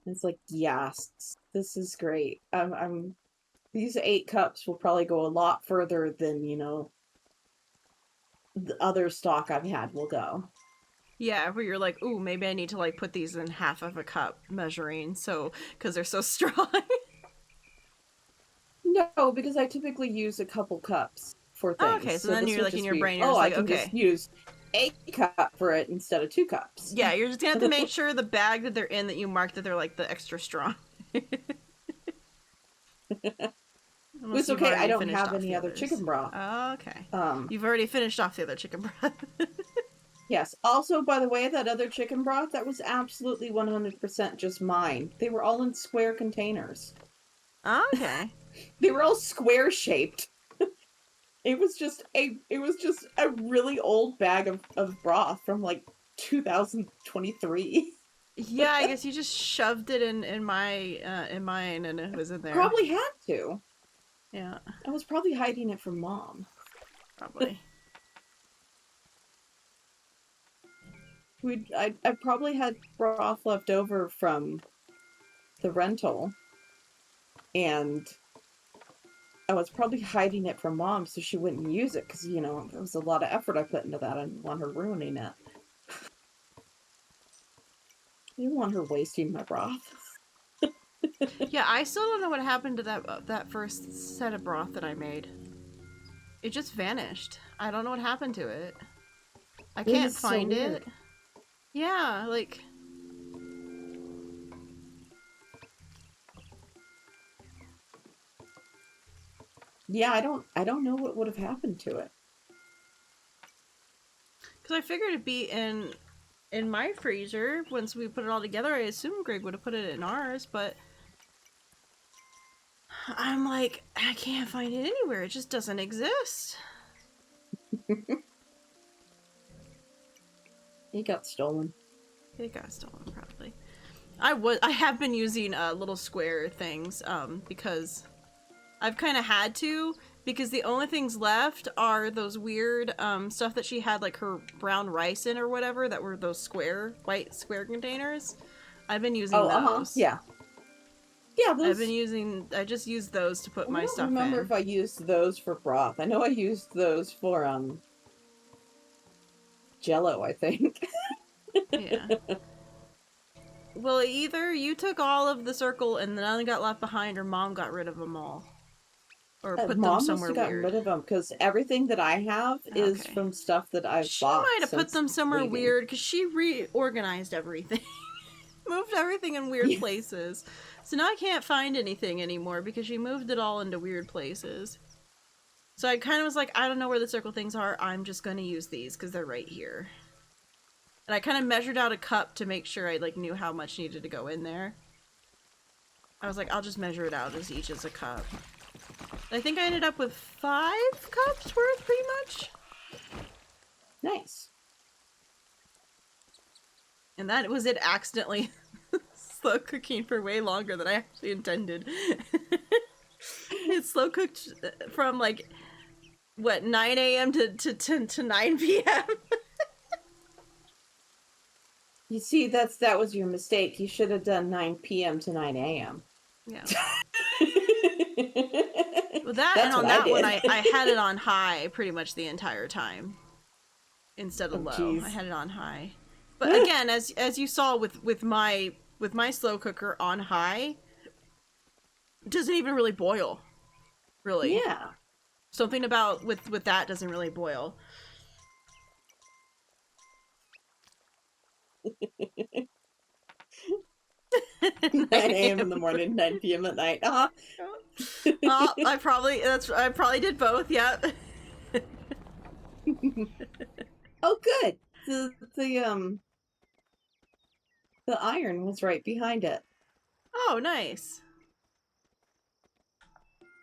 And it's like, yes, this is great. These 8 cups will probably go a lot further than, you know, the other stock I've had will go. Yeah, where you're like, ooh, maybe I need to like put these in half of a cup measuring, so because they're so strong. No, because I typically use a couple cups for things. Oh, okay, so then you're like in your brain, you're oh, just like, I can okay, just use a cup for it instead of 2 cups. Yeah, you're just gonna have to make sure the bag that they're in that you mark that they're like the extra strong. Unless It's you've okay. I already don't finished have off any the other others. chicken broth. Oh, okay. You've already finished off the other chicken broth. Yes. Also, by the way, that other chicken broth, that was absolutely 100% just mine. They were all in square containers. Okay. They were all square shaped. It was just a really old bag of broth from like 2023. Yeah, I guess you just shoved it in mine and it was in there. Probably had to. Yeah. I was probably hiding it from Mom. Probably. I probably had broth left over from the rental, and I was probably hiding it from Mom so she wouldn't use it because, you know, there was a lot of effort I put into that. I didn't want her ruining it. I didn't want her wasting my broth. Yeah, I still don't know what happened to that first set of broth that I made. It just vanished. I don't know what happened to it. I can't find it. Yeah, like... Yeah, I don't know what would have happened to it. Because I figured it'd be in my freezer once we put it all together. I assume Greg would have put it in ours, but I'm like, I can't find it anywhere. It just doesn't exist. It got stolen. It got stolen, probably. I have been using little square things because I've kind of had to, because the only things left are those weird stuff that she had, like her brown rice in or whatever, that were those white square containers. I've been using those. Yeah. Yeah, those... I just used those to put my stuff in. I don't remember if I used those for broth. I know I used those for Jello, I think. Yeah. Well, either you took all of the circle and none got left behind, or Mom got rid of them all. Or put them somewhere weird. Mom must have gotten rid of them, because everything that I have is from stuff that I've bought. She might have put them somewhere weird, because she reorganized everything. Moved everything in weird places. So now I can't find anything anymore, because she moved it all into weird places. So I kind of was like, I don't know where the circle things are, I'm just going to use these, because they're right here. And I kind of measured out a cup to make sure I like knew how much needed to go in there. I was like, I'll just measure it out as each as a cup. I think I ended up with 5 cups worth, pretty much. Nice. And that was it accidentally slow cooking for way longer than I actually intended. It's slow cooked from like, what, 9 a.m. to 9 p.m.? You see, that was your mistake. You should have done 9 p.m. to 9 a.m. Yeah. Well, that and on that one, I had it on high pretty much the entire time instead of low. Geez. I had it on high. But again, as you saw with my slow cooker on high, it doesn't even really boil. Really. Yeah. Something about with that doesn't really boil. 9 a.m. in the morning, 9 p.m. at night. I probably did both. Yeah. Oh, good. The iron was right behind it. Oh, nice.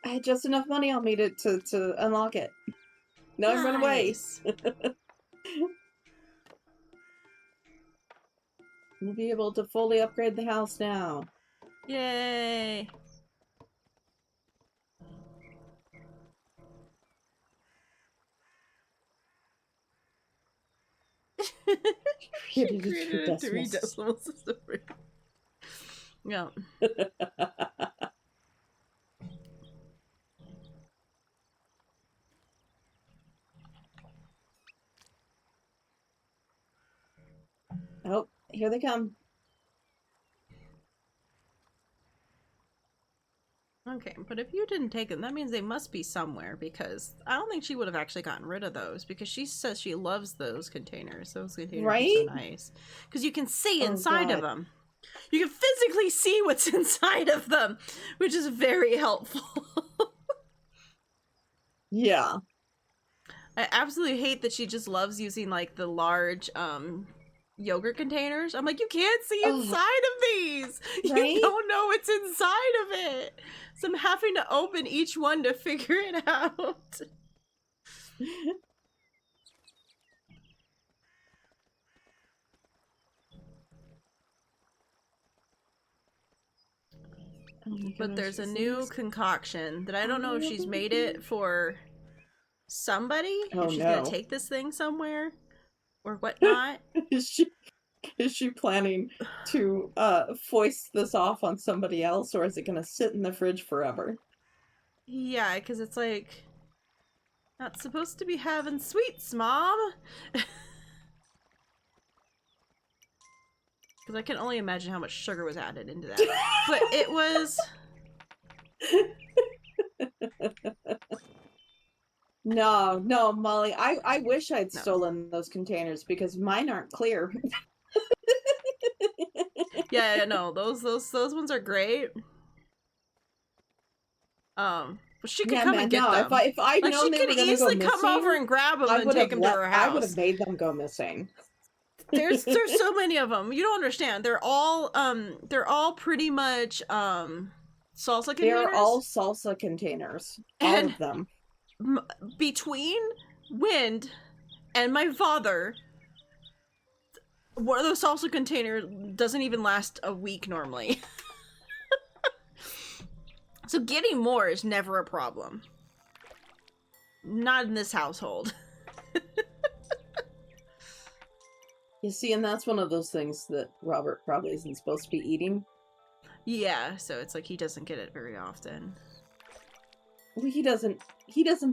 I had just enough money on me to unlock it. No, I run away. We'll be able to fully upgrade the house now. Yay! She created a 3 decimal system. Yeah. Oh, here they come. Okay, but if you didn't take them, that means they must be somewhere, because I don't think she would have actually gotten rid of those, because she says she loves those containers. Those containers are so nice. Because you can see inside of them. You can physically see what's inside of them, which is very helpful. Yeah. I absolutely hate that she just loves using like the large yogurt containers. I'm like, you can't see Oh, inside of these. right? You don't know what's inside of it. So I'm having to open each one to figure it out. Oh my But gosh, there's a is new this- concoction that I don't know if she's made it for somebody, Oh if she's gonna no. take this thing somewhere or whatnot. Is she planning to foist this off on somebody else, or is it gonna sit in the fridge forever? Yeah, because it's like, not supposed to be having sweets, Mom. Because I can only imagine how much sugar was added into that. But it was... No, no, Molly. I wish I'd stolen those containers because mine aren't clear. Yeah, no, those ones are great. But she could Yeah, come man. and get No, them. if I'd Like, known she they could were gonna go easily come over missing, and grab them I and would take have them to her I would house. have made them go missing. There's so many of them. You don't understand. They're all pretty much salsa containers. They're all salsa containers. All of them. Between Wind and my father, one of those salsa containers doesn't even last a week normally. So getting more is never a problem. Not in this household. You see, and that's one of those things that Robert probably isn't supposed to be eating. Yeah, so it's like he doesn't get it very often. Well, he doesn't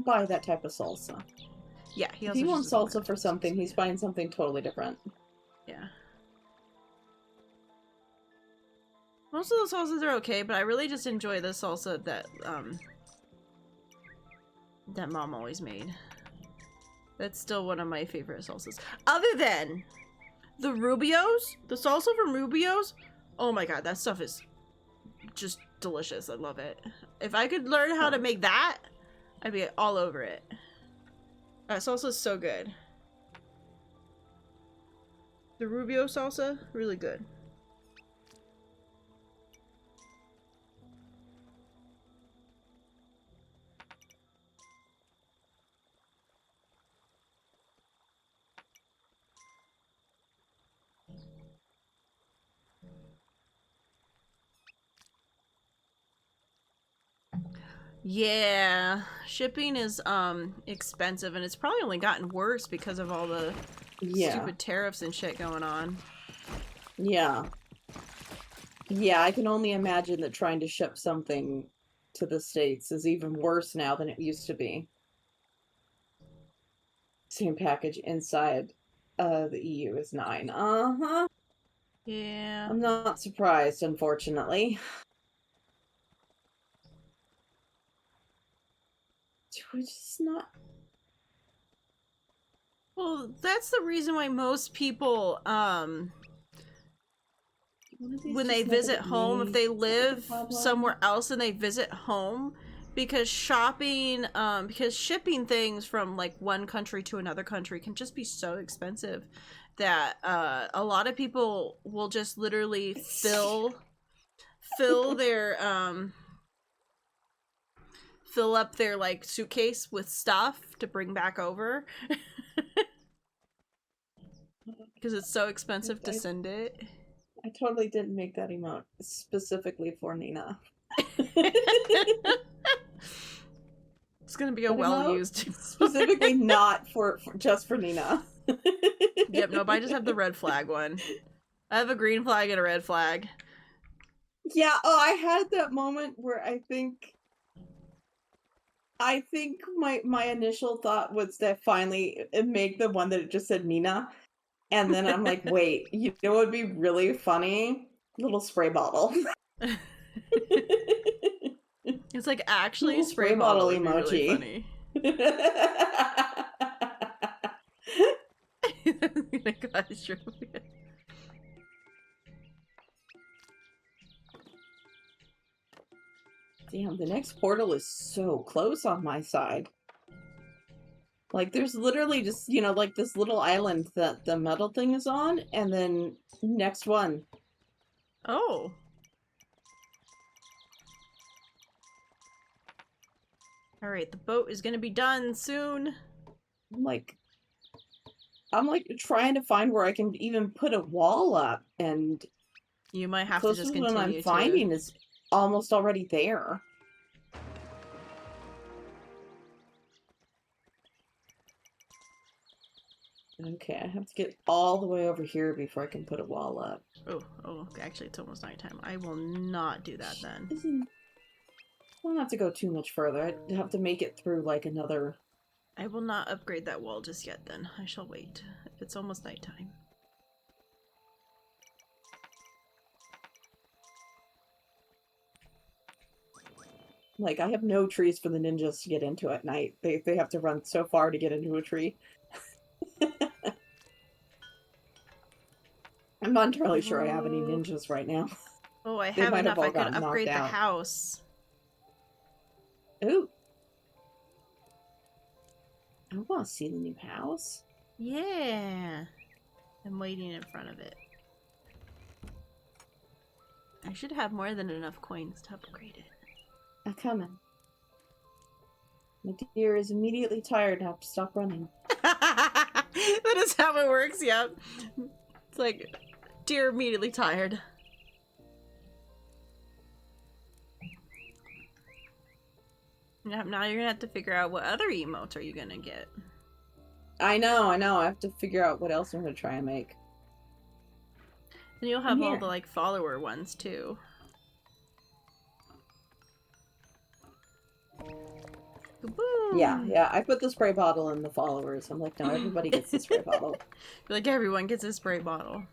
buy that type of salsa. Yeah, If he wants salsa for something, he's buying something totally different. Yeah. Most of the salsas are okay, but I really just enjoy the salsa that that Mom always made. That's still one of my favorite salsas. Other than the Rubios, the salsa from Rubios, oh my god, that stuff is just delicious. I love it. If I could learn how to make that, I'd be all over it. That salsa is so good. The Rubio salsa, really good. Yeah, shipping is expensive, and it's probably only gotten worse because of all the stupid tariffs and shit going on. Yeah. Yeah, I can only imagine that trying to ship something to the States is even worse now than it used to be. Same package inside the EU is 9. Uh-huh. Yeah. I'm not surprised, unfortunately. We're just not... Well, that's the reason why most people, when they visit home, if they live somewhere else and they visit home, because shopping, because shipping things from like one country to another country can just be so expensive that a lot of people will just literally fill their fill up their like suitcase with stuff to bring back over because it's so expensive to send it. I totally didn't make that emote specifically for Nina. It's gonna be a well-used specifically not for just for Nina. Yep, nope, I just have the red flag one. I have a green flag and a red flag. Yeah, I had that moment where I think my initial thought was to finally make the one that it just said Nina. And then I'm like, wait, you know what would be really funny? Little spray bottle. It's like actually little spray bottle emoji. Really funny. Gosh, true. Damn, the next portal is so close on my side. Like, there's literally just, you know, like this little island that the metal thing is on, and then next one. Oh. Alright, the boat is gonna be done soon. I'm like trying to find where I can even put a wall up, and You might the have to just closest one I'm continue finding is almost already there. Okay, I have to get all the way over here before I can put a wall up. Oh, actually it's almost nighttime. I will not do that then. I don't have to go too much further. I have to make it through like another... I will not upgrade that wall just yet then. I shall wait. It's almost nighttime. Like, I have no trees for the ninjas to get into at night. They have to run so far to get into a tree. I'm not entirely sure I have any ninjas right now. Oh, I They have might have enough. all I could gotten upgrade knocked the out. house. Ooh. I want to see the new house. Yeah. I'm waiting in front of it. I should have more than enough coins to upgrade it. I'm coming. My deer is immediately tired and I have to stop running. That is how it works, yep. It's like, deer immediately tired. Now you're gonna have to figure out what other emotes are you gonna get. I know. I have to figure out what else I'm going to try and make. And you'll have all the, like, follower ones, too. Yeah. I put the spray bottle in the followers. I'm like, no, everybody gets the spray bottle. Like, everyone gets a spray bottle.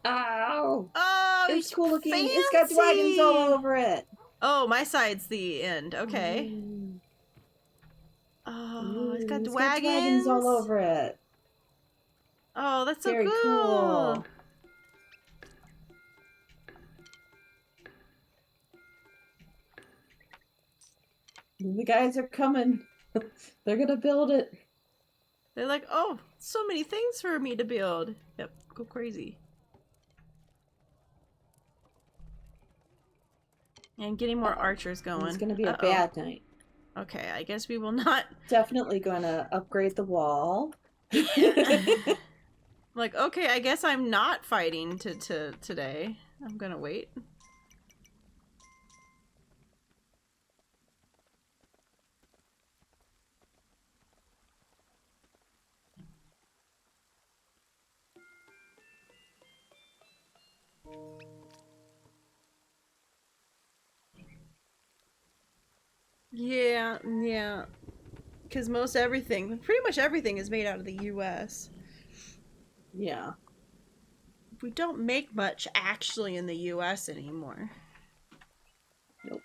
Ow! Oh, It's cool looking. fancy. It's got dragons all over it. Oh, my side's the end. Okay. Oh, it's got dragons all over it. Oh, that's so Very cool. The guys are coming. They're gonna build it. They're like, oh, so many things for me to build. Yep, go crazy. And getting more archers going. It's gonna be a bad night. Okay, I guess we will not. Definitely gonna upgrade the wall. Like, okay, I guess I'm not fighting today. I'm gonna wait. Yeah. Because pretty much everything is made out of the US. Yeah. We don't make much actually in the US anymore. Nope.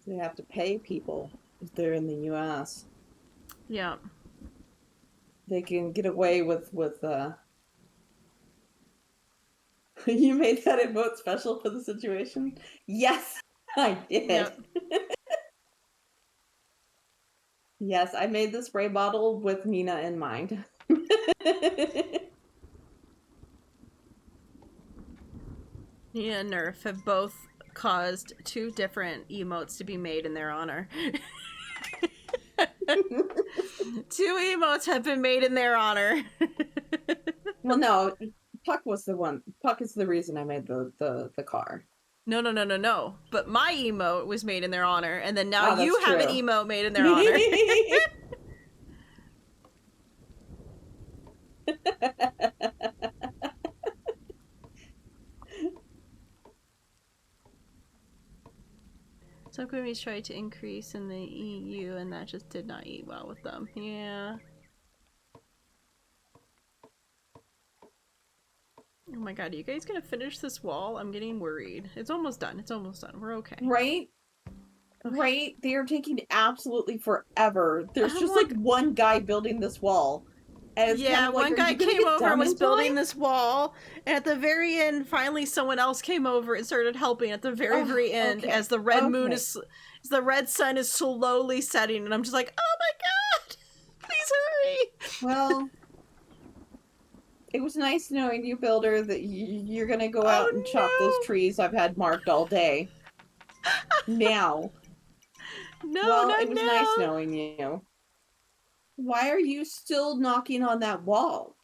They have to pay people if they're in the US. Yeah. They can get away with You made that emote special for the situation? Yes, I did. Yep. Yes, I made the spray bottle with Nina in mind. Nina and Nerf have both caused 2 different emotes to be made in their honor. 2 emotes have been made in their honor. Well, no, Puck was the one. Puck is the reason I made the car. No. But my emote was made in their honor, and then now you have an emote made in their honor. Some companies tried to increase in the EU, and that just did not eat well with them. Yeah. Oh my god, are you guys gonna finish this wall? I'm getting worried. It's almost done. We're okay. Right? Okay. Right? They are taking absolutely forever. There's just like one guy building this wall. And it's yeah, kind of like, one guy came over and was building this wall, and at the very end, finally someone else came over and started helping at the very end as the red moon is, as the red sun is slowly setting, and I'm just like, oh my god, please hurry. Well, it was nice knowing you, Builder, that you're gonna go out and chop those trees I've had marked all day. Now. No, it was nice knowing you. Why are you still knocking on that wall?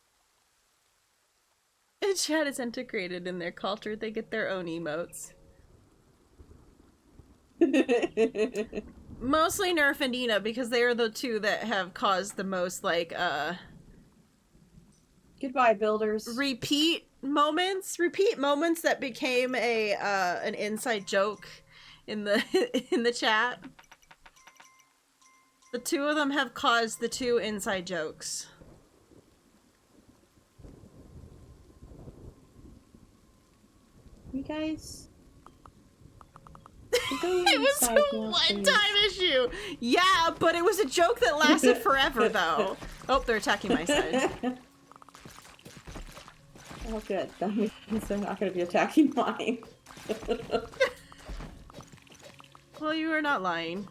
And chat is integrated in their culture. They get their own emotes. Mostly Nerf and Nina, because they are the two that have caused the most, like, Goodbye, builders. repeat moments that became a an inside joke in the in the chat. The two of them have caused the two inside jokes. You guys. It was a one-time issue. Yeah, but it was a joke that lasted forever, though. Oh, they're attacking my side. Oh, good. That means they're not going to be attacking mine. Well, you are not lying.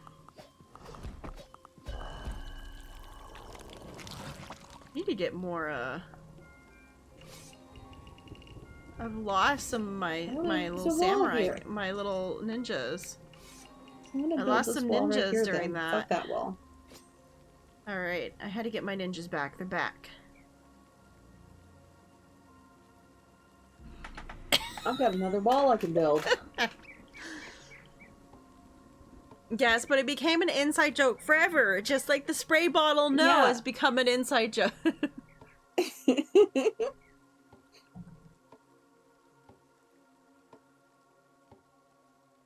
Need to get more, I've lost some of my little samurai, my little ninjas. I lost some ninjas during that. Fuck that wall. Alright, I had to get my ninjas back. They're back. I've got another wall I can build. Yes, but it became an inside joke forever. Just like the spray bottle has become an inside joke.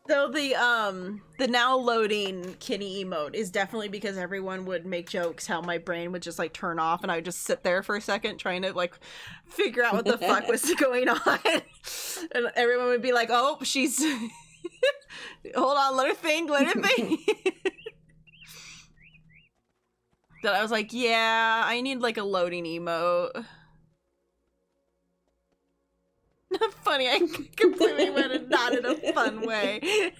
So the now loading Kitty emote is definitely because everyone would make jokes how my brain would just like turn off and I would just sit there for a second trying to like figure out what the fuck was going on. And everyone would be like, oh, she's hold on, let her think. That I was like, yeah, I need like a loading emote. Not funny, I completely went and not in a fun way.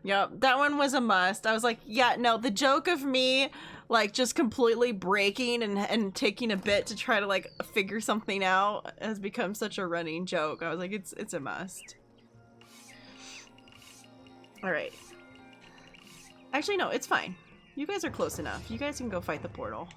Yep, that one was a must. I was like, yeah, no, the joke of me like just completely breaking and taking a bit to try to like figure something out has become such a running joke. I was like, it's a must. All right. Actually, no, it's fine. You guys are close enough. You guys can go fight the portal.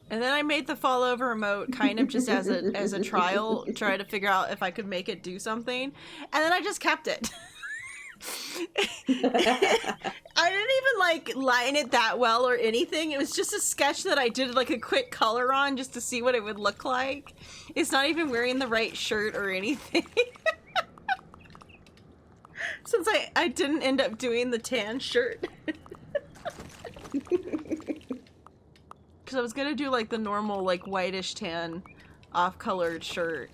And then I made the fall over remote kind of just as a trial, try to figure out if I could make it do something. And then I just kept it. I didn't even like line it that well or anything. It was just a sketch that I did like a quick color on just to see what it would look like. It's not even wearing the right shirt or anything. Since I didn't end up doing the tan shirt. Because I was gonna do like the normal like whitish tan off-colored shirt.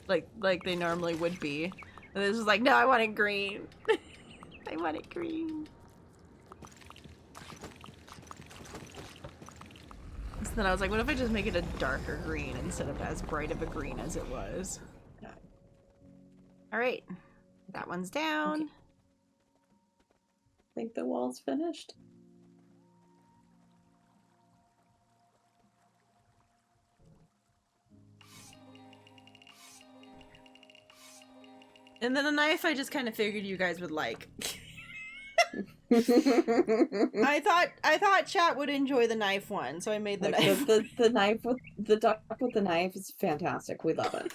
Like they normally would be. And this was like, no, I want it green. I want it green. So then I was like, what if I just make it a darker green instead of as bright of a green as it was? Alright. That one's down. Okay. I think the wall's finished. And then the knife I just kind of figured you guys would like. I thought chat would enjoy the knife one, so I made the knife. The knife with the duck with the knife is fantastic. We love it.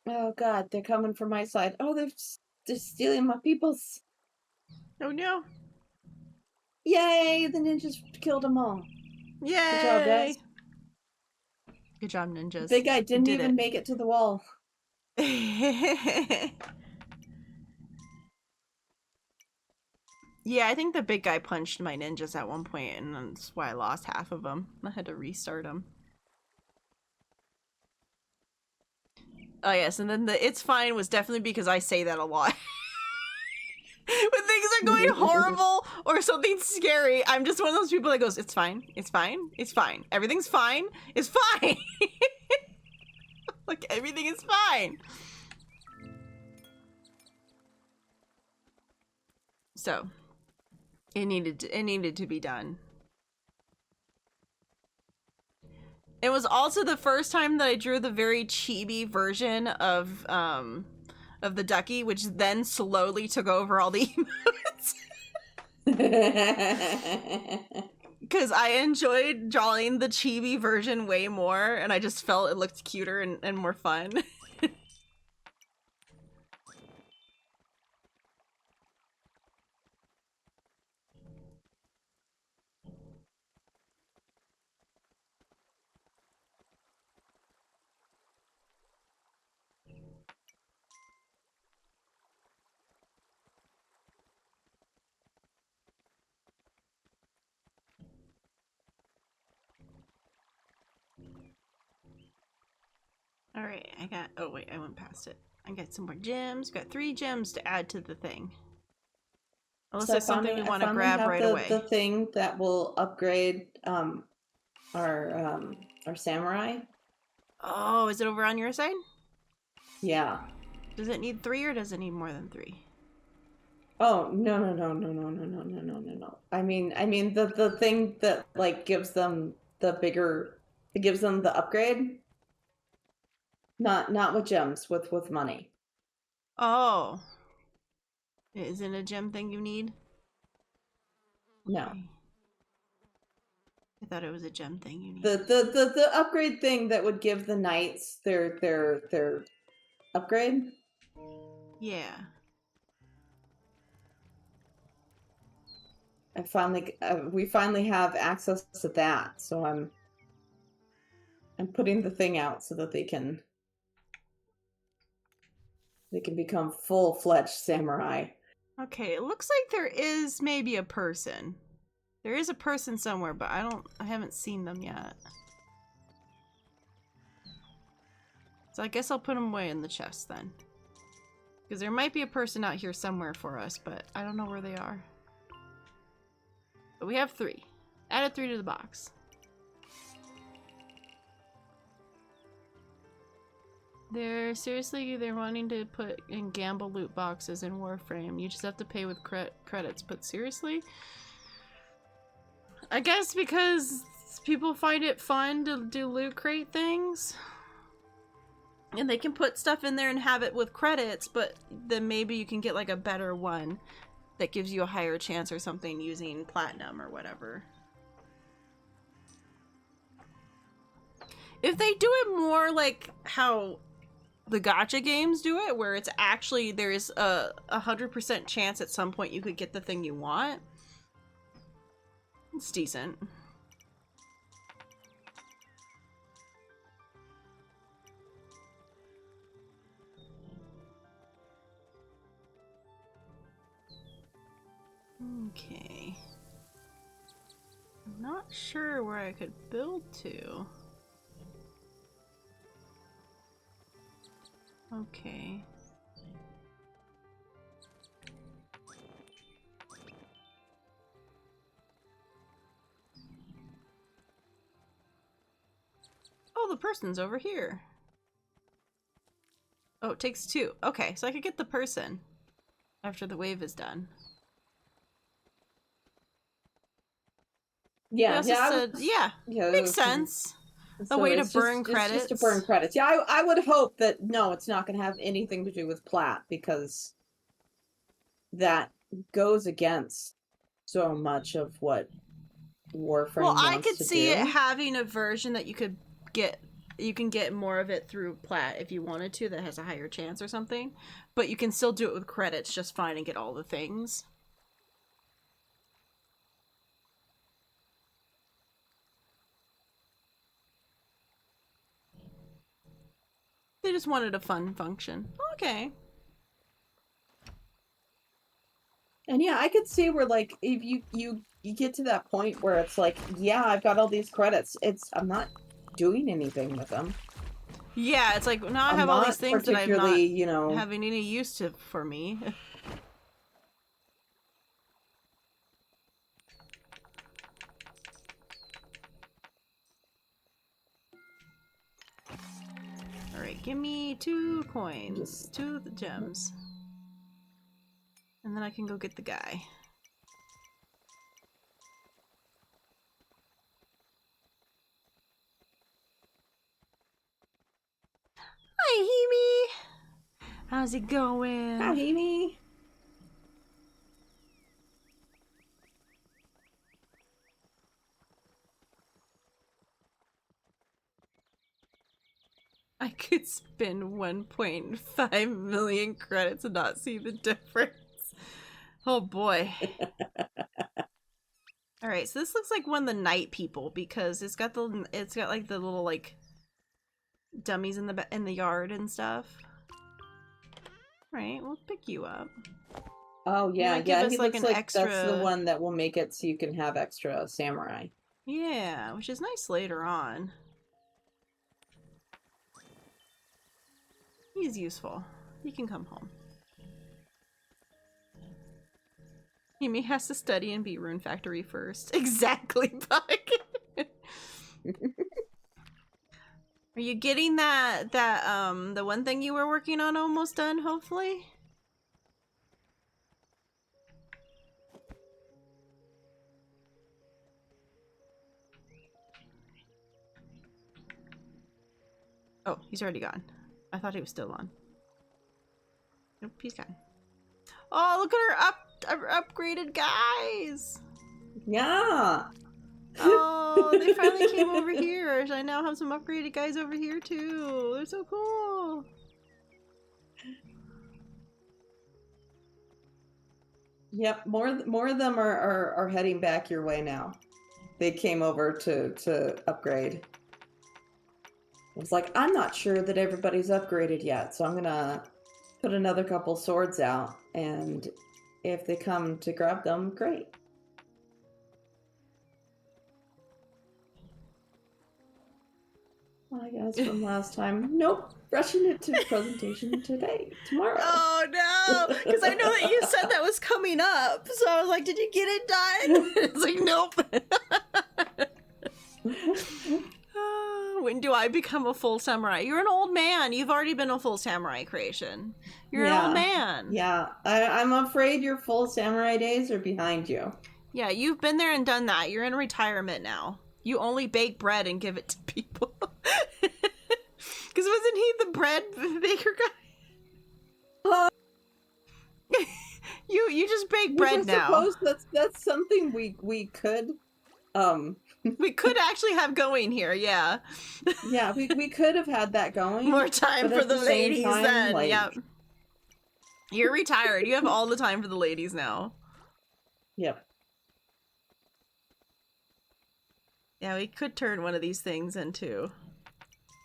Oh god, they're coming from my side. Oh, they're stealing my peoples. Oh no. Yay, the ninjas killed them all. Yay! Good job, guys. Good job, ninjas. Big guy didn't Did even it. make it to the wall. Yeah, I think the big guy punched my ninjas at one point, and that's why I lost half of them. I had to restart them. Oh yes, and then the "it's fine" was definitely because I say that a lot. When things are going horrible or something scary, I'm just one of those people that goes, "It's fine, it's fine, it's fine. Everything's fine, it's fine." Like, everything is fine. So, it needed to be done. It was also the first time that I drew the very chibi version of the ducky, which then slowly took over all the emotes. Because I enjoyed drawing the chibi version way more, and I just felt it looked cuter and more fun. Alright, I got... oh wait, I went past it. I got some more gems. Got 3 gems to add to the thing. Unless there's something we want to grab right away. The thing that will upgrade our samurai. Oh, is it over on your side? Yeah. Does it need 3 or does it need more than 3? Oh, no. I mean the thing that like gives them the bigger, it gives them the upgrade. Not with gems, with money. Oh. Isn't a gem thing you need? No. Okay. I thought it was a gem thing you need. The upgrade thing that would give the knights their upgrade. Yeah. We finally have access to that, so I'm putting the thing out so that they can become full-fledged samurai. Okay, it looks like there is maybe a person. There is a person somewhere, but I haven't seen them yet. So I guess I'll put them away in the chest then. Because there might be a person out here somewhere for us, but I don't know where they are. But we have 3. Added 3 to the box. They're wanting to put in gamble loot boxes in Warframe. You just have to pay with credits, but seriously? I guess because people find it fun to do loot crate things. And they can put stuff in there and have it with credits, but then maybe you can get like a better one that gives you a higher chance or something using platinum or whatever. If they do it more like how the gacha games do it, where it's actually there's a 100% chance at some point you could get the thing you want, it's decent. Okay. I'm not sure where I could build to. Okay. Oh, the person's over here. Oh, it takes 2. Okay, so I could get the person after the wave is done. Yeah, yeah, makes sense. A way to burn credits. Just to burn credits. Yeah, I would hope that no, it's not going to have anything to do with plat, because that goes against so much of what Warframe wants to do. I could see it having a version that you could get. You can get more of it through plat if you wanted to, that has a higher chance or something. But you can still do it with credits just fine and get all the things. They just wanted a fun function. Okay. And yeah, I could see where like if you get to that point where it's like, yeah, I've got all these credits. I'm not doing anything with them. Yeah, it's like now I I'm have all not these things that I'm not particularly, you know, having any use to for me. Alright, give me 2 coins, 2 gems. And then I can go get the guy. Hi, Hemi! How's it going? Hi, Amy. I could spend 1.5 million credits and not see the difference. Oh boy. Alright, so this looks like one of the night people because it's got like the little like dummies in the yard and stuff. Right, we'll pick you up. Oh yeah, give yeah. us, He like, looks an like that's the extra- one that will make it so you can have extra samurai. Yeah, which is nice later on. He's useful. He can come home. Yumi has to study and beat Rune Factory first. Exactly, Buck. Are you getting the one thing you were working on almost done, hopefully? Oh, he's already gone. I thought he was still on. Nope, he's gone. Oh, look at our upgraded guys! Yeah. Oh, they finally came over here. I now have some upgraded guys over here too. They're so cool. Yep, more of them are heading back your way now. They came over to upgrade. I was like, I'm not sure that everybody's upgraded yet, so I'm gonna put another couple swords out, and if they come to grab them, great. I guess from last time, nope, rushing it to presentation tomorrow. Oh no, because I know that you said that was coming up, so I was like, did you get it done? It's like, nope. When do I become a full samurai? You're an old man. You've already been a full samurai creation. You're an old man. Yeah, I'm afraid your full samurai days are behind you. Yeah, you've been there and done that. You're in retirement now. You only bake bread and give it to people. Because wasn't he the bread baker guy? You just bake bread now. I suppose that's something we could we could actually have going here, yeah. Yeah, we could have had that going. More time for the ladies then. Like... Yep. You're retired. You have all the time for the ladies now. Yep. Yeah, we could turn one of these things into...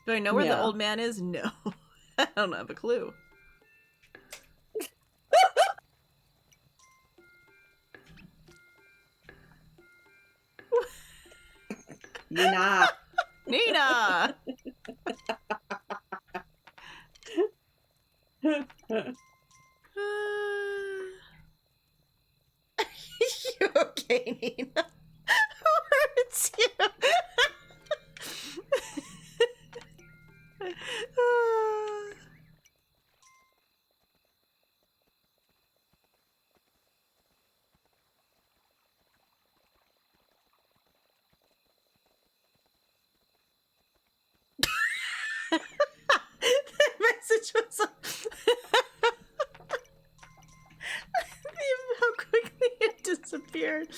Do I know where the old man is? No. I don't have a clue. Nina! Nina! You okay, Nina? Who hurts you? The message was how quickly it disappeared.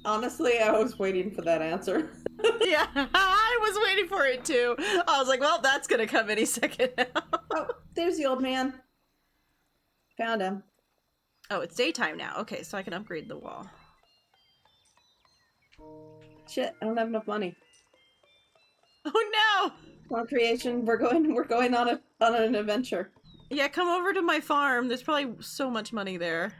Honestly, I was waiting for that answer. Yeah, I was waiting for it too. I was like, well, that's gonna come any second now. Oh, there's the old man. Found him. Oh, it's daytime now. Okay, so I can upgrade the wall. Shit, I don't have enough money. Oh no! Come on, creation, we're going on an adventure. Yeah, come over to my farm. There's probably so much money there.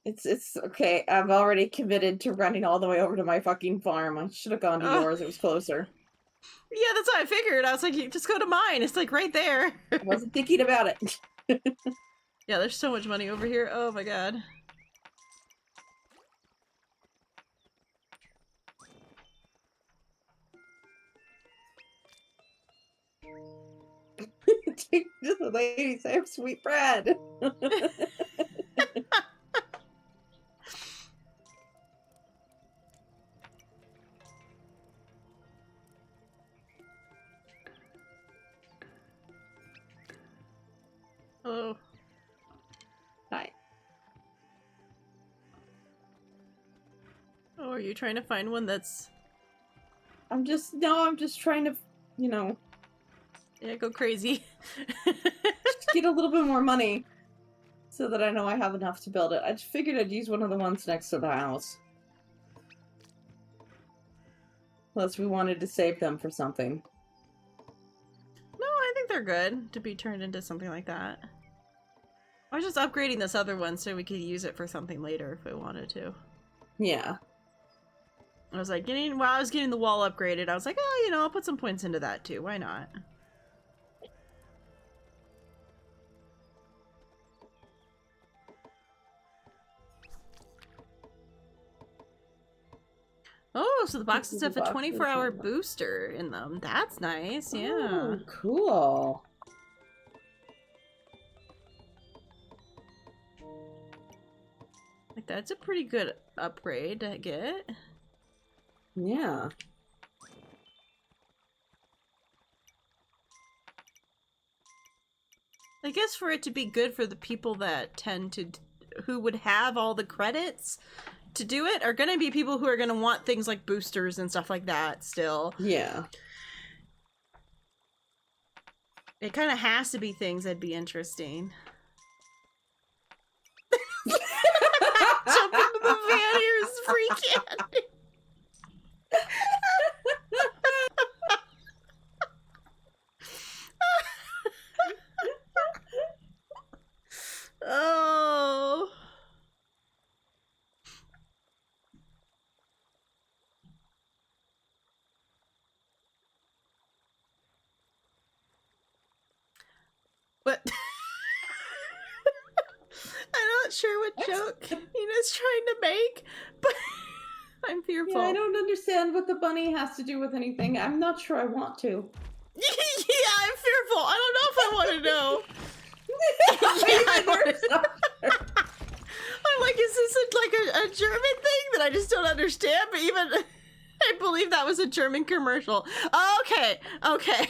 It's okay. I've already committed to running all the way over to my fucking farm. I should have gone to yours. It was closer. Yeah, that's what I figured. I was like, you just go to mine. It's like right there. I wasn't thinking about it. Yeah, there's so much money over here. Oh my god. The ladies have sweet bread. Hello. Hi. Oh, are you trying to find one that's... I'm just trying to, you know... Yeah, go crazy. just get a little bit more money so that I know I have enough to build it. I just figured I'd use one of the ones next to the house. Unless we wanted to save them for something. No, I think they're good to be turned into something like that. I was just upgrading this other one so we could use it for something later if we wanted to. Yeah. I was like, while I was getting the wall upgraded, I was like, oh, you know, I'll put some points into that too. Why not? Oh, so the boxes have a 24-hour booster in them. That's nice, yeah. Oh, cool. Like, that's a pretty good upgrade to get. Yeah. I guess for it to be good for the people that tend to... who would have all the credits to do it are going to be people who are going to want things like boosters and stuff like that still. Yeah. It kind of has to be things that'd be interesting. Jump into the van, here's free candy. Oh. What? I'm not sure what joke Ina's trying to make, but I'm fearful. Yeah, I don't understand what the bunny has to do with anything. I'm not sure I want to. Yeah, I'm fearful. I don't know if I want to know. I'm like, is this like a German thing that I just don't understand? But even I believe that was a German commercial. Okay, okay.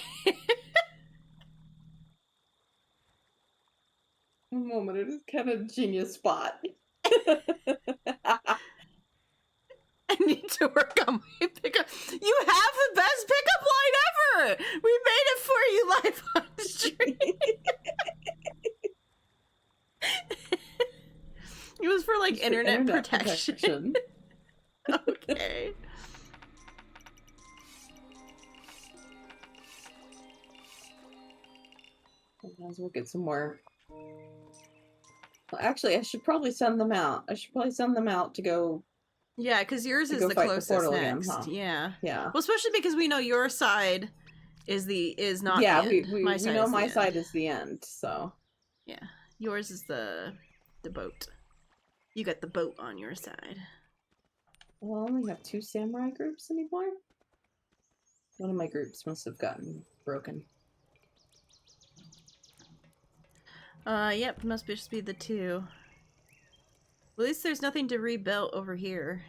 Moment, it is kind of a genius spot. I need to work on my pickup. You have the best pickup line ever. We made it for you live on stream. It was for like internet protection. Okay. Sometimes we'll get some more. Well, actually, I should probably send them out. I should probably send them out to go. Yeah, because yours is the closest next. Again, huh? Yeah. Yeah. Well, especially because we know your side is not. Yeah, the end. we know my side is the end. So. Yeah, yours is the boat. You got the boat on your side. Well, I only have 2 samurai groups anymore. One of my groups must have gotten broken. Yep, must just be the 2. At least there's nothing to rebuild over here.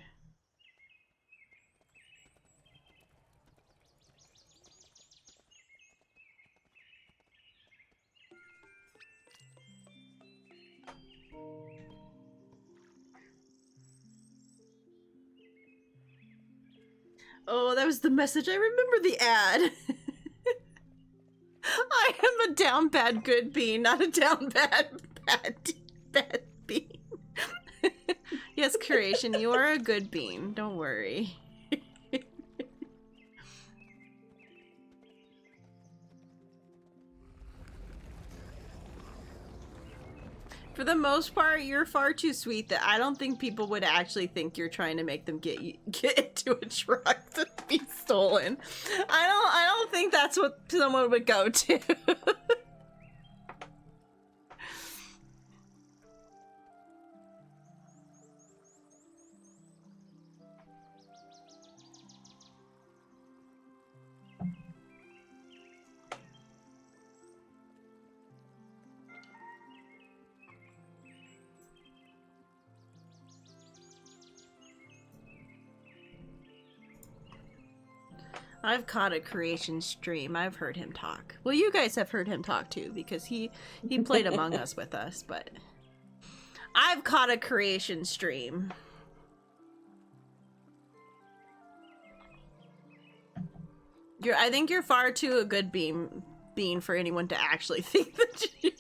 Oh, that was the message. I remember the ad. I am a down bad good bean, not a down bad bean. Yes, Creation. You are a good bean. Don't worry. For the most part, you're far too sweet that I don't think people would actually think you're trying to make them get into a truck to be stolen. I don't think that's what someone would go to. I've caught a creation stream. I've heard him talk. Well, you guys have heard him talk too, because he played Among Us with us, but I've caught a creation stream. I think you're far too a good bean for anyone to actually think that you...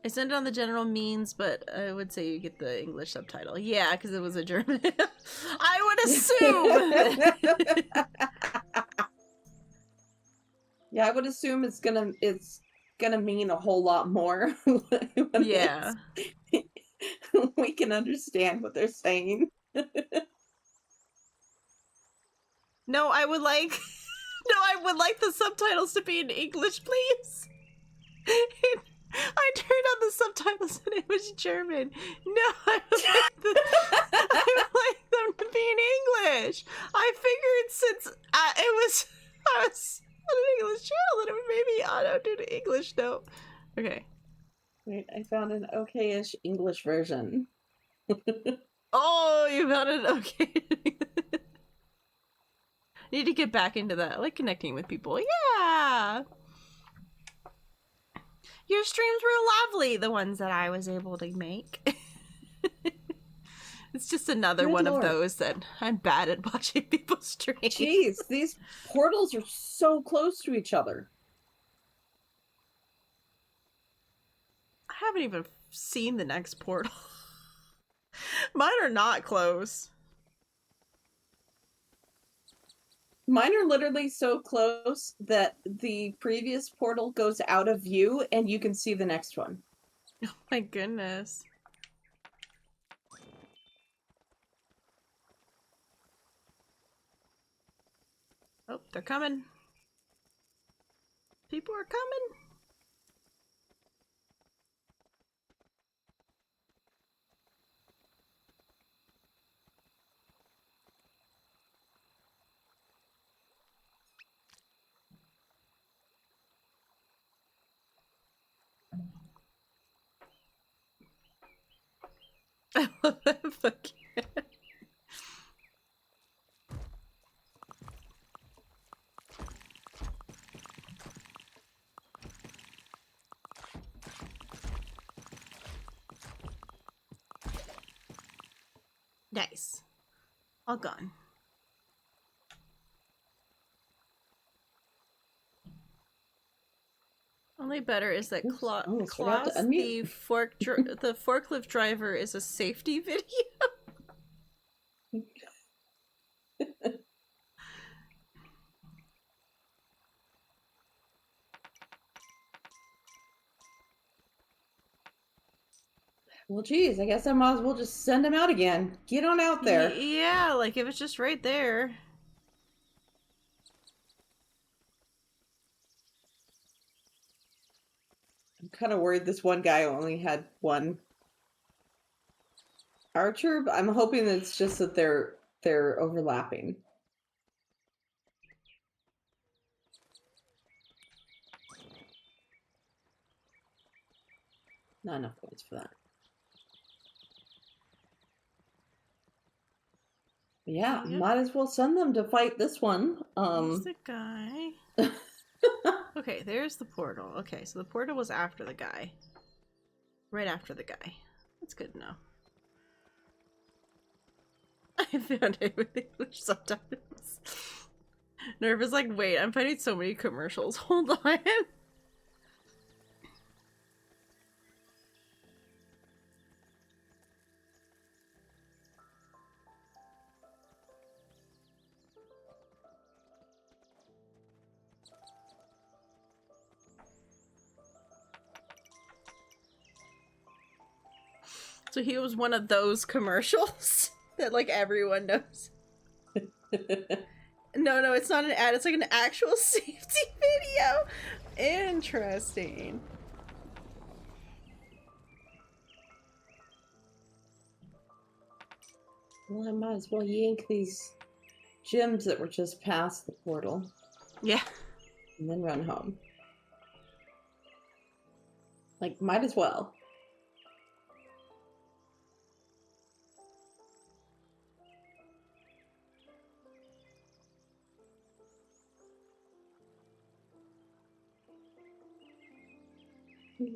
I sent it on the general means, but I would say you get the English subtitle. Yeah, because it was a German. I would assume. Yeah, I would assume it's gonna mean a whole lot more. Yeah. We can understand what they're saying. No, I would like the subtitles to be in English, please. I turned on the subtitles and it was German. No, I would like them to be in English. I figured since I was on an English channel that it would maybe auto do to English. No. Okay. Wait, I found an okay-ish English version. Oh, you found it okay. Need to get back into that. I like connecting with people. Yeah. Your streams were lovely, the ones that I was able to make. It's just another Good one Lord. of those that I'm bad at watching people stream. Jeez, these portals are so close to each other. I haven't even seen the next portal. Mine are not close. Mine are literally so close that the previous portal goes out of view and you can see the next one. Oh my goodness. Oh, they're coming. People are coming. I love that fucking... Nice. All gone. Only better is that forgot to Klaus, unmute. the forklift driver, is a safety video. Well, geez, I guess I might as well just send him out again. Get on out there. Yeah, like if it's just right there. I'm kind of worried this one guy only had one archer, but I'm hoping that it's just that they're overlapping. Not enough points for that. Yeah, Yep. might as well send them to fight this one. There's the guy. Okay, there's the portal. Okay, so the portal was after the guy. Right after the guy. That's good to know. I found it with English subtitles. Nerve is like, wait, I'm finding so many commercials. Hold on. So he was one of those commercials that like everyone knows. No, it's not an ad. It's like an actual safety video. Interesting. Well, I might as well yank these gems that were just past the portal. Yeah. And then run home. Like, might as well.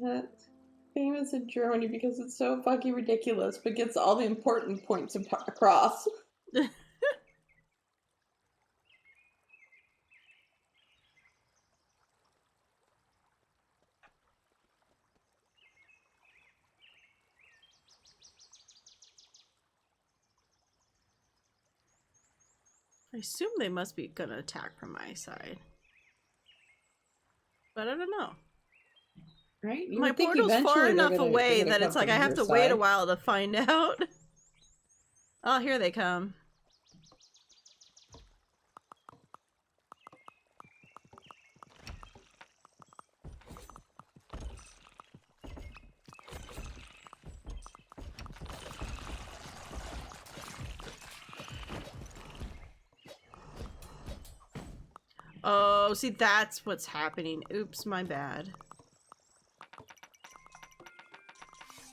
That famous in Germany because it's so fucking ridiculous, but gets all the important points across. I assume they must be gonna attack from my side. But I don't know. Right? My portal's far enough away that it's like I have to wait a while to find out. Oh, here they come. Oh, see, that's what's happening. Oops, my bad.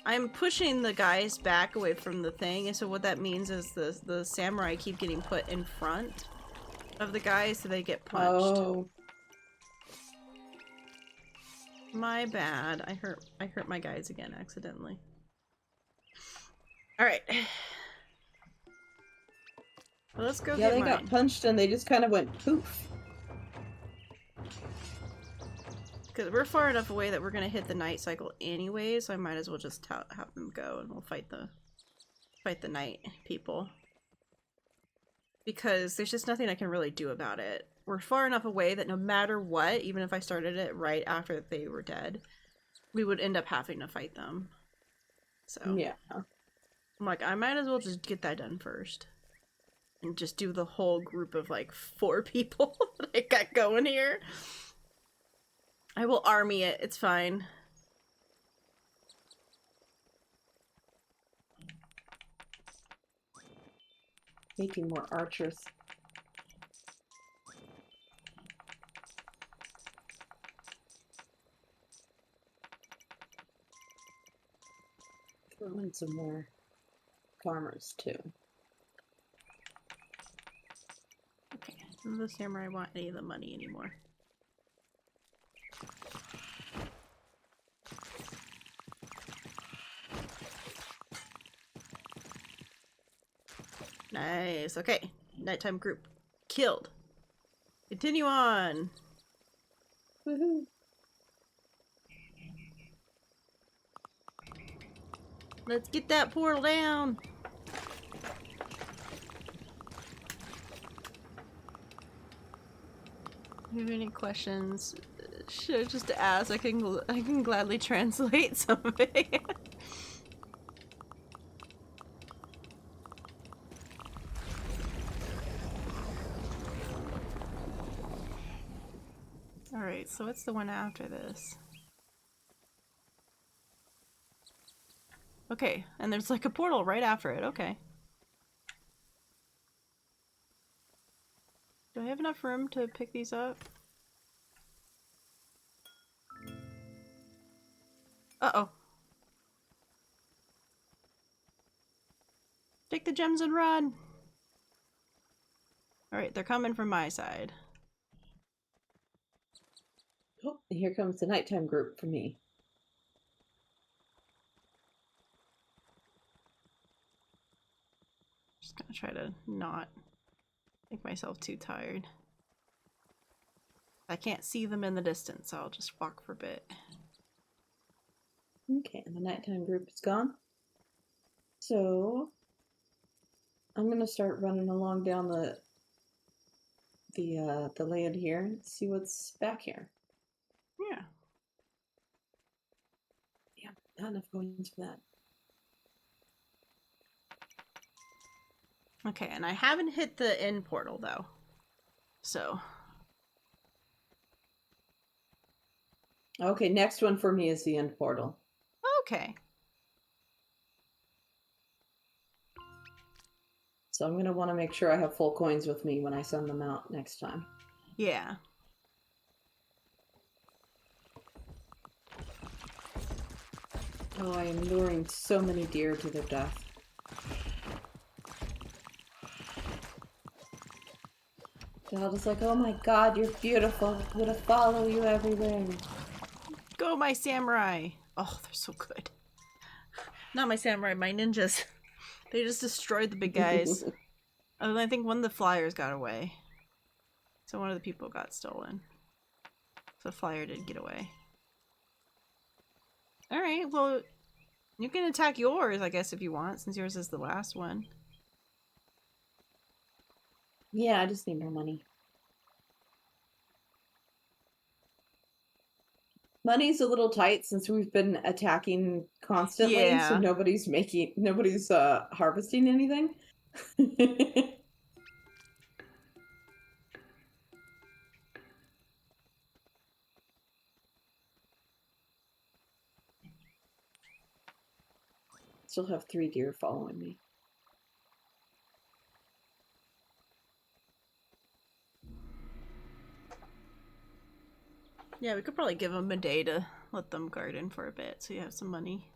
I'm pushing the guys back away from the thing, and so what that means is the samurai keep getting put in front of the guys so they get punched. Oh. My bad. I hurt my guys again accidentally. Alright. Well, let's go get mine. Yeah, they got punched and they just kind of went poof. Because we're far enough away that we're going to hit the night cycle anyway, so I might as well just have them go and we'll fight the night people. Because there's just nothing I can really do about it. We're far enough away that no matter what, even if I started it right after they were dead, we would end up having to fight them. So yeah. I'm like, I might as well just get that done first. And just do the whole group of like 4 people that I got going here. I will army it, it's fine. Making more archers. Throw in some more farmers too. Okay, none of the samurai want any of the money anymore. Nice. Okay. Nighttime group killed. Continue on. Woohoo. Let's get that portal down. If you have any questions, should just ask. I can gladly translate some of it. Alright, so what's the one after this? Okay, and there's like a portal right after it, okay. Do I have enough room to pick these up? Uh-oh. Take the gems and run! Alright, they're coming from my side. Oh, and here comes the nighttime group for me. Just gonna try to not make myself too tired. I can't see them in the distance, so I'll just walk for a bit. Okay, and the nighttime group is gone. So I'm gonna start running along down the land here and see what's back here. Yeah. Yeah, not enough coins for that. Okay, and I haven't hit the end portal though. So. Okay, next one for me is the end portal. Okay. So I'm going to want to make sure I have full coins with me when I send them out next time. Yeah. Oh, I am luring so many deer to their death. They're all just like, oh my god, you're beautiful. I'm going to follow you everywhere. Go, my samurai! Oh, they're so good. Not my samurai, my ninjas. They just destroyed the big guys. And I think one of the flyers got away. So one of the people got stolen. So the flyer did get away. Alright, well, you can attack yours, I guess, if you want, since yours is the last one. Yeah, I just need more money. Money's a little tight since we've been attacking constantly, Yeah. so nobody's harvesting anything. Still have 3 deer following me. Yeah, we could probably give them a day to let them garden for a bit so you have some money.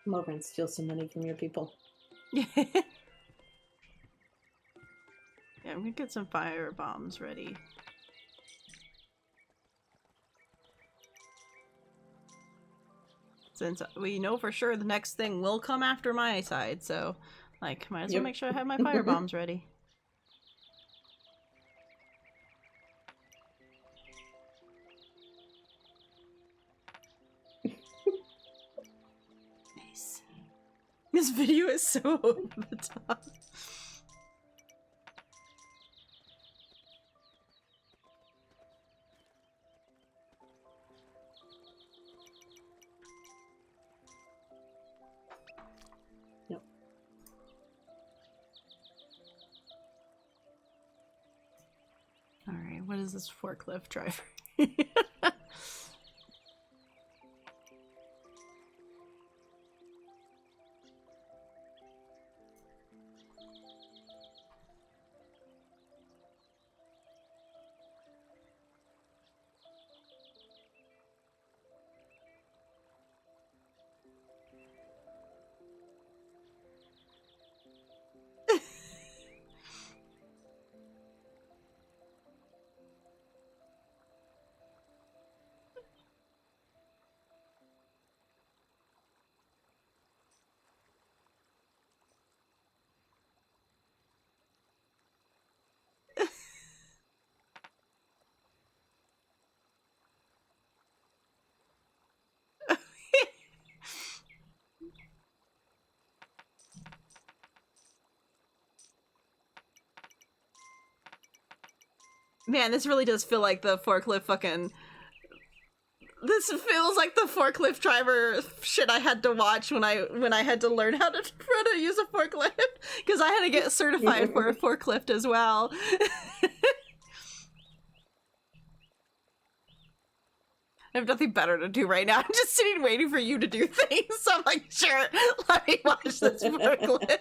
Come over and steal some money from your people. Yeah, I'm gonna get some fire bombs ready. Since we know for sure the next thing will come after my side, so, like, might as well make sure I have my fire bombs ready. Nice. This video is so over the top. Yep. Alright, what is this forklift driver? Man, this really does feel like the forklift fucking... This feels like the forklift driver shit I had to watch when I had to learn how to use a forklift, because I had to get certified for a forklift as well. I have nothing better to do right now. I'm just sitting waiting for you to do things. So I'm like, sure, let me watch this forklift.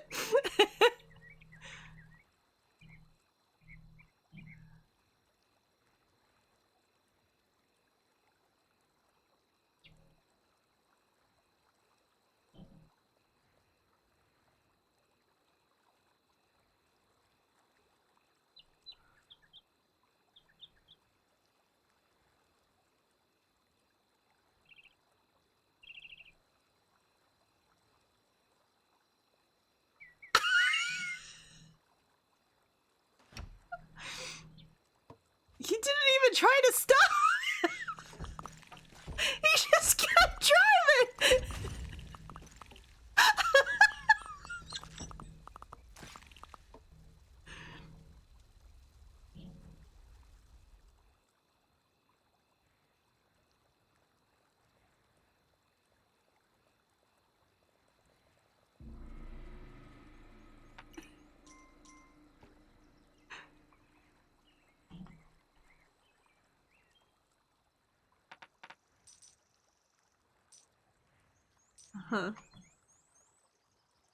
Huh.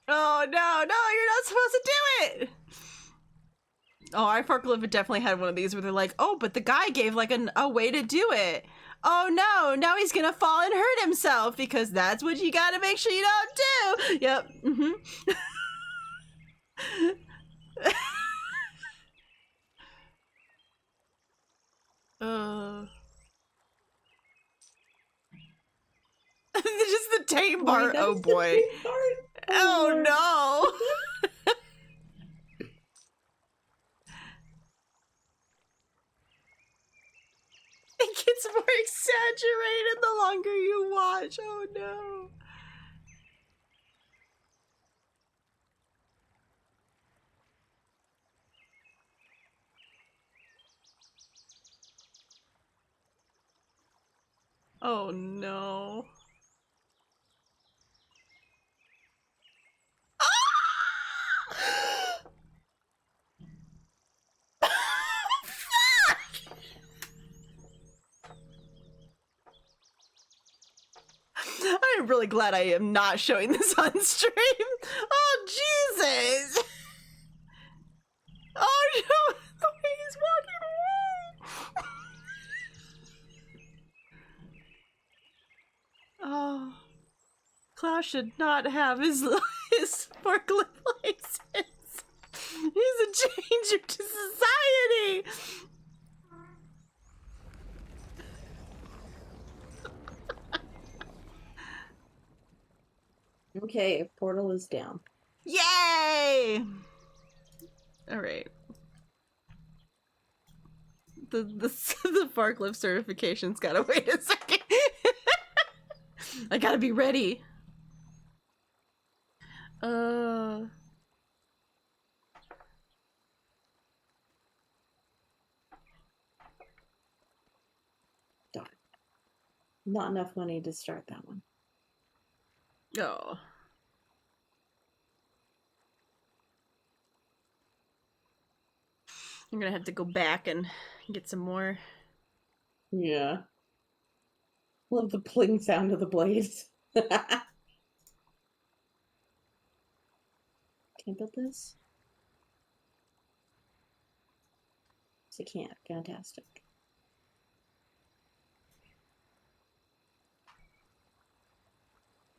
Oh, no, you're not supposed to do it! Oh, our forklift definitely had one of these where they're like, oh, but the guy gave like a way to do it. Oh no, now he's gonna fall and hurt himself because that's what you gotta make sure you don't do. Yep. Mm-hmm. Just the tame part. Oh boy. Oh no. It gets more exaggerated the longer you watch. Oh no. Oh no. I'm really glad I am not showing this on stream. Oh, Jesus. Oh, no. The way he's walking away. Oh. Klaus should not have his forklift license. He's a danger to society. Okay, portal is down. Yay! All right. The forklift certification's gotta wait a second. I gotta be ready. Darn. Not enough money to start that one. Oh. I'm gonna have to go back and get some more. Yeah. Love the pling sound of the blades. Can I build this? Yes, I can't. Fantastic.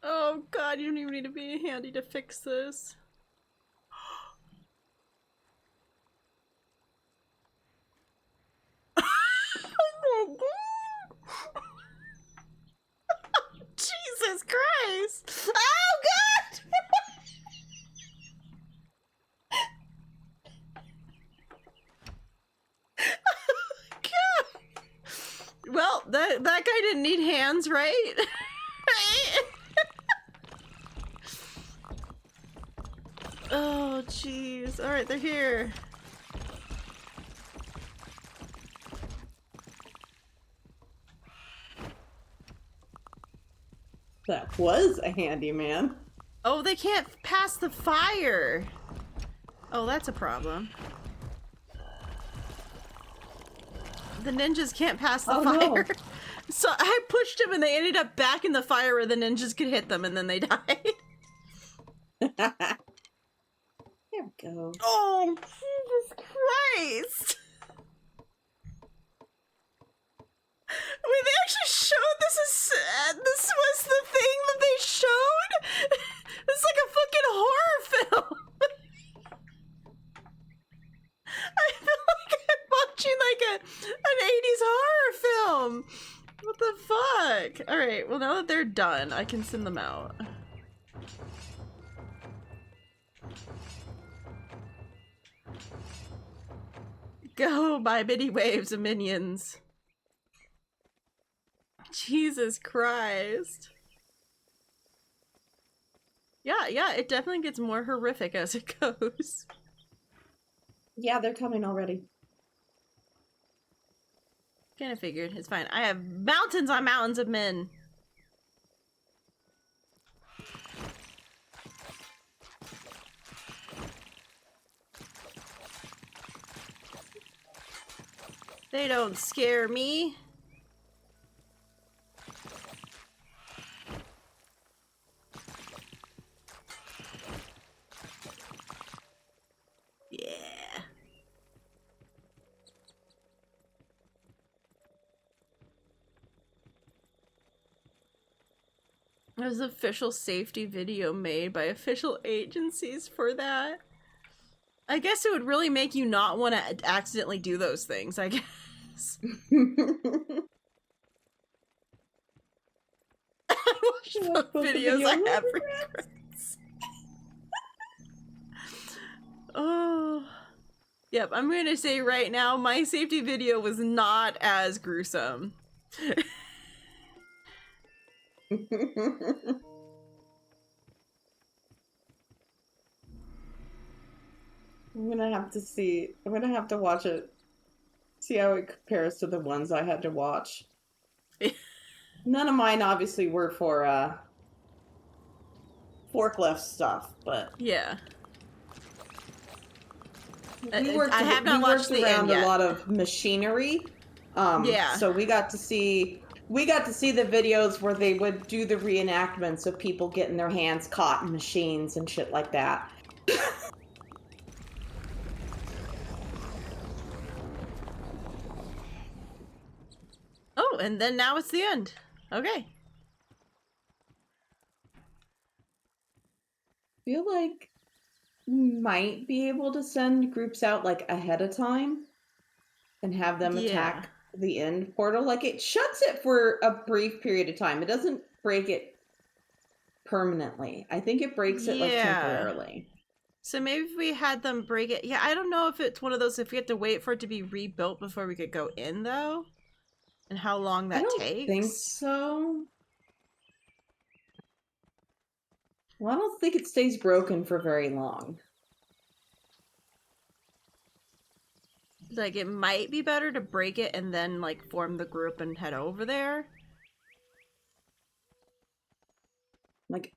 Oh god, you don't even need to be handy to fix this. Jesus Christ! Oh god! God. Well, that guy didn't need hands, right? Oh, jeez. All right, they're here. That was a handyman. Oh, they can't pass the fire. Oh, that's a problem. The ninjas can't pass the fire. No. So I pushed them and they ended up back in the fire where the ninjas could hit them and then they died. There we go. Oh, Jesus Christ. Wait, they actually showed this was the thing that they showed? It's like a fucking horror film. I feel like I'm watching like an 80s horror film. What the fuck? Alright, well now that they're done, I can send them out. Go by many waves of minions. Jesus Christ. Yeah, it definitely gets more horrific as it goes. Yeah, they're coming already. Kinda figured. It's fine. I have mountains on mountains of men. They don't scare me. There's official safety video made by official agencies for that. I guess it would really make you not want to accidentally do those things, I guess. I watched both videos. I have regrets. Oh. Yep, I'm going to say right now, my safety video was not as gruesome. I'm gonna have to see. I'm gonna have to watch it. See how it compares to the ones I had to watch. None of mine obviously were for forklift stuff, but yeah. We worked around a lot of machinery. Yeah. So we got to see the videos where they would do the reenactments of people getting their hands caught in machines and shit like that. Oh, and then now it's the end. Okay. I feel like we might be able to send groups out like ahead of time and have them attack the end portal. Like it shuts it for a brief period of time. It doesn't break it permanently. I think it breaks it like temporarily. So maybe if we had them break it. Yeah, I don't know if it's one of those if we have to wait for it to be rebuilt before we could go in though. And how long that takes. I don't think so. Well, I don't think it stays broken for very long. Like, it might be better to break it and then, like, form the group and head over there. Like,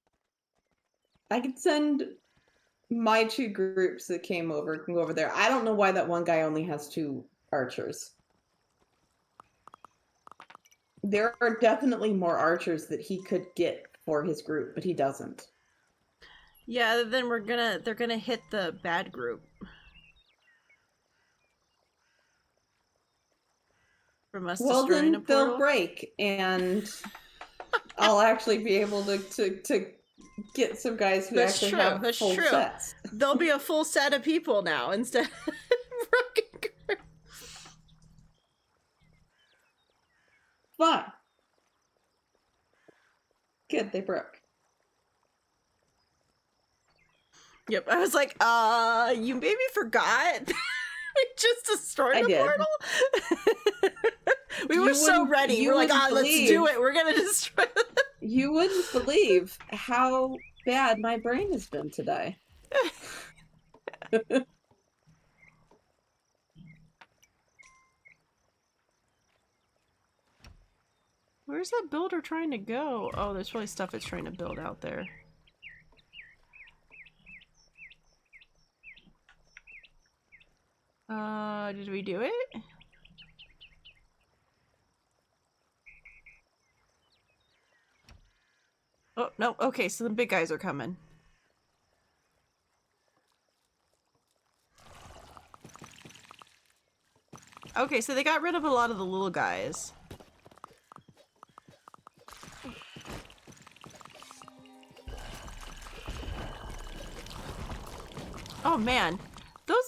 I could send my 2 groups that can go over there. I don't know why that one guy only has 2 archers. There are definitely more archers that he could get for his group, but he doesn't. Yeah, then they're gonna hit the bad group. From us destroying a portal. They'll break, and I'll actually be able to get some guys who actually have full sets. There'll be a full set of people now instead of broken group. Fine. Good, they broke. Yep, I was like, you maybe forgot? We just destroyed a portal? We were so ready. We're like, let's do it. We're gonna destroy it. You wouldn't believe how bad my brain has been today. Where's that builder trying to go? Oh, there's probably stuff it's trying to build out there. Did we do it? Oh, no. Okay, so the big guys are coming. Okay, so they got rid of a lot of the little guys. Oh man, those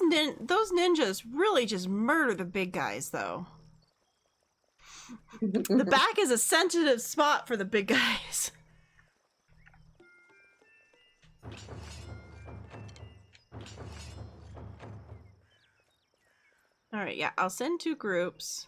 ninjas really just murder the big guys though. The back is a sensitive spot for the big guys. Alright, yeah, I'll send 2 groups.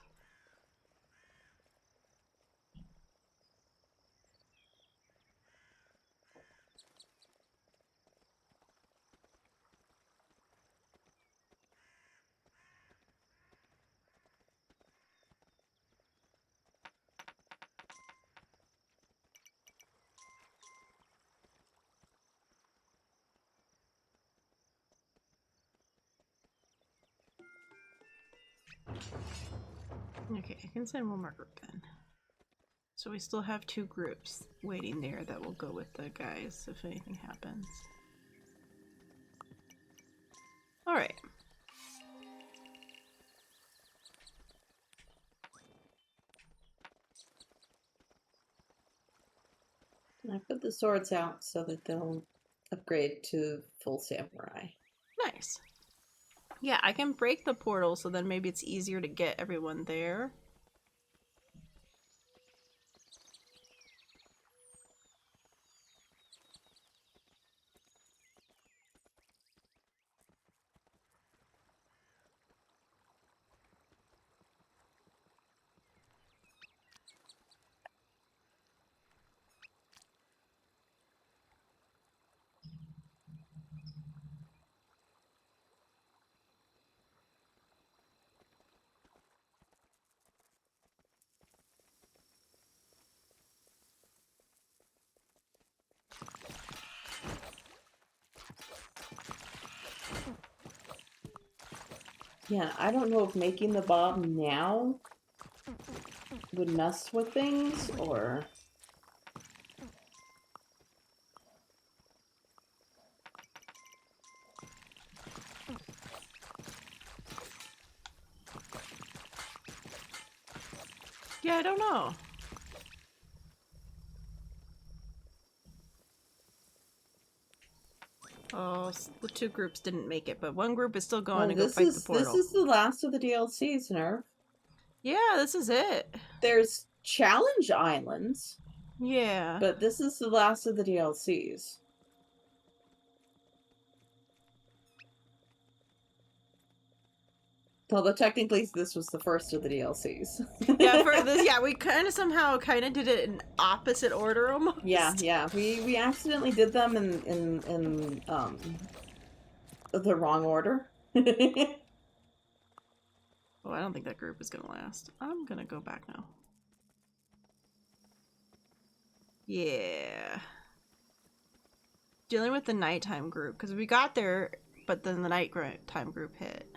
Okay, I can send one more group then. So we still have 2 groups waiting there that will go with the guys if anything happens. Alright. I feel put the swords out so that they'll upgrade to full samurai. Nice. Yeah, I can break the portal so then maybe it's easier to get everyone there. Yeah, I don't know if making the bomb now would mess with things, or... Yeah, I don't know. Oh, the two groups didn't make it, but one group is still going to go fight the portal. This is the last of the DLCs, Nerf. Yeah, this is it. There's challenge islands, Yeah. but this is the last of the DLCs. Although technically this was the first of the DLCs. Yeah, for this, yeah, we kind of did it in opposite order almost. Yeah. We accidentally did them in the wrong order. Oh, I don't think that group is gonna last. I'm gonna go back now. Yeah. Dealing with the nighttime group, because we got there, but then the nighttime group hit.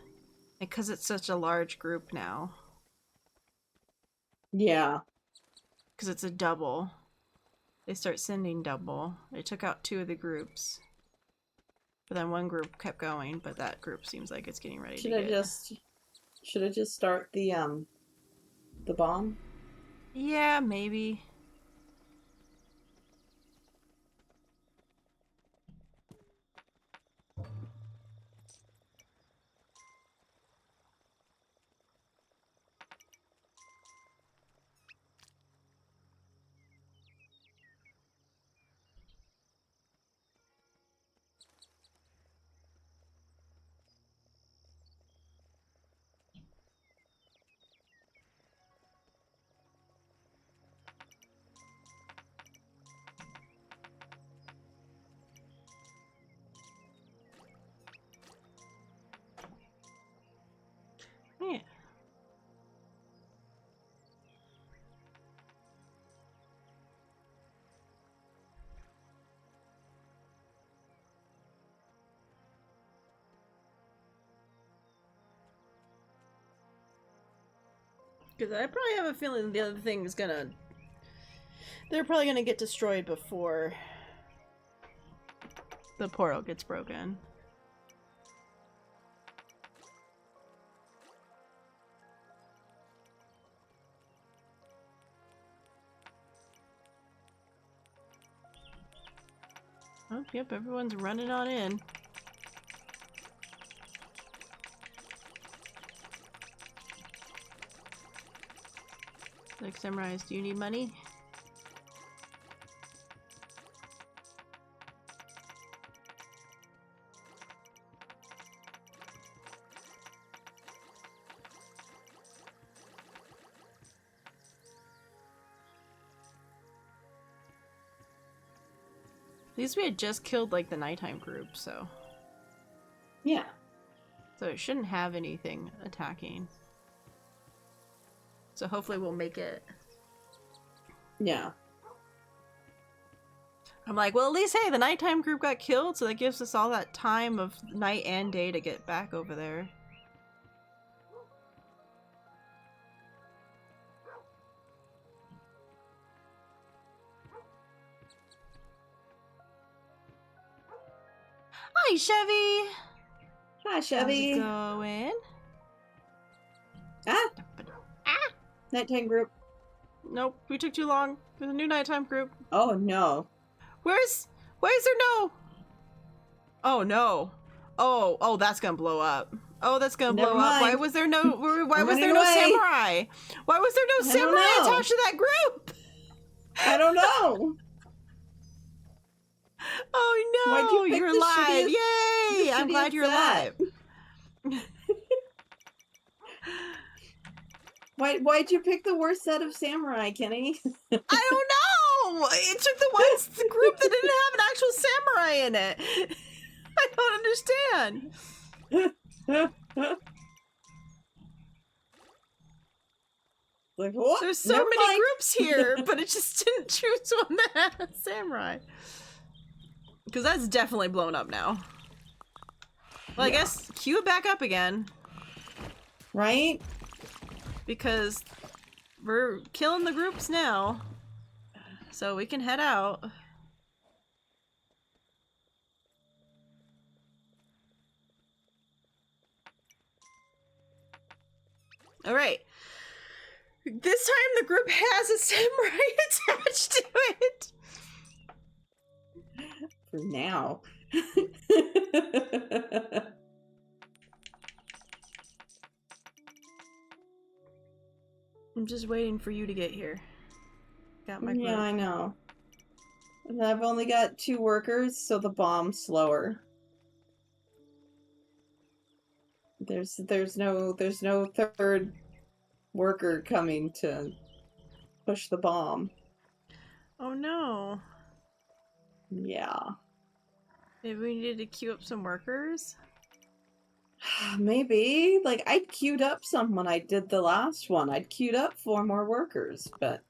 Because it's such a large group now. Yeah. Because it's a double. They start sending double. They took out 2 of the groups. But then one group kept going, but that group seems like it's getting ready to get... Should I just start the bomb? Yeah, maybe. Yeah. Because I probably have a feeling the other thing is gonna... They're probably gonna get destroyed before the portal gets broken. Oh, yep, everyone's running on in. Like, Samurais, do you need money? At least we had just killed, like, the nighttime group, so... Yeah. So it shouldn't have anything attacking. So hopefully we'll make it. Yeah. I'm like, well, at least, hey, the nighttime group got killed, so that gives us all that time of night and day to get back over there. Hi, Chevy! Hi, Chevy. How's it going? Ah! Ah! Nighttime group. Nope, we took too long. There's a new nighttime group. Oh, no. Why is there no? Oh no. Oh, that's gonna blow up. Oh, that's gonna Never blow up. Why mind. was there no? Why was running there no away. samurai? Why was there no I don't samurai know. attached to that group? I don't know. Oh no! Why'd you pick You're the alive! shittiest- Yay! the I'm glad shittiest you're alive. Why'd you pick the worst set of samurai, Kenny? I don't know. It took the group that didn't have an actual samurai in it. I don't understand. Like what? There's so Never many mind. groups here, but it just didn't choose one that had a samurai. Because that's definitely blown up now. Well, I guess queue it back up again. Right? Because we're killing the groups now. So we can head out. Alright. This time the group has a samurai attached to it. For now. I'm just waiting for you to get here. Got my group. Yeah, I know. And I've only got 2 workers, so the bomb's slower. There's no third worker coming to push the bomb. Oh no. Yeah. Maybe we needed to queue up some workers? Maybe. Like, I queued up some when I did the last one. I'd queued up 4 more workers, but...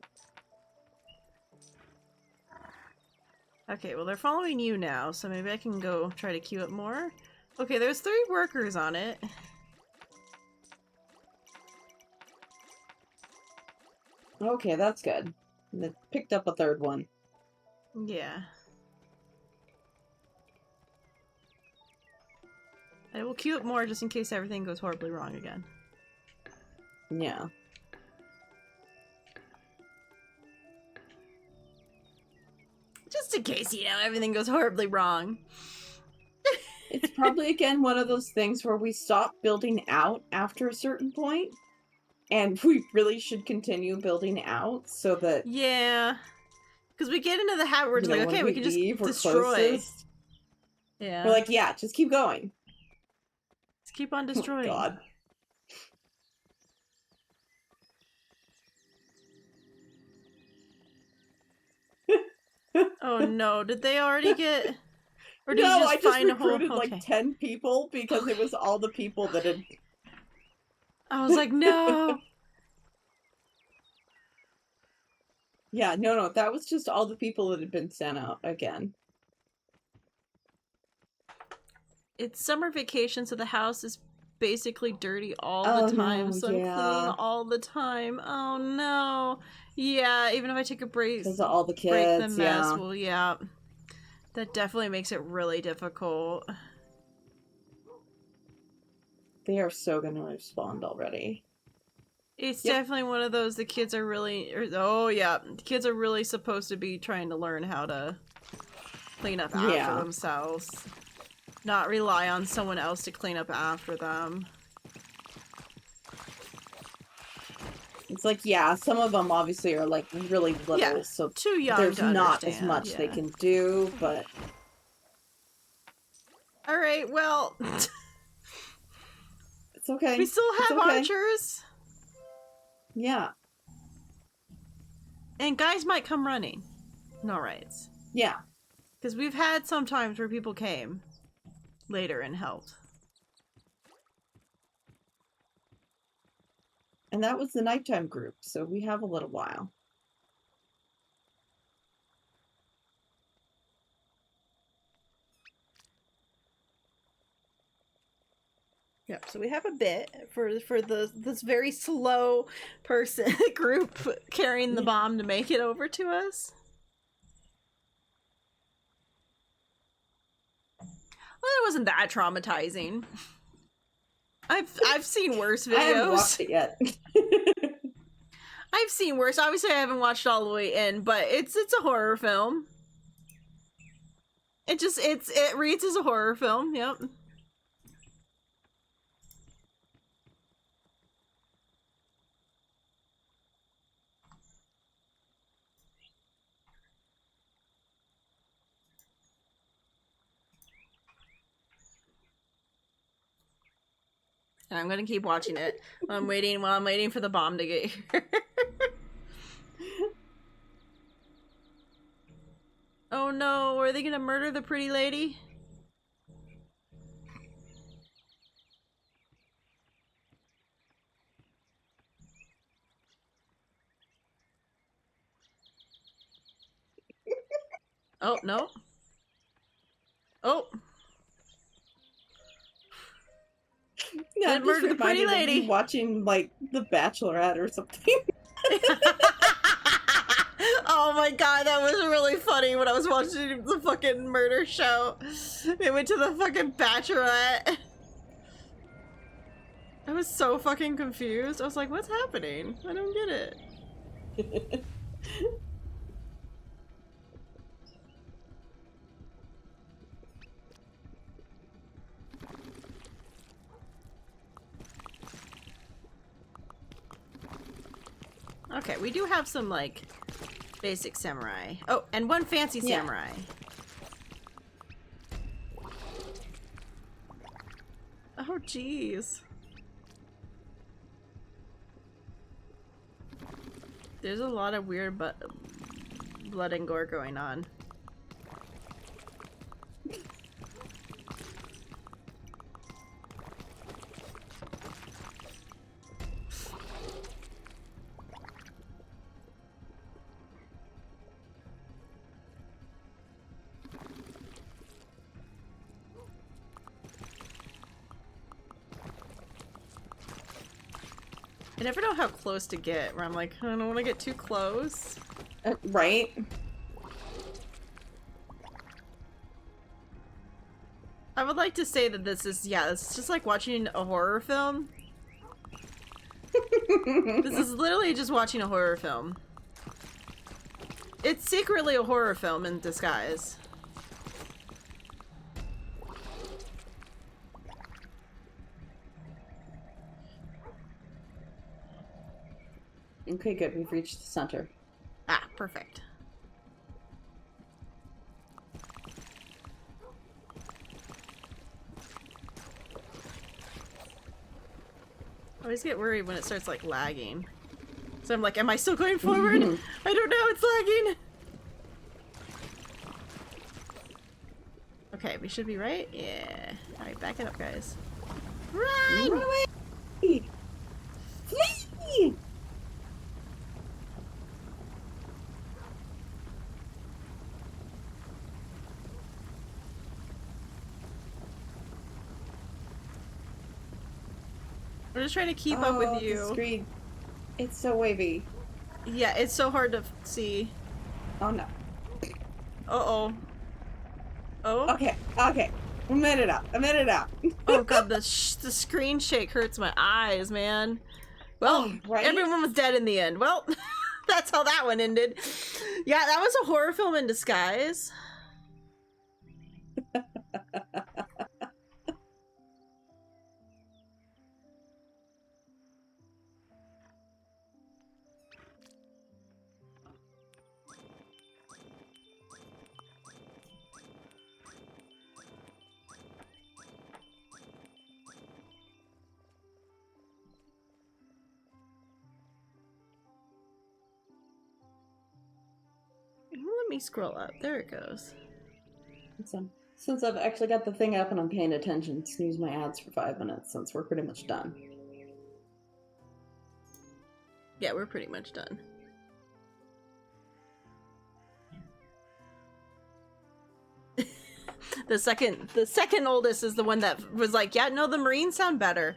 Okay, well they're following you now, so maybe I can go try to queue up more. Okay, there's 3 workers on it. Okay, that's good. And it picked up a 3rd one. Yeah. I will queue up more just in case everything goes horribly wrong again. Yeah. Just in case, you know, everything goes horribly wrong. It's probably, again, one of those things where we stop building out after a certain point, and we really should continue building out so that... Yeah. Because we get into the habit where it's like, okay, we can just destroy. Closest. Yeah. We're like, yeah, just keep going. Just keep on destroying. Oh, God. Oh no, did they already get... Or did No, you just I just find recruited a whole... like 10 people because it was all the people that had... I was like, no! Yeah, no, that was just all the people that had been sent out again. It's summer vacation, so the house is basically dirty all the time, no, so I'm cleaning all the time. Oh no. Yeah, even if I take a break, because of all the kids, break the mess, yeah. well, yeah. That definitely makes it really difficult. They are so gonna respond already. It's definitely one of those, the kids are really, oh yeah, the kids are really supposed to be trying to learn how to clean up after themselves. Not rely on someone else to clean up after them. It's like, yeah, some of them obviously are like really little, so too young there's to not understand. as much they can do, but... Alright, well... It's okay. We still have archers! Yeah. And guys might come running. No rights. Yeah. Because we've had some times where people came later and helped. And that was the nighttime group, so we have a little while. Yep, so we have a bit for this very slow person group carrying the bomb to make it over to us. Well, it wasn't that traumatizing. I've seen worse videos. I haven't watched it yet. I've seen worse. Obviously, I haven't watched all the way in, but it's a horror film. It reads as a horror film. Yep. And I'm gonna keep watching it while I'm waiting for the bomb to get here. Oh no, are they gonna murder the pretty lady? Oh, no. Oh. Yeah, Didn't murder the pretty lady. Watching like The Bachelorette or something. Oh my god, that was really funny when I was watching the fucking murder show. They went to the fucking Bachelorette. I was so fucking confused. I was like, what's happening? I don't get it. Okay, we do have some, like, basic samurai. Oh, and one fancy samurai. Oh, jeez. There's a lot of weird blood and gore going on. I never know how close to get, where I'm like, I don't want to get too close. Right? I would like to say that this is, yeah, it's just like watching a horror film. This is literally just watching a horror film. It's secretly a horror film in disguise. Okay, good. We've reached the center. Ah, perfect. I always get worried when it starts, like, lagging. So I'm like, am I still going forward? I don't know, it's lagging! Okay, we should be right? Yeah. Alright, back it up, guys. Run! Run away! Flee! We're just trying to keep up with you. The screen. It's so wavy. Yeah, it's so hard to see. Oh no. Uh-oh. Oh? Okay, okay. A minute out. Oh god, the screen shake hurts my eyes, man. Well, right? Everyone was dead in the end. Well, that's how that one ended. Yeah, that was a horror film in disguise. Let me scroll up. There it goes. Since I've actually got the thing up and I'm paying attention, snooze my ads for 5 minutes since we're pretty much done. Yeah, we're pretty much done. The second oldest is the one that was like, yeah, no, the Marines sound better.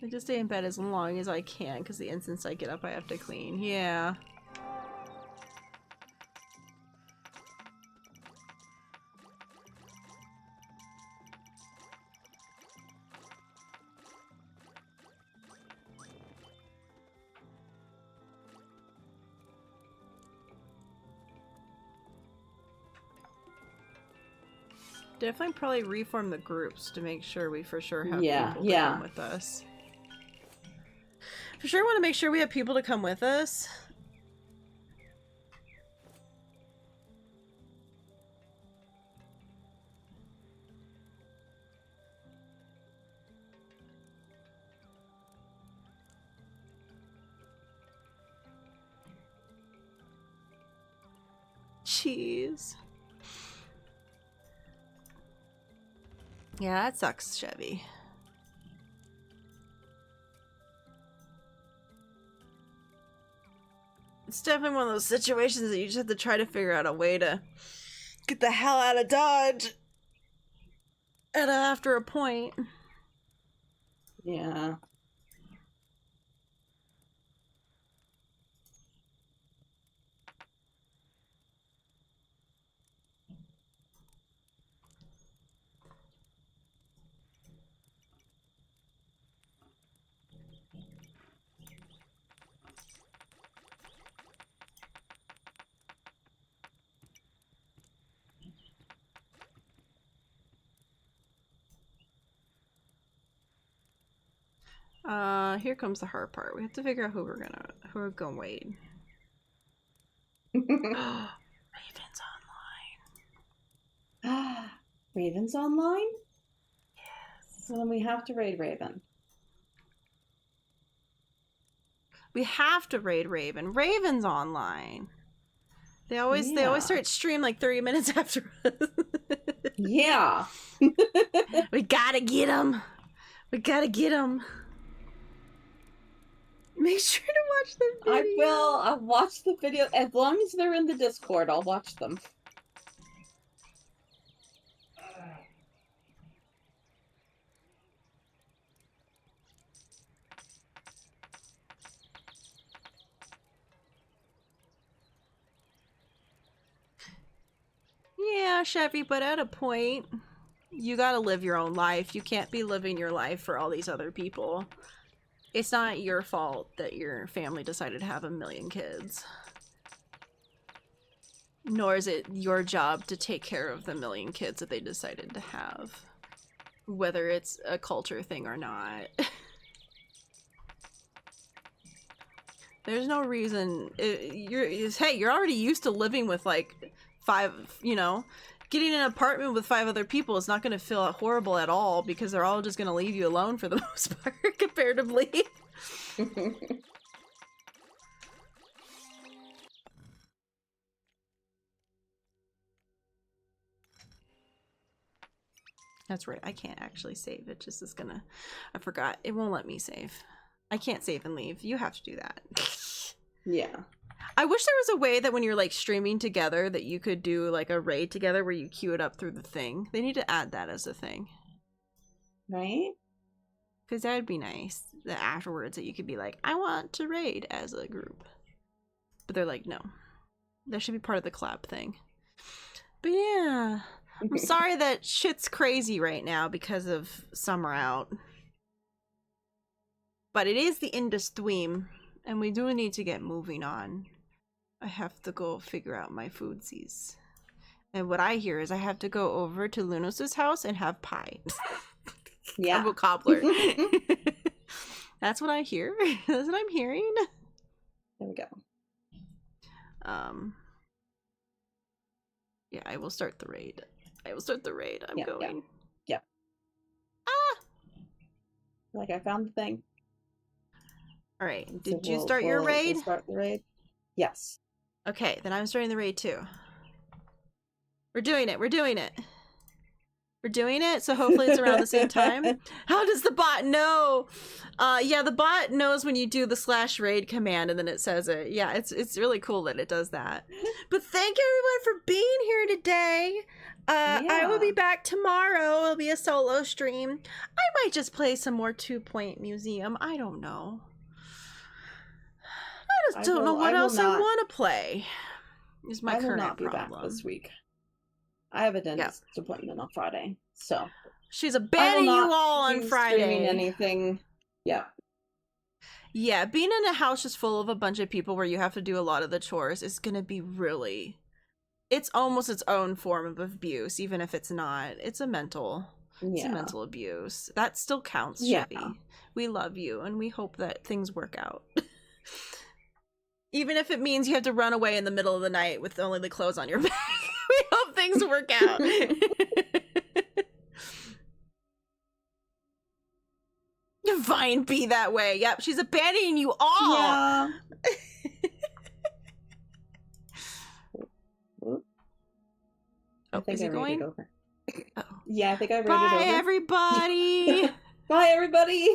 I just stay in bed as long as I can, because the instant I get up I have to clean. Yeah. Definitely probably reform the groups to make sure we for sure have Yeah, people to yeah. come with us. For sure want to make sure we have people to come with us. Jeez. Yeah, that sucks, Chevy. It's definitely one of those situations that you just have to try to figure out a way to get the hell out of Dodge after a point. Yeah. Here comes the hard part. We have to figure out who we're gonna wait. Raven's online. Raven's online? Yes. So then we have to raid Raven. We have to raid Raven. Raven's online. They always start stream like 30 minutes after us. Yeah. We gotta get him. We gotta get him. Make sure to watch the video. I will. I'll watch the video. As long as they're in the Discord, I'll watch them. Yeah, Chevy, but at a point, you gotta live your own life. You can't be living your life for all these other people. It's not your fault that your family decided to have 1,000,000 kids. Nor is it your job to take care of the 1,000,000 kids that they decided to have. Whether it's a culture thing or not. There's no reason. You're already used to living with like 5, getting an apartment with 5 other people is not going to feel horrible at all because they're all just going to leave you alone for the most part, comparatively. That's right. I can't actually save. It just is gonna... I forgot. It won't let me save. I can't save and leave. You have to do that. Yeah. I wish there was a way that when you're like streaming together that you could do like a raid together where you queue it up through the thing. They need to add that as a thing. Right? Because that would be nice. That afterwards that you could be like, I want to raid as a group. But they're like, no. That should be part of the collab thing. But yeah. I'm sorry that shit's crazy right now because of summer out. But it is the Industweam, and we do need to get moving on. I have to go figure out my foodsies. And what I hear is I have to go over to Lunos's house and have pie. Yeah. I'm a cobbler. That's what I hear. That's what I'm hearing. There we go. Yeah, I will start the raid. I'm going. Yeah. Ah! Like I found the thing. All right. So Did you start your raid? We'll start the raid. Yes. Okay, then I'm starting the raid too. We're doing it. We're doing it. We're doing it, so hopefully it's around the same time. How does the bot know? Yeah, the bot knows when you do the /raid command and then it says it. Yeah, it's really cool that it does that. But thank everyone for being here today. I will be back tomorrow. It'll be a solo stream. I might just play some more 2-Point Museum. I don't know. I just don't know what else I want to play. Is my current not be problem. Back this week. I have a dentist appointment on Friday, so she's abandoning you all on Friday. Streaming anything? Yeah. Yeah, being in a house just full of a bunch of people where you have to do a lot of the chores is gonna be really, it's almost its own form of abuse, even if it's not. It's a mental abuse. That still counts, Yeah. Chevy. We love you, and we hope that things work out. Even if it means you have to run away in the middle of the night with only the clothes on your back. We hope things work out. Fine, be that way. Yep, she's abandoning you all. Yeah. Oh, is he going? Over. Oh. Yeah, I think I read it over. Bye, everybody. Bye, everybody.